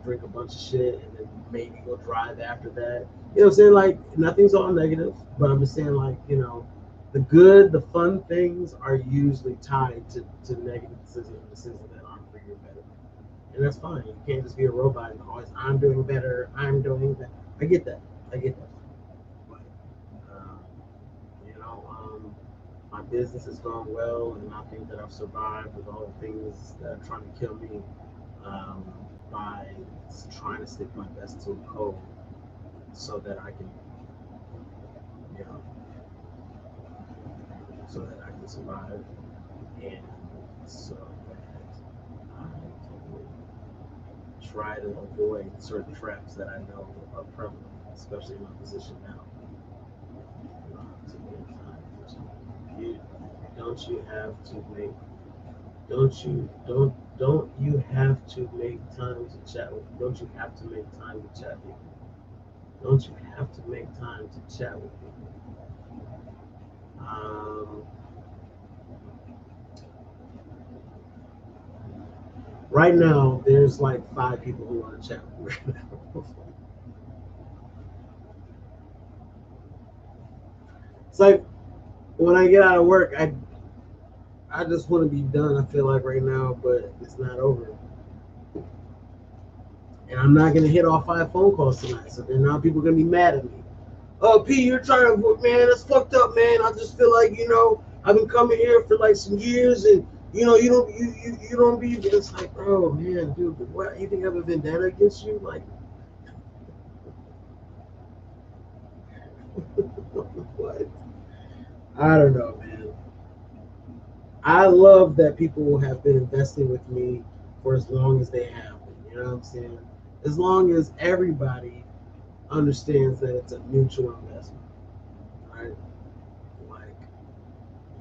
drink a bunch of shit and then maybe go drive after that. You know what I'm saying? Like nothing's all negative, but I'm just saying like the good, the fun things are usually tied to negative decisions that aren't for your betterment. And that's fine. You can't just be a robot and always I'm doing better. I'm doing that. I get that. But um, my business is going well, and I think that I've survived with all the things that are trying to kill me um, by trying to stick my best to the code so that I can, you know, so that I can survive, and so that I can try to avoid certain traps that I know are prevalent, especially in my position now. You don't you have to make don't you have to make time to chat with don't you have to make time to chat with people? Don't you have to make time to chat with people? Right now, there's like 5 people who want to chat with me. It's like when I get out of work, I just want to be done. I feel like right now, but it's not over. And I'm not gonna hit all 5 phone calls tonight. So then now people are gonna be mad at me. Oh, P, you're trying to, man, that's fucked up, man. I just feel like, I've been coming here for like some years and, you don't be, it's like, bro, man, dude, what, you think I have a vendetta against you? Like, what? I don't know, man. I love that people have been investing with me for as long as they have been, you know what I'm saying? As long as everybody understands that it's a mutual investment, right? Like,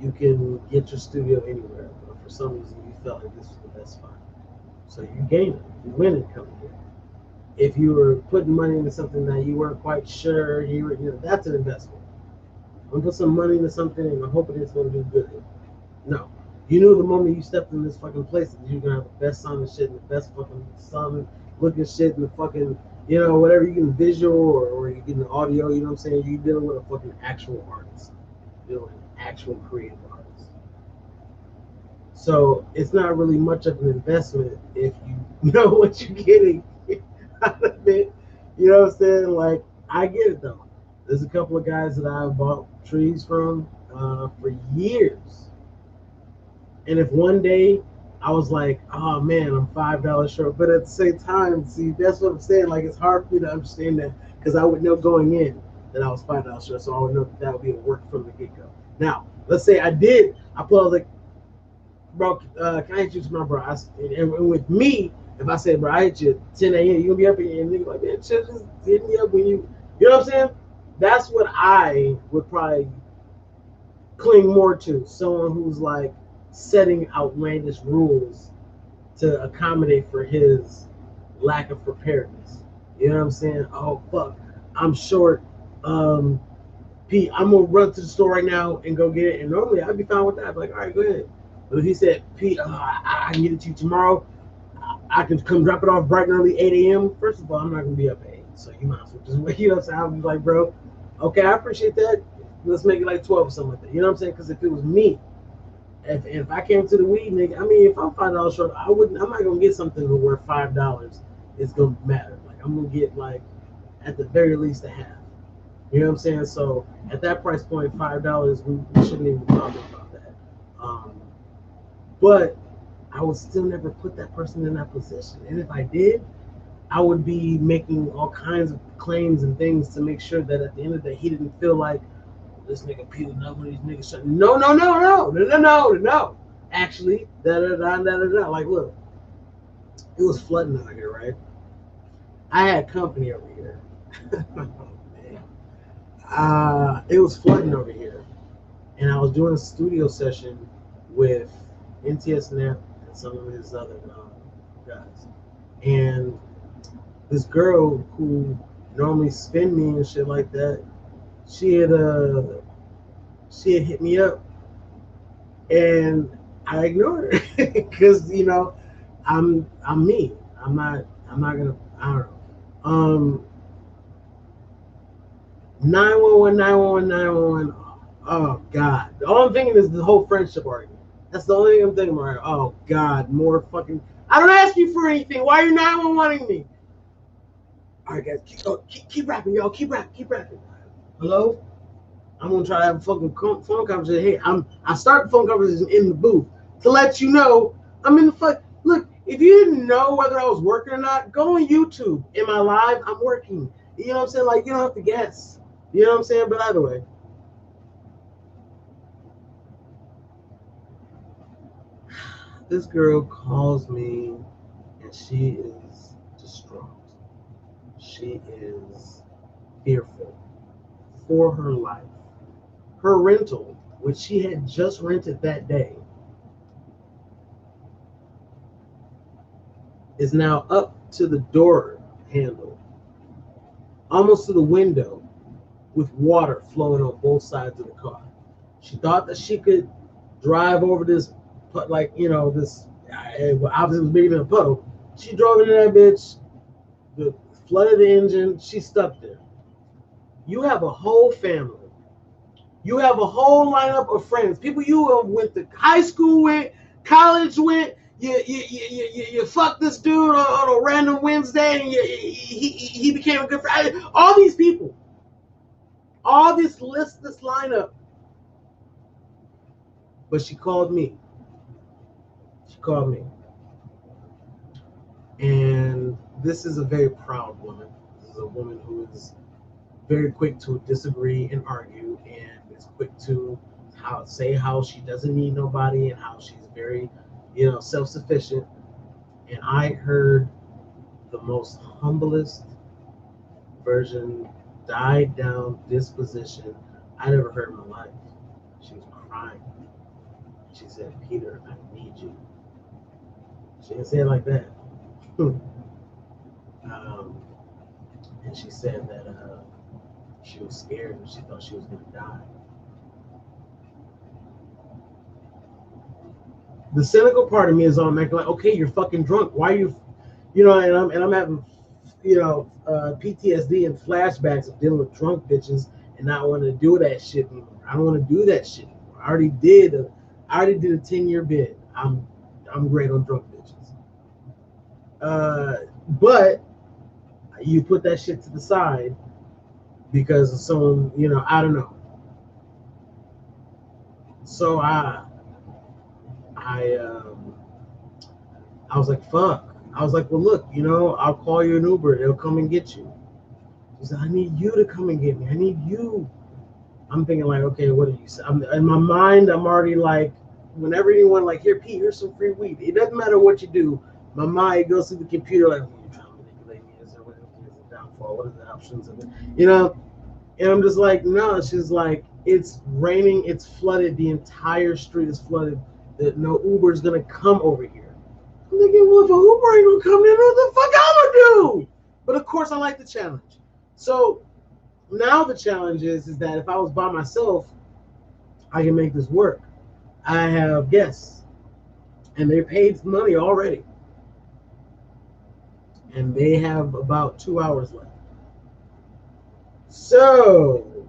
you can get your studio anywhere, but for some reason you felt like this was the best spot. So you gain it, you win it coming here. If you were putting money into something that you weren't quite sure, that's an investment. I'm gonna put some money into something and I'm hoping it's gonna do good. No. You knew the moment you stepped in this fucking place that you're gonna have the best sounding shit and the best fucking sounding looking shit and the fucking, whatever you can visual or you get the audio, you know what I'm saying? You're dealing with a fucking actual artist. You're dealing with an actual creative artist. So it's not really much of an investment if you know what you're getting out of it. You know what I'm saying? Like, I get it though. There's a couple of guys that I've bought trees from for years. And if one day I was like, oh man, I'm $5 short, but at the same time, see, that's what I'm saying. Like, it's hard for me to understand that because I would know going in that I was $5 short, so I would know that would be a work from the get go. Now, let's say I did, I was like, bro, can I hit you tomorrow, bro? And with me, if I say, bro, I hit you at 10 a.m., you gonna be up here and nigga like, man, chill, just hit me up when you know what I'm saying? That's what I would probably cling more to. Someone who's like setting outlandish rules to accommodate for his lack of preparedness. You know what I'm saying? Oh fuck, I'm short. Um, Pete, I'm gonna run to the store right now and go get it. And normally I'd be fine with that. I'd be like, all right, go ahead. But if he said, Pete, I can get it to you tomorrow. I can come drop it off bright and early, 8 a.m. First of all, I'm not gonna be up at 8, so you might as well just wait. You know what I'm saying? I'll be like, bro, okay, I appreciate that. Let's make it like 12 or something like that. You know what I'm saying? Because if it was me, if I came to the weed, nigga, I mean, if I'm $5 short, I wouldn't. I'm not gonna get something where $5 is gonna matter. Like I'm gonna get like at the very least a half. You know what I'm saying? So at that price point, $5, we shouldn't even talk about that. But I would still never put that person in that position. And if I did, I would be making all kinds of claims and things to make sure that at the end of the day, he didn't feel like this nigga Pete, another one of these niggas. No. Actually, da da da da da. Like, look, it was flooding out here, right? I had company over here. It was flooding over here, and I was doing a studio session with NTS Nap and some of his other guys, and this girl who normally spin me and shit like that, she had hit me up, and I ignored her because I'm me. I'm not gonna. I don't know. 911. Oh God. All I'm thinking is the whole friendship argument. That's the only thing I'm thinking about. Oh God, more fucking. I don't ask you for anything. Why are you 911ing me? All right, guys, keep rapping, y'all. Keep rapping. Hello? I'm gonna try to have a fucking phone conversation. Hey, I start the phone conversation in the booth to let you know I'm in the fuck. Look, if you didn't know whether I was working or not, go on YouTube. Am I live? I'm working. You know what I'm saying? Like, you don't have to guess. You know what I'm saying? But either way, this girl calls me and she is distraught. She is fearful for her life. Her rental, which she had just rented that day, is now up to the door handle, almost to the window, with water flowing on both sides of the car. She thought that she could drive over this, this, obviously was bigger than a puddle. She drove into that bitch, the flooded the engine, she's stuck there. You have a whole family. You have a whole lineup of friends, people you went to high school with, college with. You fucked this dude on a random Wednesday, and he became a good friend. All these people, all this lineup. But she called me. And this is a very proud woman. This is a woman who is very quick to disagree and argue, and is quick to say how she doesn't need nobody and how she's very, self-sufficient. And I heard the most humblest version, died down disposition I never heard in my life. She was crying. She said, Peter, I need you. She didn't say it like that. And she said that she was scared and she thought she was going to die. The cynical part of me is on like, okay, you're fucking drunk. Why are you, and I'm having, PTSD and flashbacks of dealing with drunk bitches and not wanting to do that shit anymore. I don't want to do that shit anymore. I already did a 10-year bid. I'm great on drunk bitches. But you put that shit to the side because of someone, I don't know. So I I was like, fuck. I was like, well, look, I'll call you an Uber. It'll come and get you. She said, I need you to come and get me. I need you. I'm thinking like, okay, what did you say? In my mind, I'm already like, whenever anyone like, here, Pete, here's some free weed. It doesn't matter what you do. My mind goes to the computer like, you're trying to manipulate me. Is there what is the downfall? What are the options of it? And I'm just like, no. She's like, it's raining. It's flooded. The entire street is flooded. That no Uber is gonna come over here. I'm thinking, well, if an Uber ain't gonna come in, what the fuck I'm gonna do? But of course, I like the challenge. So now the challenge is that if I was by myself, I can make this work. I have guests, and they paid money already, and they have about 2 hours left. So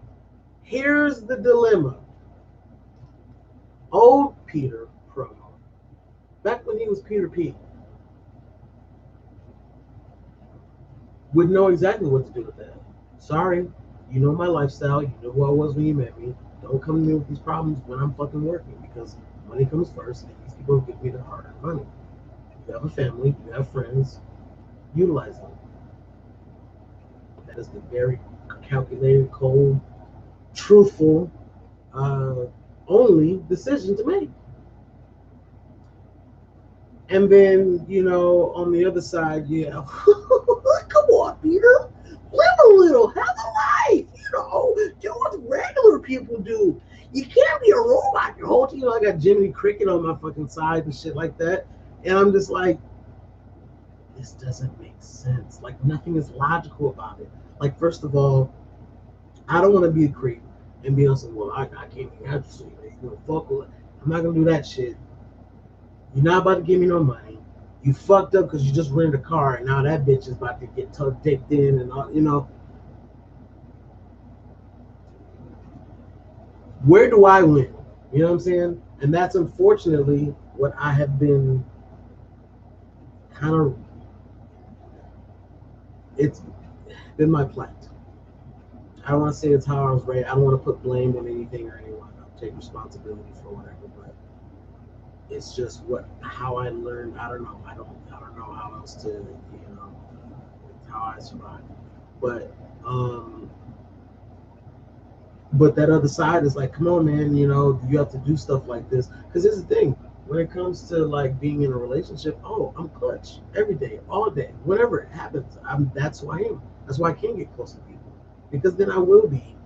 here's the dilemma. Old PeterPromo, back when he was Peter P, would know exactly what to do with that. Sorry, you know my lifestyle. You know who I was when you met me. Don't come to me with these problems when I'm fucking working, because money comes first, and these people give me their hard-earned money. You have a family, you have friends, utilize them. That is the very calculated, cold, truthful, only decision to make. And then, on the other side, yeah, come on, Peter, live a little, have a life, do what regular people do. You can't be a robot your whole time. I got Jiminy Cricket on my fucking side and shit like that. And I'm just like, this doesn't make sense. Like, nothing is logical about it. Like, first of all, I don't want to be a creep and be on some, well, I can't have you, so fuck with it. I'm not going to do that shit. You're not about to give me no money. You fucked up because you just rented a car, and now that bitch is about to get dicked in and all, Where do I win? You know what I'm saying? And that's unfortunately what I have been kind of, it's been my plight. I don't want to say it's how I was raised. I don't want to put blame on anything or anyone. I'll take responsibility for whatever, but it's just how I learned. I don't know. I don't know how else to, how I survived. But that other side is like, come on, man, you have to do stuff like this. Because here's the thing, when it comes to like being in a relationship, I'm clutch every day, all day, whenever it happens. That's who I am. That's why I can't get close to people, because then I will be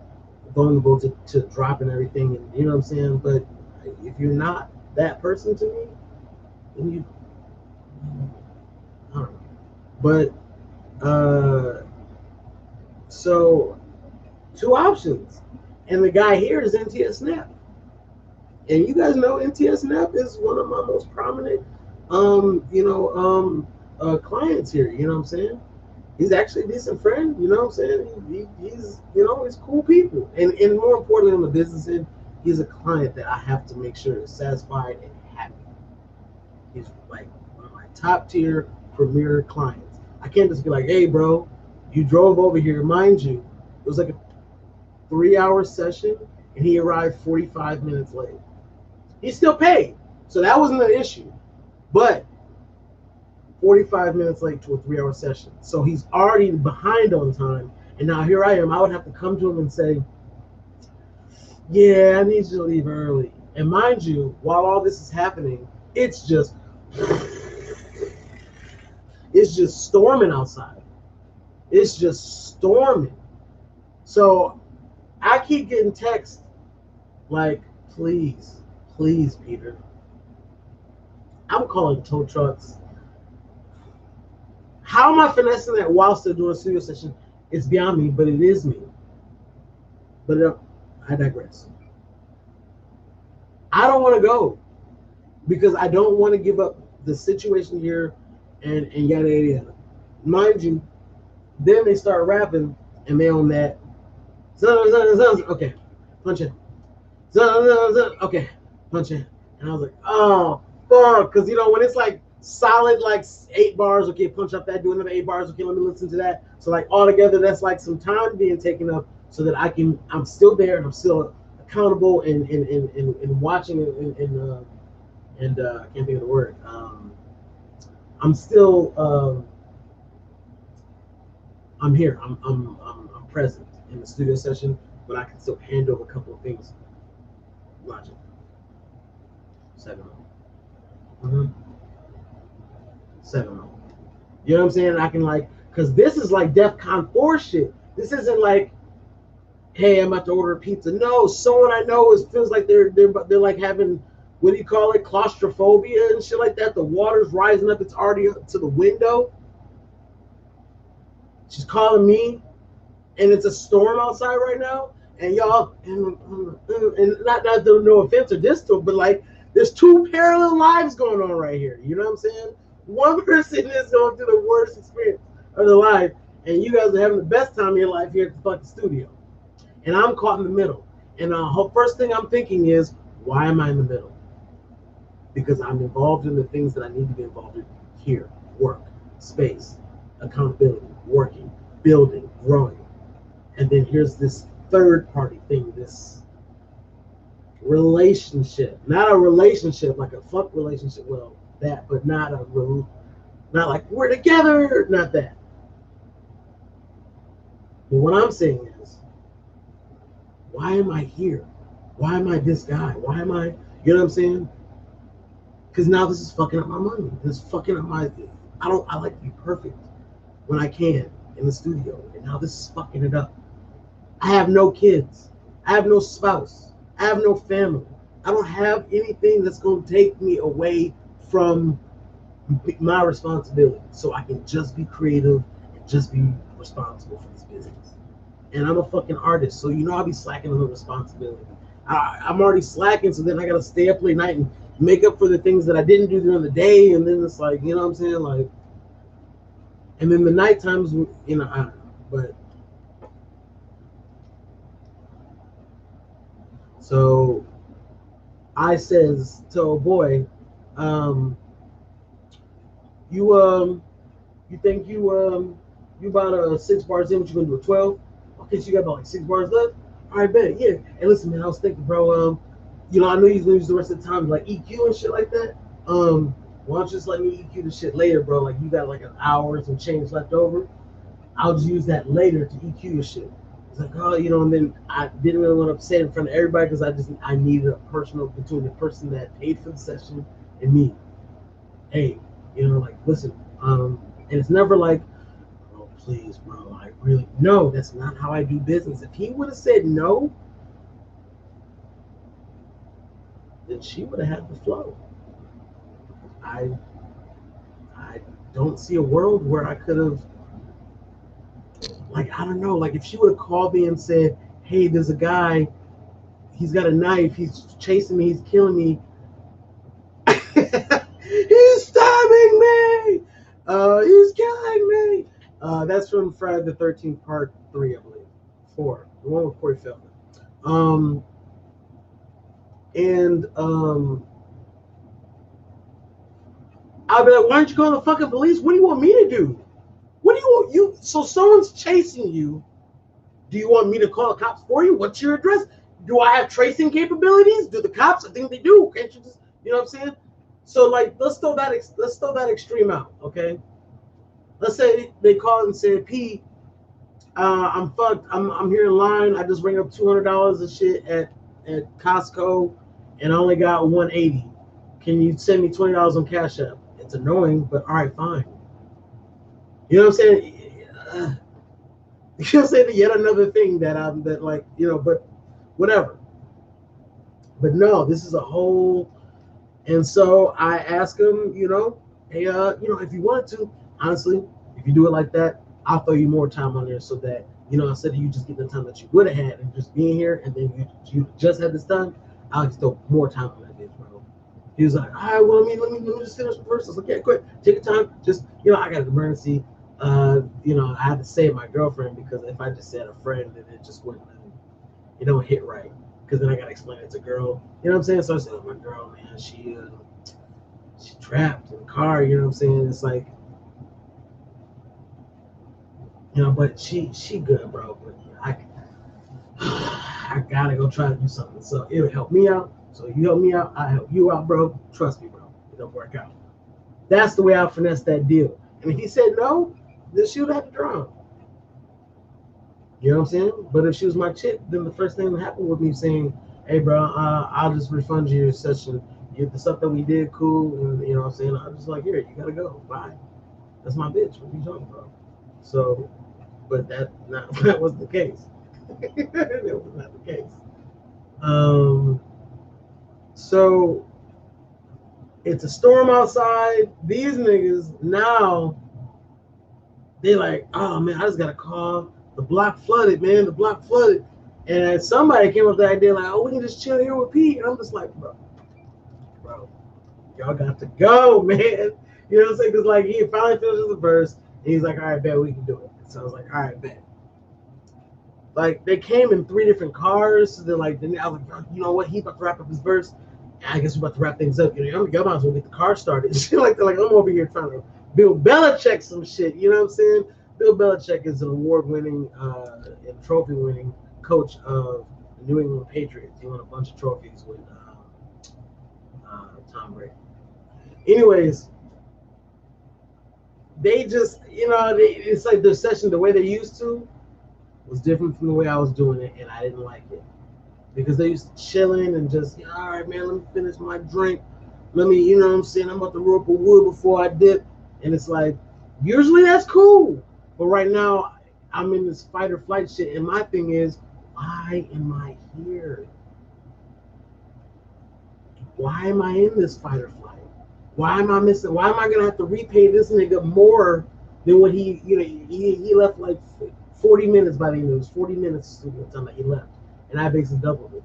vulnerable to dropping everything, and you know what I'm saying. But if you're not that person to me, then I don't know. But so 2 options. And the guy here is NTS Snap. And you guys know NTS Snap is one of my most prominent clients here, you know what I'm saying? He's actually a decent friend, you know what I'm saying? He's he's cool people. And more importantly, on the business end, he's a client that I have to make sure is satisfied and happy. He's like one of my top tier premier clients. I can't just be like, hey bro, you drove over here. Mind you, it was like a 3-hour session, and he arrived 45 minutes late. He still paid, so that wasn't an issue. But 45 minutes late to a 3-hour session, so he's already behind on time. And now here I am. I would have to come to him and say, yeah, I need you to leave early. And mind you, while all this is happening, it's just storming outside. It's just storming. So I keep getting texts like, please, Peter. I'm calling tow trucks. How am I finessing that while still doing a studio session? It's beyond me, but it is me. But I digress. I don't want to go because I don't want to give up the situation here and yada, yada, yada. Mind you, then they start rapping and they on that. Okay, punch it. Okay, punch it. And I was like, oh, fuck, because you know when it's like solid like 8 bars, okay, punch up that, do another 8 bars, okay, let me listen to that. So like all together, that's like some time being taken up so that I'm still there and I'm still accountable and watching and I can't think of the word. I'm still I'm here. I'm present in the studio session, but I can still handle a couple of things. Logic. 7 mm-hmm. 7 You know what I'm saying? I can like, cause this is like DEFCON 4 shit. This isn't like, hey, I'm about to order a pizza. No, someone I know feels like they're like having, what do you call it, claustrophobia and shit like that. The water's rising up. It's already up to the window. She's calling me, and it's a storm outside right now. And y'all, and not no offense or diss to it, but like, there's 2 parallel lives going on right here. You know what I'm saying? One person is going through the worst experience of their life, and you guys are having the best time of your life here at the fucking studio. And I'm caught in the middle. And the first thing I'm thinking is, why am I in the middle? Because I'm involved in the things that I need to be involved in here. Work, space, accountability, working, building, growing. And then here's this third party thing, this relationship. Not a relationship like a fuck relationship, well, that, but not like we're together, not that. But what I'm saying is, why am I here? Why am I this guy? Why am I, you know what I'm saying? Because now this is fucking up my money. This is fucking up I like to be perfect when I can in the studio. And now this is fucking it up. I have no kids. I have no spouse. I have no family. I don't have anything that's going to take me away from my responsibility. So I can just be creative and just be responsible for this business. And I'm a fucking artist, so you know I'll be slacking on the responsibility. I'm already slacking, so then I gotta stay up late night and make up for the things that I didn't do during the day, and then it's like, you know what I'm saying, like, and then the night times, you know, I don't know, but so I says to a boy, you think you about 6 bars in, what you gonna do, a 12? Okay, so you got about like 6 bars left. All right, bet, yeah. And listen, man, I was thinking, bro, you know, I know you're gonna use the rest of the time like EQ and shit like that. Why don't you just let me EQ the shit later, bro? Like you got like an hour and some change left over. I'll just use that later to EQ your shit. It's like, oh, you know, and then I didn't really want to say it in front of everybody because I needed a personal between the person that paid for the session and me. Hey, you know, like listen, and it's never like, oh please, bro, I really no, that's not how I do business. If he would have said no, then she would have had the flow. I don't see a world where I could have, like, I don't know, like if she would have called me and said, hey, there's a guy, he's got a knife, he's chasing me, he's killing me. He's stabbing me! He's killing me! That's from Friday the 13th, part 3, I believe. 4. The one with Corey Feldman. I'll be like, why don't you call the fucking police? What do you want me to do? What do you want you? So someone's chasing you. Do you want me to call the cops for you? What's your address? Do I have tracing capabilities? Do the cops? I think they do. Can't you just, you know what I'm saying? So like, let's throw that extreme out, okay? Let's say they call and say, P, I'm fucked. I'm here in line. I just ran up $200 of shit at Costco, and I only got $180. Can you send me $20 on Cash App? It's annoying, but all right, fine. You know what I'm saying? You know what I'm saying? Yet another thing that like, you know, but whatever. But no, this is a whole. And so I ask him, you know, hey, you know, if you want to, honestly, if you do it like that, I'll throw you more time on there so that, you know, instead of you just getting the time that you would have had and just being here and then you just had this done, I'll just throw more time on that bitch, bro. He was like, all right, well, let me just finish the first. I was like, yeah, quick, take your time. Just, you know, I got an emergency. You know, I had to save my girlfriend because if I just said a friend, then it just wouldn't, it don't hit right. Because then I got to explain it to girl. You know what I'm saying? So I said, oh, my girl, man, she, she trapped in the car. You know what I'm saying? It's like, you know, but she good, bro. But I gotta go try to do something. So it'll help me out. So you help me out, I help you out, bro. Trust me, bro. It'll work out. That's the way I finessed that deal. And if he said no, then she would have to drown. You know what I'm saying? But if she was my chick, then the first thing that happened with me saying, "Hey, bro, I'll just refund you your session. The stuff that we did, cool." And you know what I'm saying? I was just like, "Here, you gotta go. Bye." That's my bitch. What are you talking about? So, but that wasn't the case. That was not the case. So it's a storm outside. These niggas now they like, oh man, I just got a call. The block flooded, man. The block flooded. And somebody came up with the idea like, oh, we can just chill here with Pete. And I'm just like, bro, y'all got to go, man. You know what I'm saying? Because like he finally finishes the verse, and he's like, all right, bet we can do it. So I was like, all right, bet. Like they came in 3 different cars. So they're like, then I was like, you know what? He about to wrap up his verse. I guess we're about to wrap things up. You know, y'all might as well get the car started. like they're like, I'm over here trying to Bill Belichick some shit. You know what I'm saying? Bill Belichick is an award-winning and trophy-winning coach of the New England Patriots. He won a bunch of trophies with Tom Brady. Anyways, they just, you know, it's like their session, the way they used to was different from the way I was doing it, and I didn't like it. Because they used to chilling and just, yeah, all right, man, let me finish my drink. Let me, you know what I'm saying? I'm about to roll up a wood before I dip. And it's like, usually that's cool. But right now, I'm in this fight or flight shit. And my thing is, why am I here? Why am I in this fight or flight? Why am I missing? Why am I going to have to repay this nigga more than what he, you know, he left like 40 minutes by the end of it. It was 40 minutes the time that he left. And I basically doubled it.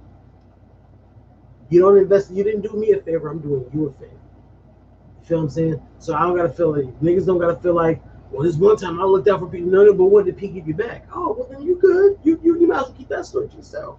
You don't invest. You didn't do me a favor. I'm doing you a favor. You feel what I'm saying? So I don't gotta feel like niggas don't gotta feel like, well, this one time I looked out for people. No, but what did P give you back? Oh, well then you good. You might as well keep that story to yourself.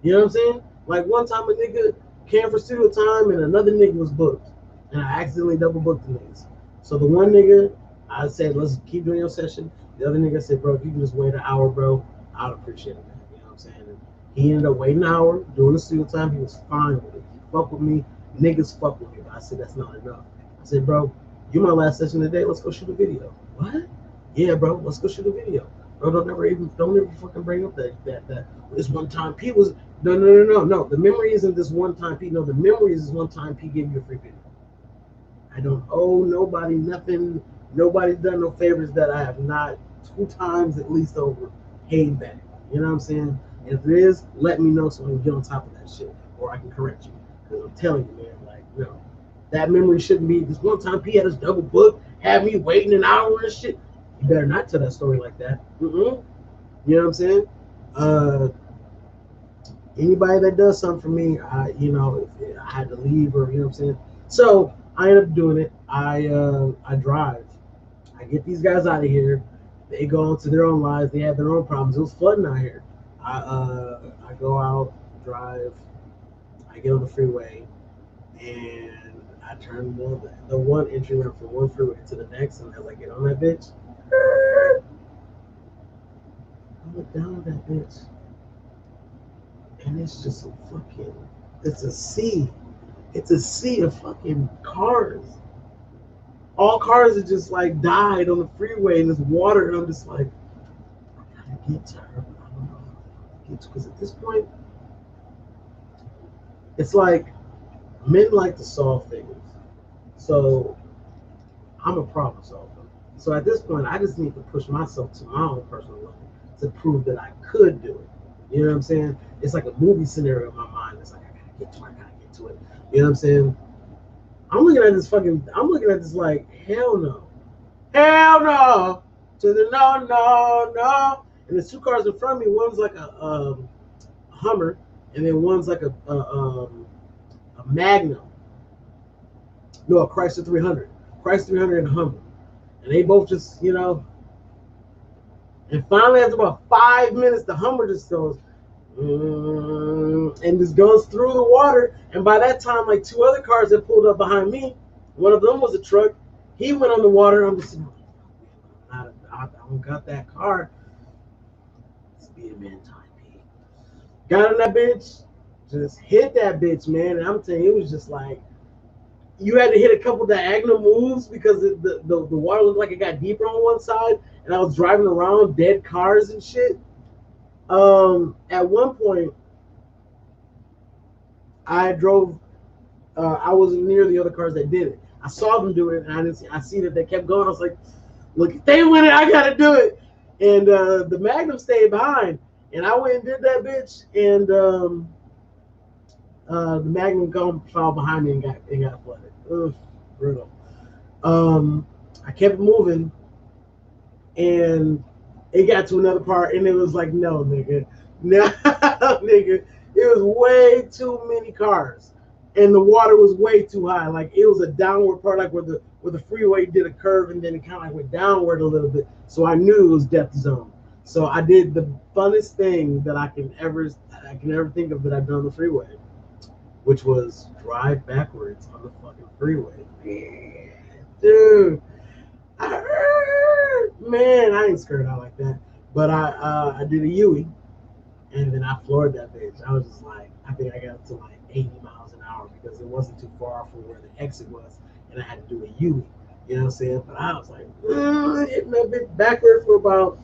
You know what I'm saying? Like one time a nigga came for studio time and another nigga was booked, and I accidentally double booked the niggas. So the one nigga, I said, let's keep doing your session. The other nigga said, bro, if you can just wait an hour, bro, I'd appreciate it, man. You know what I'm saying? And he ended up waiting an hour, doing the studio time. He was fine with it. He fuck with me. Niggas fuck with me. But I said, that's not enough. I said, bro, you my last session today. Let's go shoot a video. What? Yeah, bro, let's go shoot a video. Bro, don't ever fucking bring up that this one time Pete was no. The memory isn't this one time Pete. No, the memory is this one time Pete gave you a free video. I don't owe nobody nothing. Nobody's done no favors that I have not 2 times at least over paid back. You know what I'm saying? If it is, let me know so I can get on top of that shit, or I can correct you. Because I'm telling you, man, like, no, that memory shouldn't be. This one time P had his double book, had me waiting an hour and shit. You better not tell that story like that. You know what I'm saying? Anybody that does something for me, you know, if I had to leave or, you know what I'm saying? So I end up doing it. I drive. I get these guys out of here. They go on to their own lives. They have their own problems. It was flooding out here. I go out, drive. I get on the freeway, and I turn the one entry ramp from one freeway to the next. And as I get on that bitch, I look down at that bitch, and it's just a fucking. It's a sea. It's a sea of fucking cars. All cars have just like died on the freeway in this water, and I'm just like, I gotta get to her, but I don't know how to get to. Because at this point, it's like men like to solve things. So I'm a problem solver. So at this point, I just need to push myself to my own personal level to prove that I could do it. You know what I'm saying? It's like a movie scenario in my mind. It's like I gotta get to it. I gotta get to it. You know what I'm saying? I'm looking at this like, hell no. Hell no. To the no. And there's 2 cars in front of me. One's like a Hummer, and then one's like a Magnum. No, a Chrysler 300. Chrysler 300 and a Hummer. And they both just, you know. And finally, after about 5 minutes, the Hummer just goes, and just goes through the water. And by that time, like 2 other cars that pulled up behind me One of them was a truck. He went on the water. I'm just, I don't got that car. It's be a man time, P. Got in that bitch, just hit that bitch, man. And I'm telling you, it was just like, you had to hit a couple diagonal moves because the water looked like it got deeper on one side, and I was driving around dead cars and shit. At one point, I drove. I wasn't near the other cars that did it. I saw them do it, and I see that they kept going. I was like, "Look, if they win it, I gotta do it." And the Magnum stayed behind, and I went and did that bitch, and the Magnum gun fell behind me and got flooded. Ugh, brutal. I kept moving, and it got to another part, and it was like, no, nigga, no, nigga. It was way too many cars, and the water was way too high. Like it was a downward part, like where the freeway did a curve, and then it kind of like went downward a little bit. So I knew it was death zone. So I did the funnest thing that I can ever think of that I've done on the freeway, which was drive backwards on the fucking freeway. Dude, man, I ain't scared out like that. But I did a Yui, and then I floored that bitch. I was just like, I think I got up to like 80 miles an hour because it wasn't too far from where the exit was, and I had to do a Yui. You know what I'm saying? But I was like, hitting that bitch backward for about,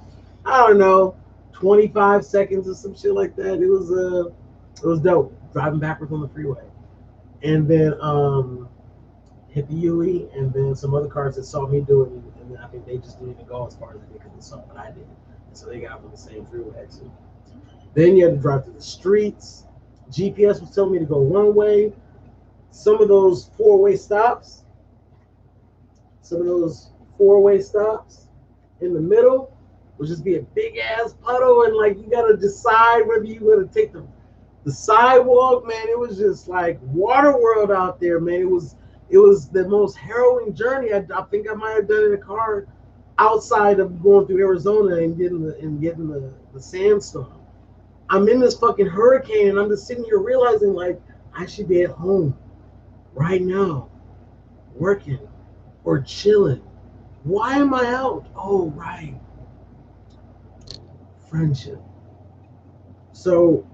I don't know, 25 seconds or some shit like that. It was dope driving backwards on the freeway. And then hit the Yui, and then some other cars that saw me do it, and then I think they just didn't even go as far as I did because they saw what I did. And so they got on the same freeway exit. Then you had to drive through the streets. GPS was telling me to go one way. Some of those four-way stops in the middle would just be a big-ass puddle, and like you got to decide whether you want to take the sidewalk, man. It was just like water world out there, man. It was the most harrowing journey I think I might have done in a car outside of going through Arizona and getting the sandstorm. I'm in this fucking hurricane, and I'm just sitting here realizing like I should be at home right now, working or chilling. Why am I out? Oh, right. Friendship. So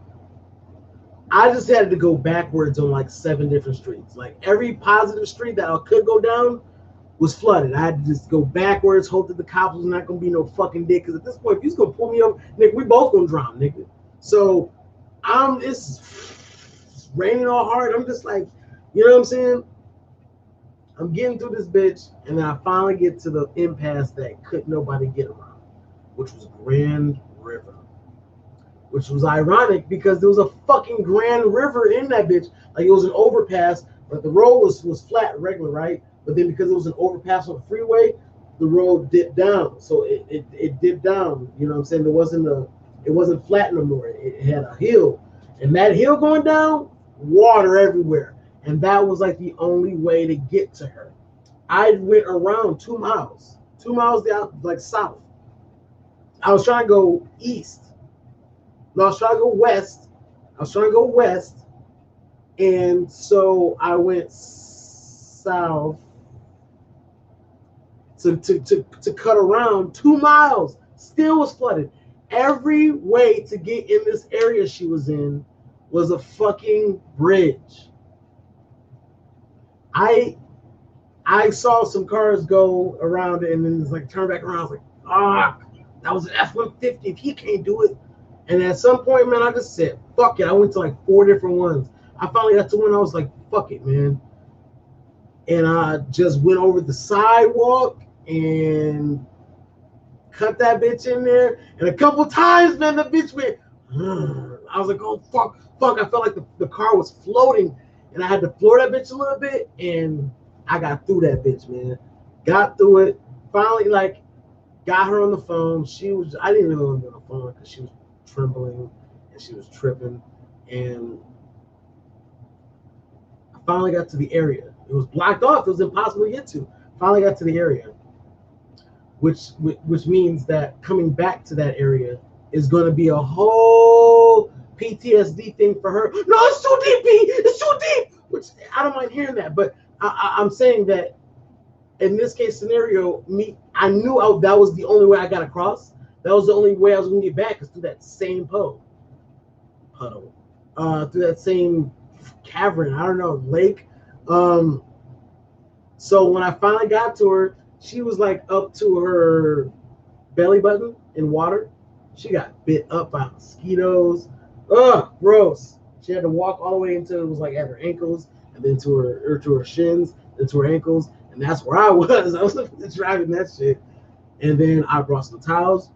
I just had to go backwards on like 7 different streets. Like every positive street that I could go down was flooded. I had to just go backwards, hope that the cops was not gonna be no fucking dick. Because at this point, if he's gonna pull me over, nigga, we both gonna drown, nigga. So it's raining all hard. I'm just like, you know what I'm saying? I'm getting through this bitch, and then I finally get to the impasse that couldn't nobody get around, which was Grand River. Which was ironic because there was a fucking Grand River in that bitch. Like it was an overpass, but the road was flat, regular, right? But then because it was an overpass on the freeway, the road dipped down. So it dipped down. You know what I'm saying? It wasn't flat no more. It had a hill, and that hill going down, water everywhere, and that was like the only way to get to her. I went around 2 miles down, like south. I was trying to go east. No, I was trying to go west. And so I went south to cut around 2 miles. Still was flooded. Every way to get in this area she was in was a fucking bridge. I saw some cars go around it and then it's like turn back around. I was like, that was an F-150. If he can't do it. And at some point, man, I just said, fuck it. I went to like 4 different ones. I finally got to one. I was like, fuck it, man. And I just went over the sidewalk and cut that bitch in there. And a couple times, man, the bitch went, I was like, oh, fuck. I felt like the car was floating. And I had to floor that bitch a little bit. And I got through that bitch, man. Got through it. Finally, like, got her on the phone. I didn't even want to be on the phone because she was trembling and she was tripping, and I finally got to the area. It was blocked off. It was impossible to get to. Finally got to the area, which means that coming back to that area is going to be a whole PTSD thing for her. No, it's too deep, B. It's too deep. Which I don't mind hearing that, but I'm saying that in this case scenario, I knew that was the only way I got across. That was the only way I was gonna get back, is through that same puddle, through that same cavern. I don't know, lake. So when I finally got to her, she was like up to her belly button in water. She got bit up by mosquitoes. Ugh, gross. She had to walk all the way until it was like at her ankles, and then to her shins, then to her ankles, and that's where I was. I was driving that shit. And then I brought some towels.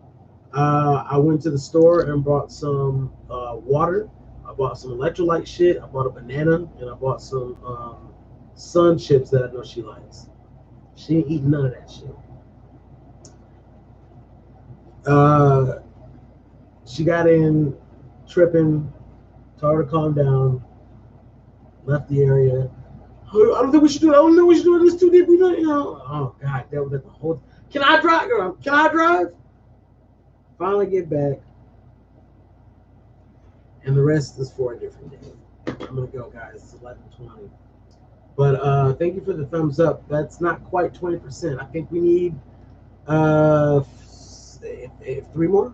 I went to the store and bought some water. I bought some electrolyte shit. I bought a banana, and I bought some sun chips that I know she likes. She ain't eating none of that shit. She got in tripping, told her to calm down, left the area. I don't think we should do it. I don't think we should do it. It's too deep. We don't, Oh, God, that was the whole. Can I drive, girl? Can I drive? Finally get back. And the rest is for a different day. I'm going to go, guys. It's 11:20. But thank you for the thumbs up. That's not quite 20%. I think we need 3 more.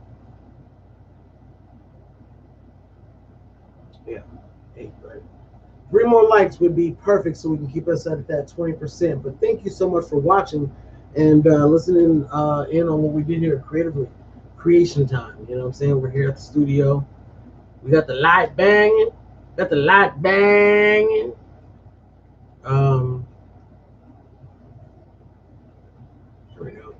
Yeah, 8, right? 3 more likes would be perfect, so we can keep us at that 20%. But thank you so much for watching and listening in on what we did here creatively. Creation time. You know what I'm saying? We're here at the studio. We got the light banging. Got the light banging. Here we go.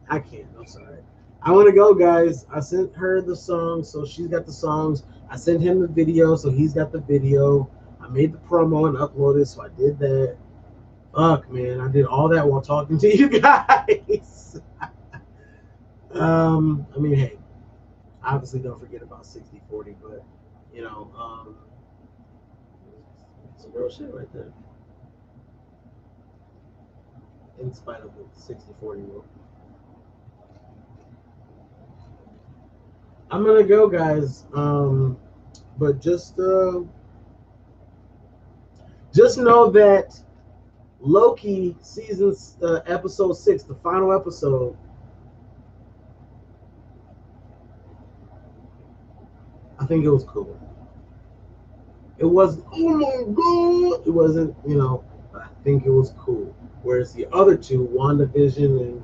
I can't. I'm sorry. I want to go, guys. I sent her the songs, so she's got the songs. I sent him the video, so he's got the video. I made the promo and uploaded, so I did that. Fuck, man. I did all that while talking to you guys. I mean, hey, obviously don't forget about 60/40, but, it's a real shit right there. In spite of the 60/40 rule. I'm gonna go, guys. But just know that Loki season episode 6, the final episode, I think it was cool. It wasn't, oh my god, it wasn't, but I think it was cool. Whereas the other two, WandaVision and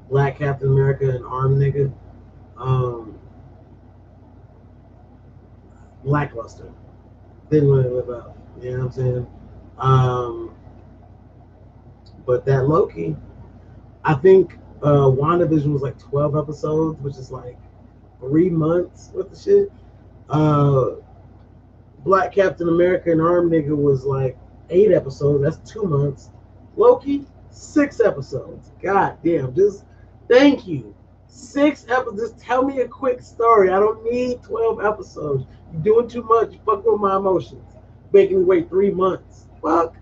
Black Captain America and Arm Nigga, lackluster. Didn't really live up. You know what I'm saying? But that Loki, I think WandaVision was like 12 episodes, which is like 3 months worth of shit. Black Captain America and Arm Nigga was like 8 episodes. That's 2 months. Loki, 6 episodes. God damn. Just thank you. 6 episodes. Just tell me a quick story. I don't need 12 episodes. You're doing too much. You're fucking with my emotions. Making me wait 3 months. Fuck.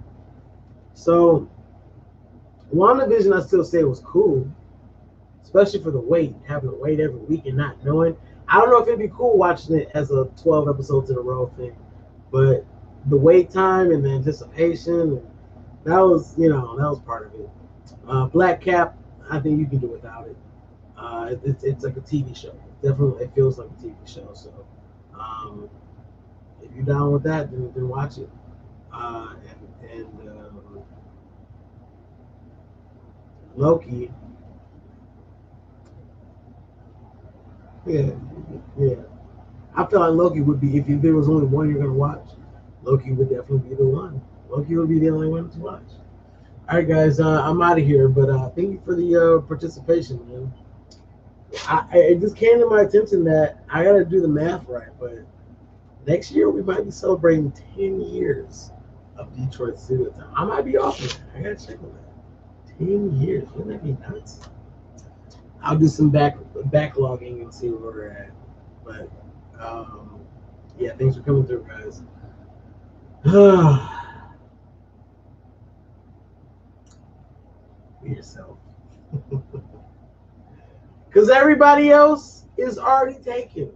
So, WandaVision, I still say it was cool. Especially for the wait. Having to wait every week and not knowing. I don't know if it'd be cool watching it as a 12 episodes in a row thing. But the wait time and the anticipation, that was part of it. Black Cap, I think you can do without it. It's like a TV show. Definitely, it feels like a TV show. So, if you're down with that, then watch it. Loki, yeah. I feel like Loki would be, if there was only one you're gonna watch, Loki would definitely be the one. Loki would be the only one to watch. All right, guys, I'm out of here, but thank you for the participation, man. It just came to my attention that I gotta do the math right, but next year we might be celebrating 10 years of Detroit studio time. I might be off of that. I gotta check on that. 10 years, wouldn't that be nuts? I'll do some backlogging and see where we're at. But yeah, thanks for coming through, guys. Be yourself. Because everybody else is already taken.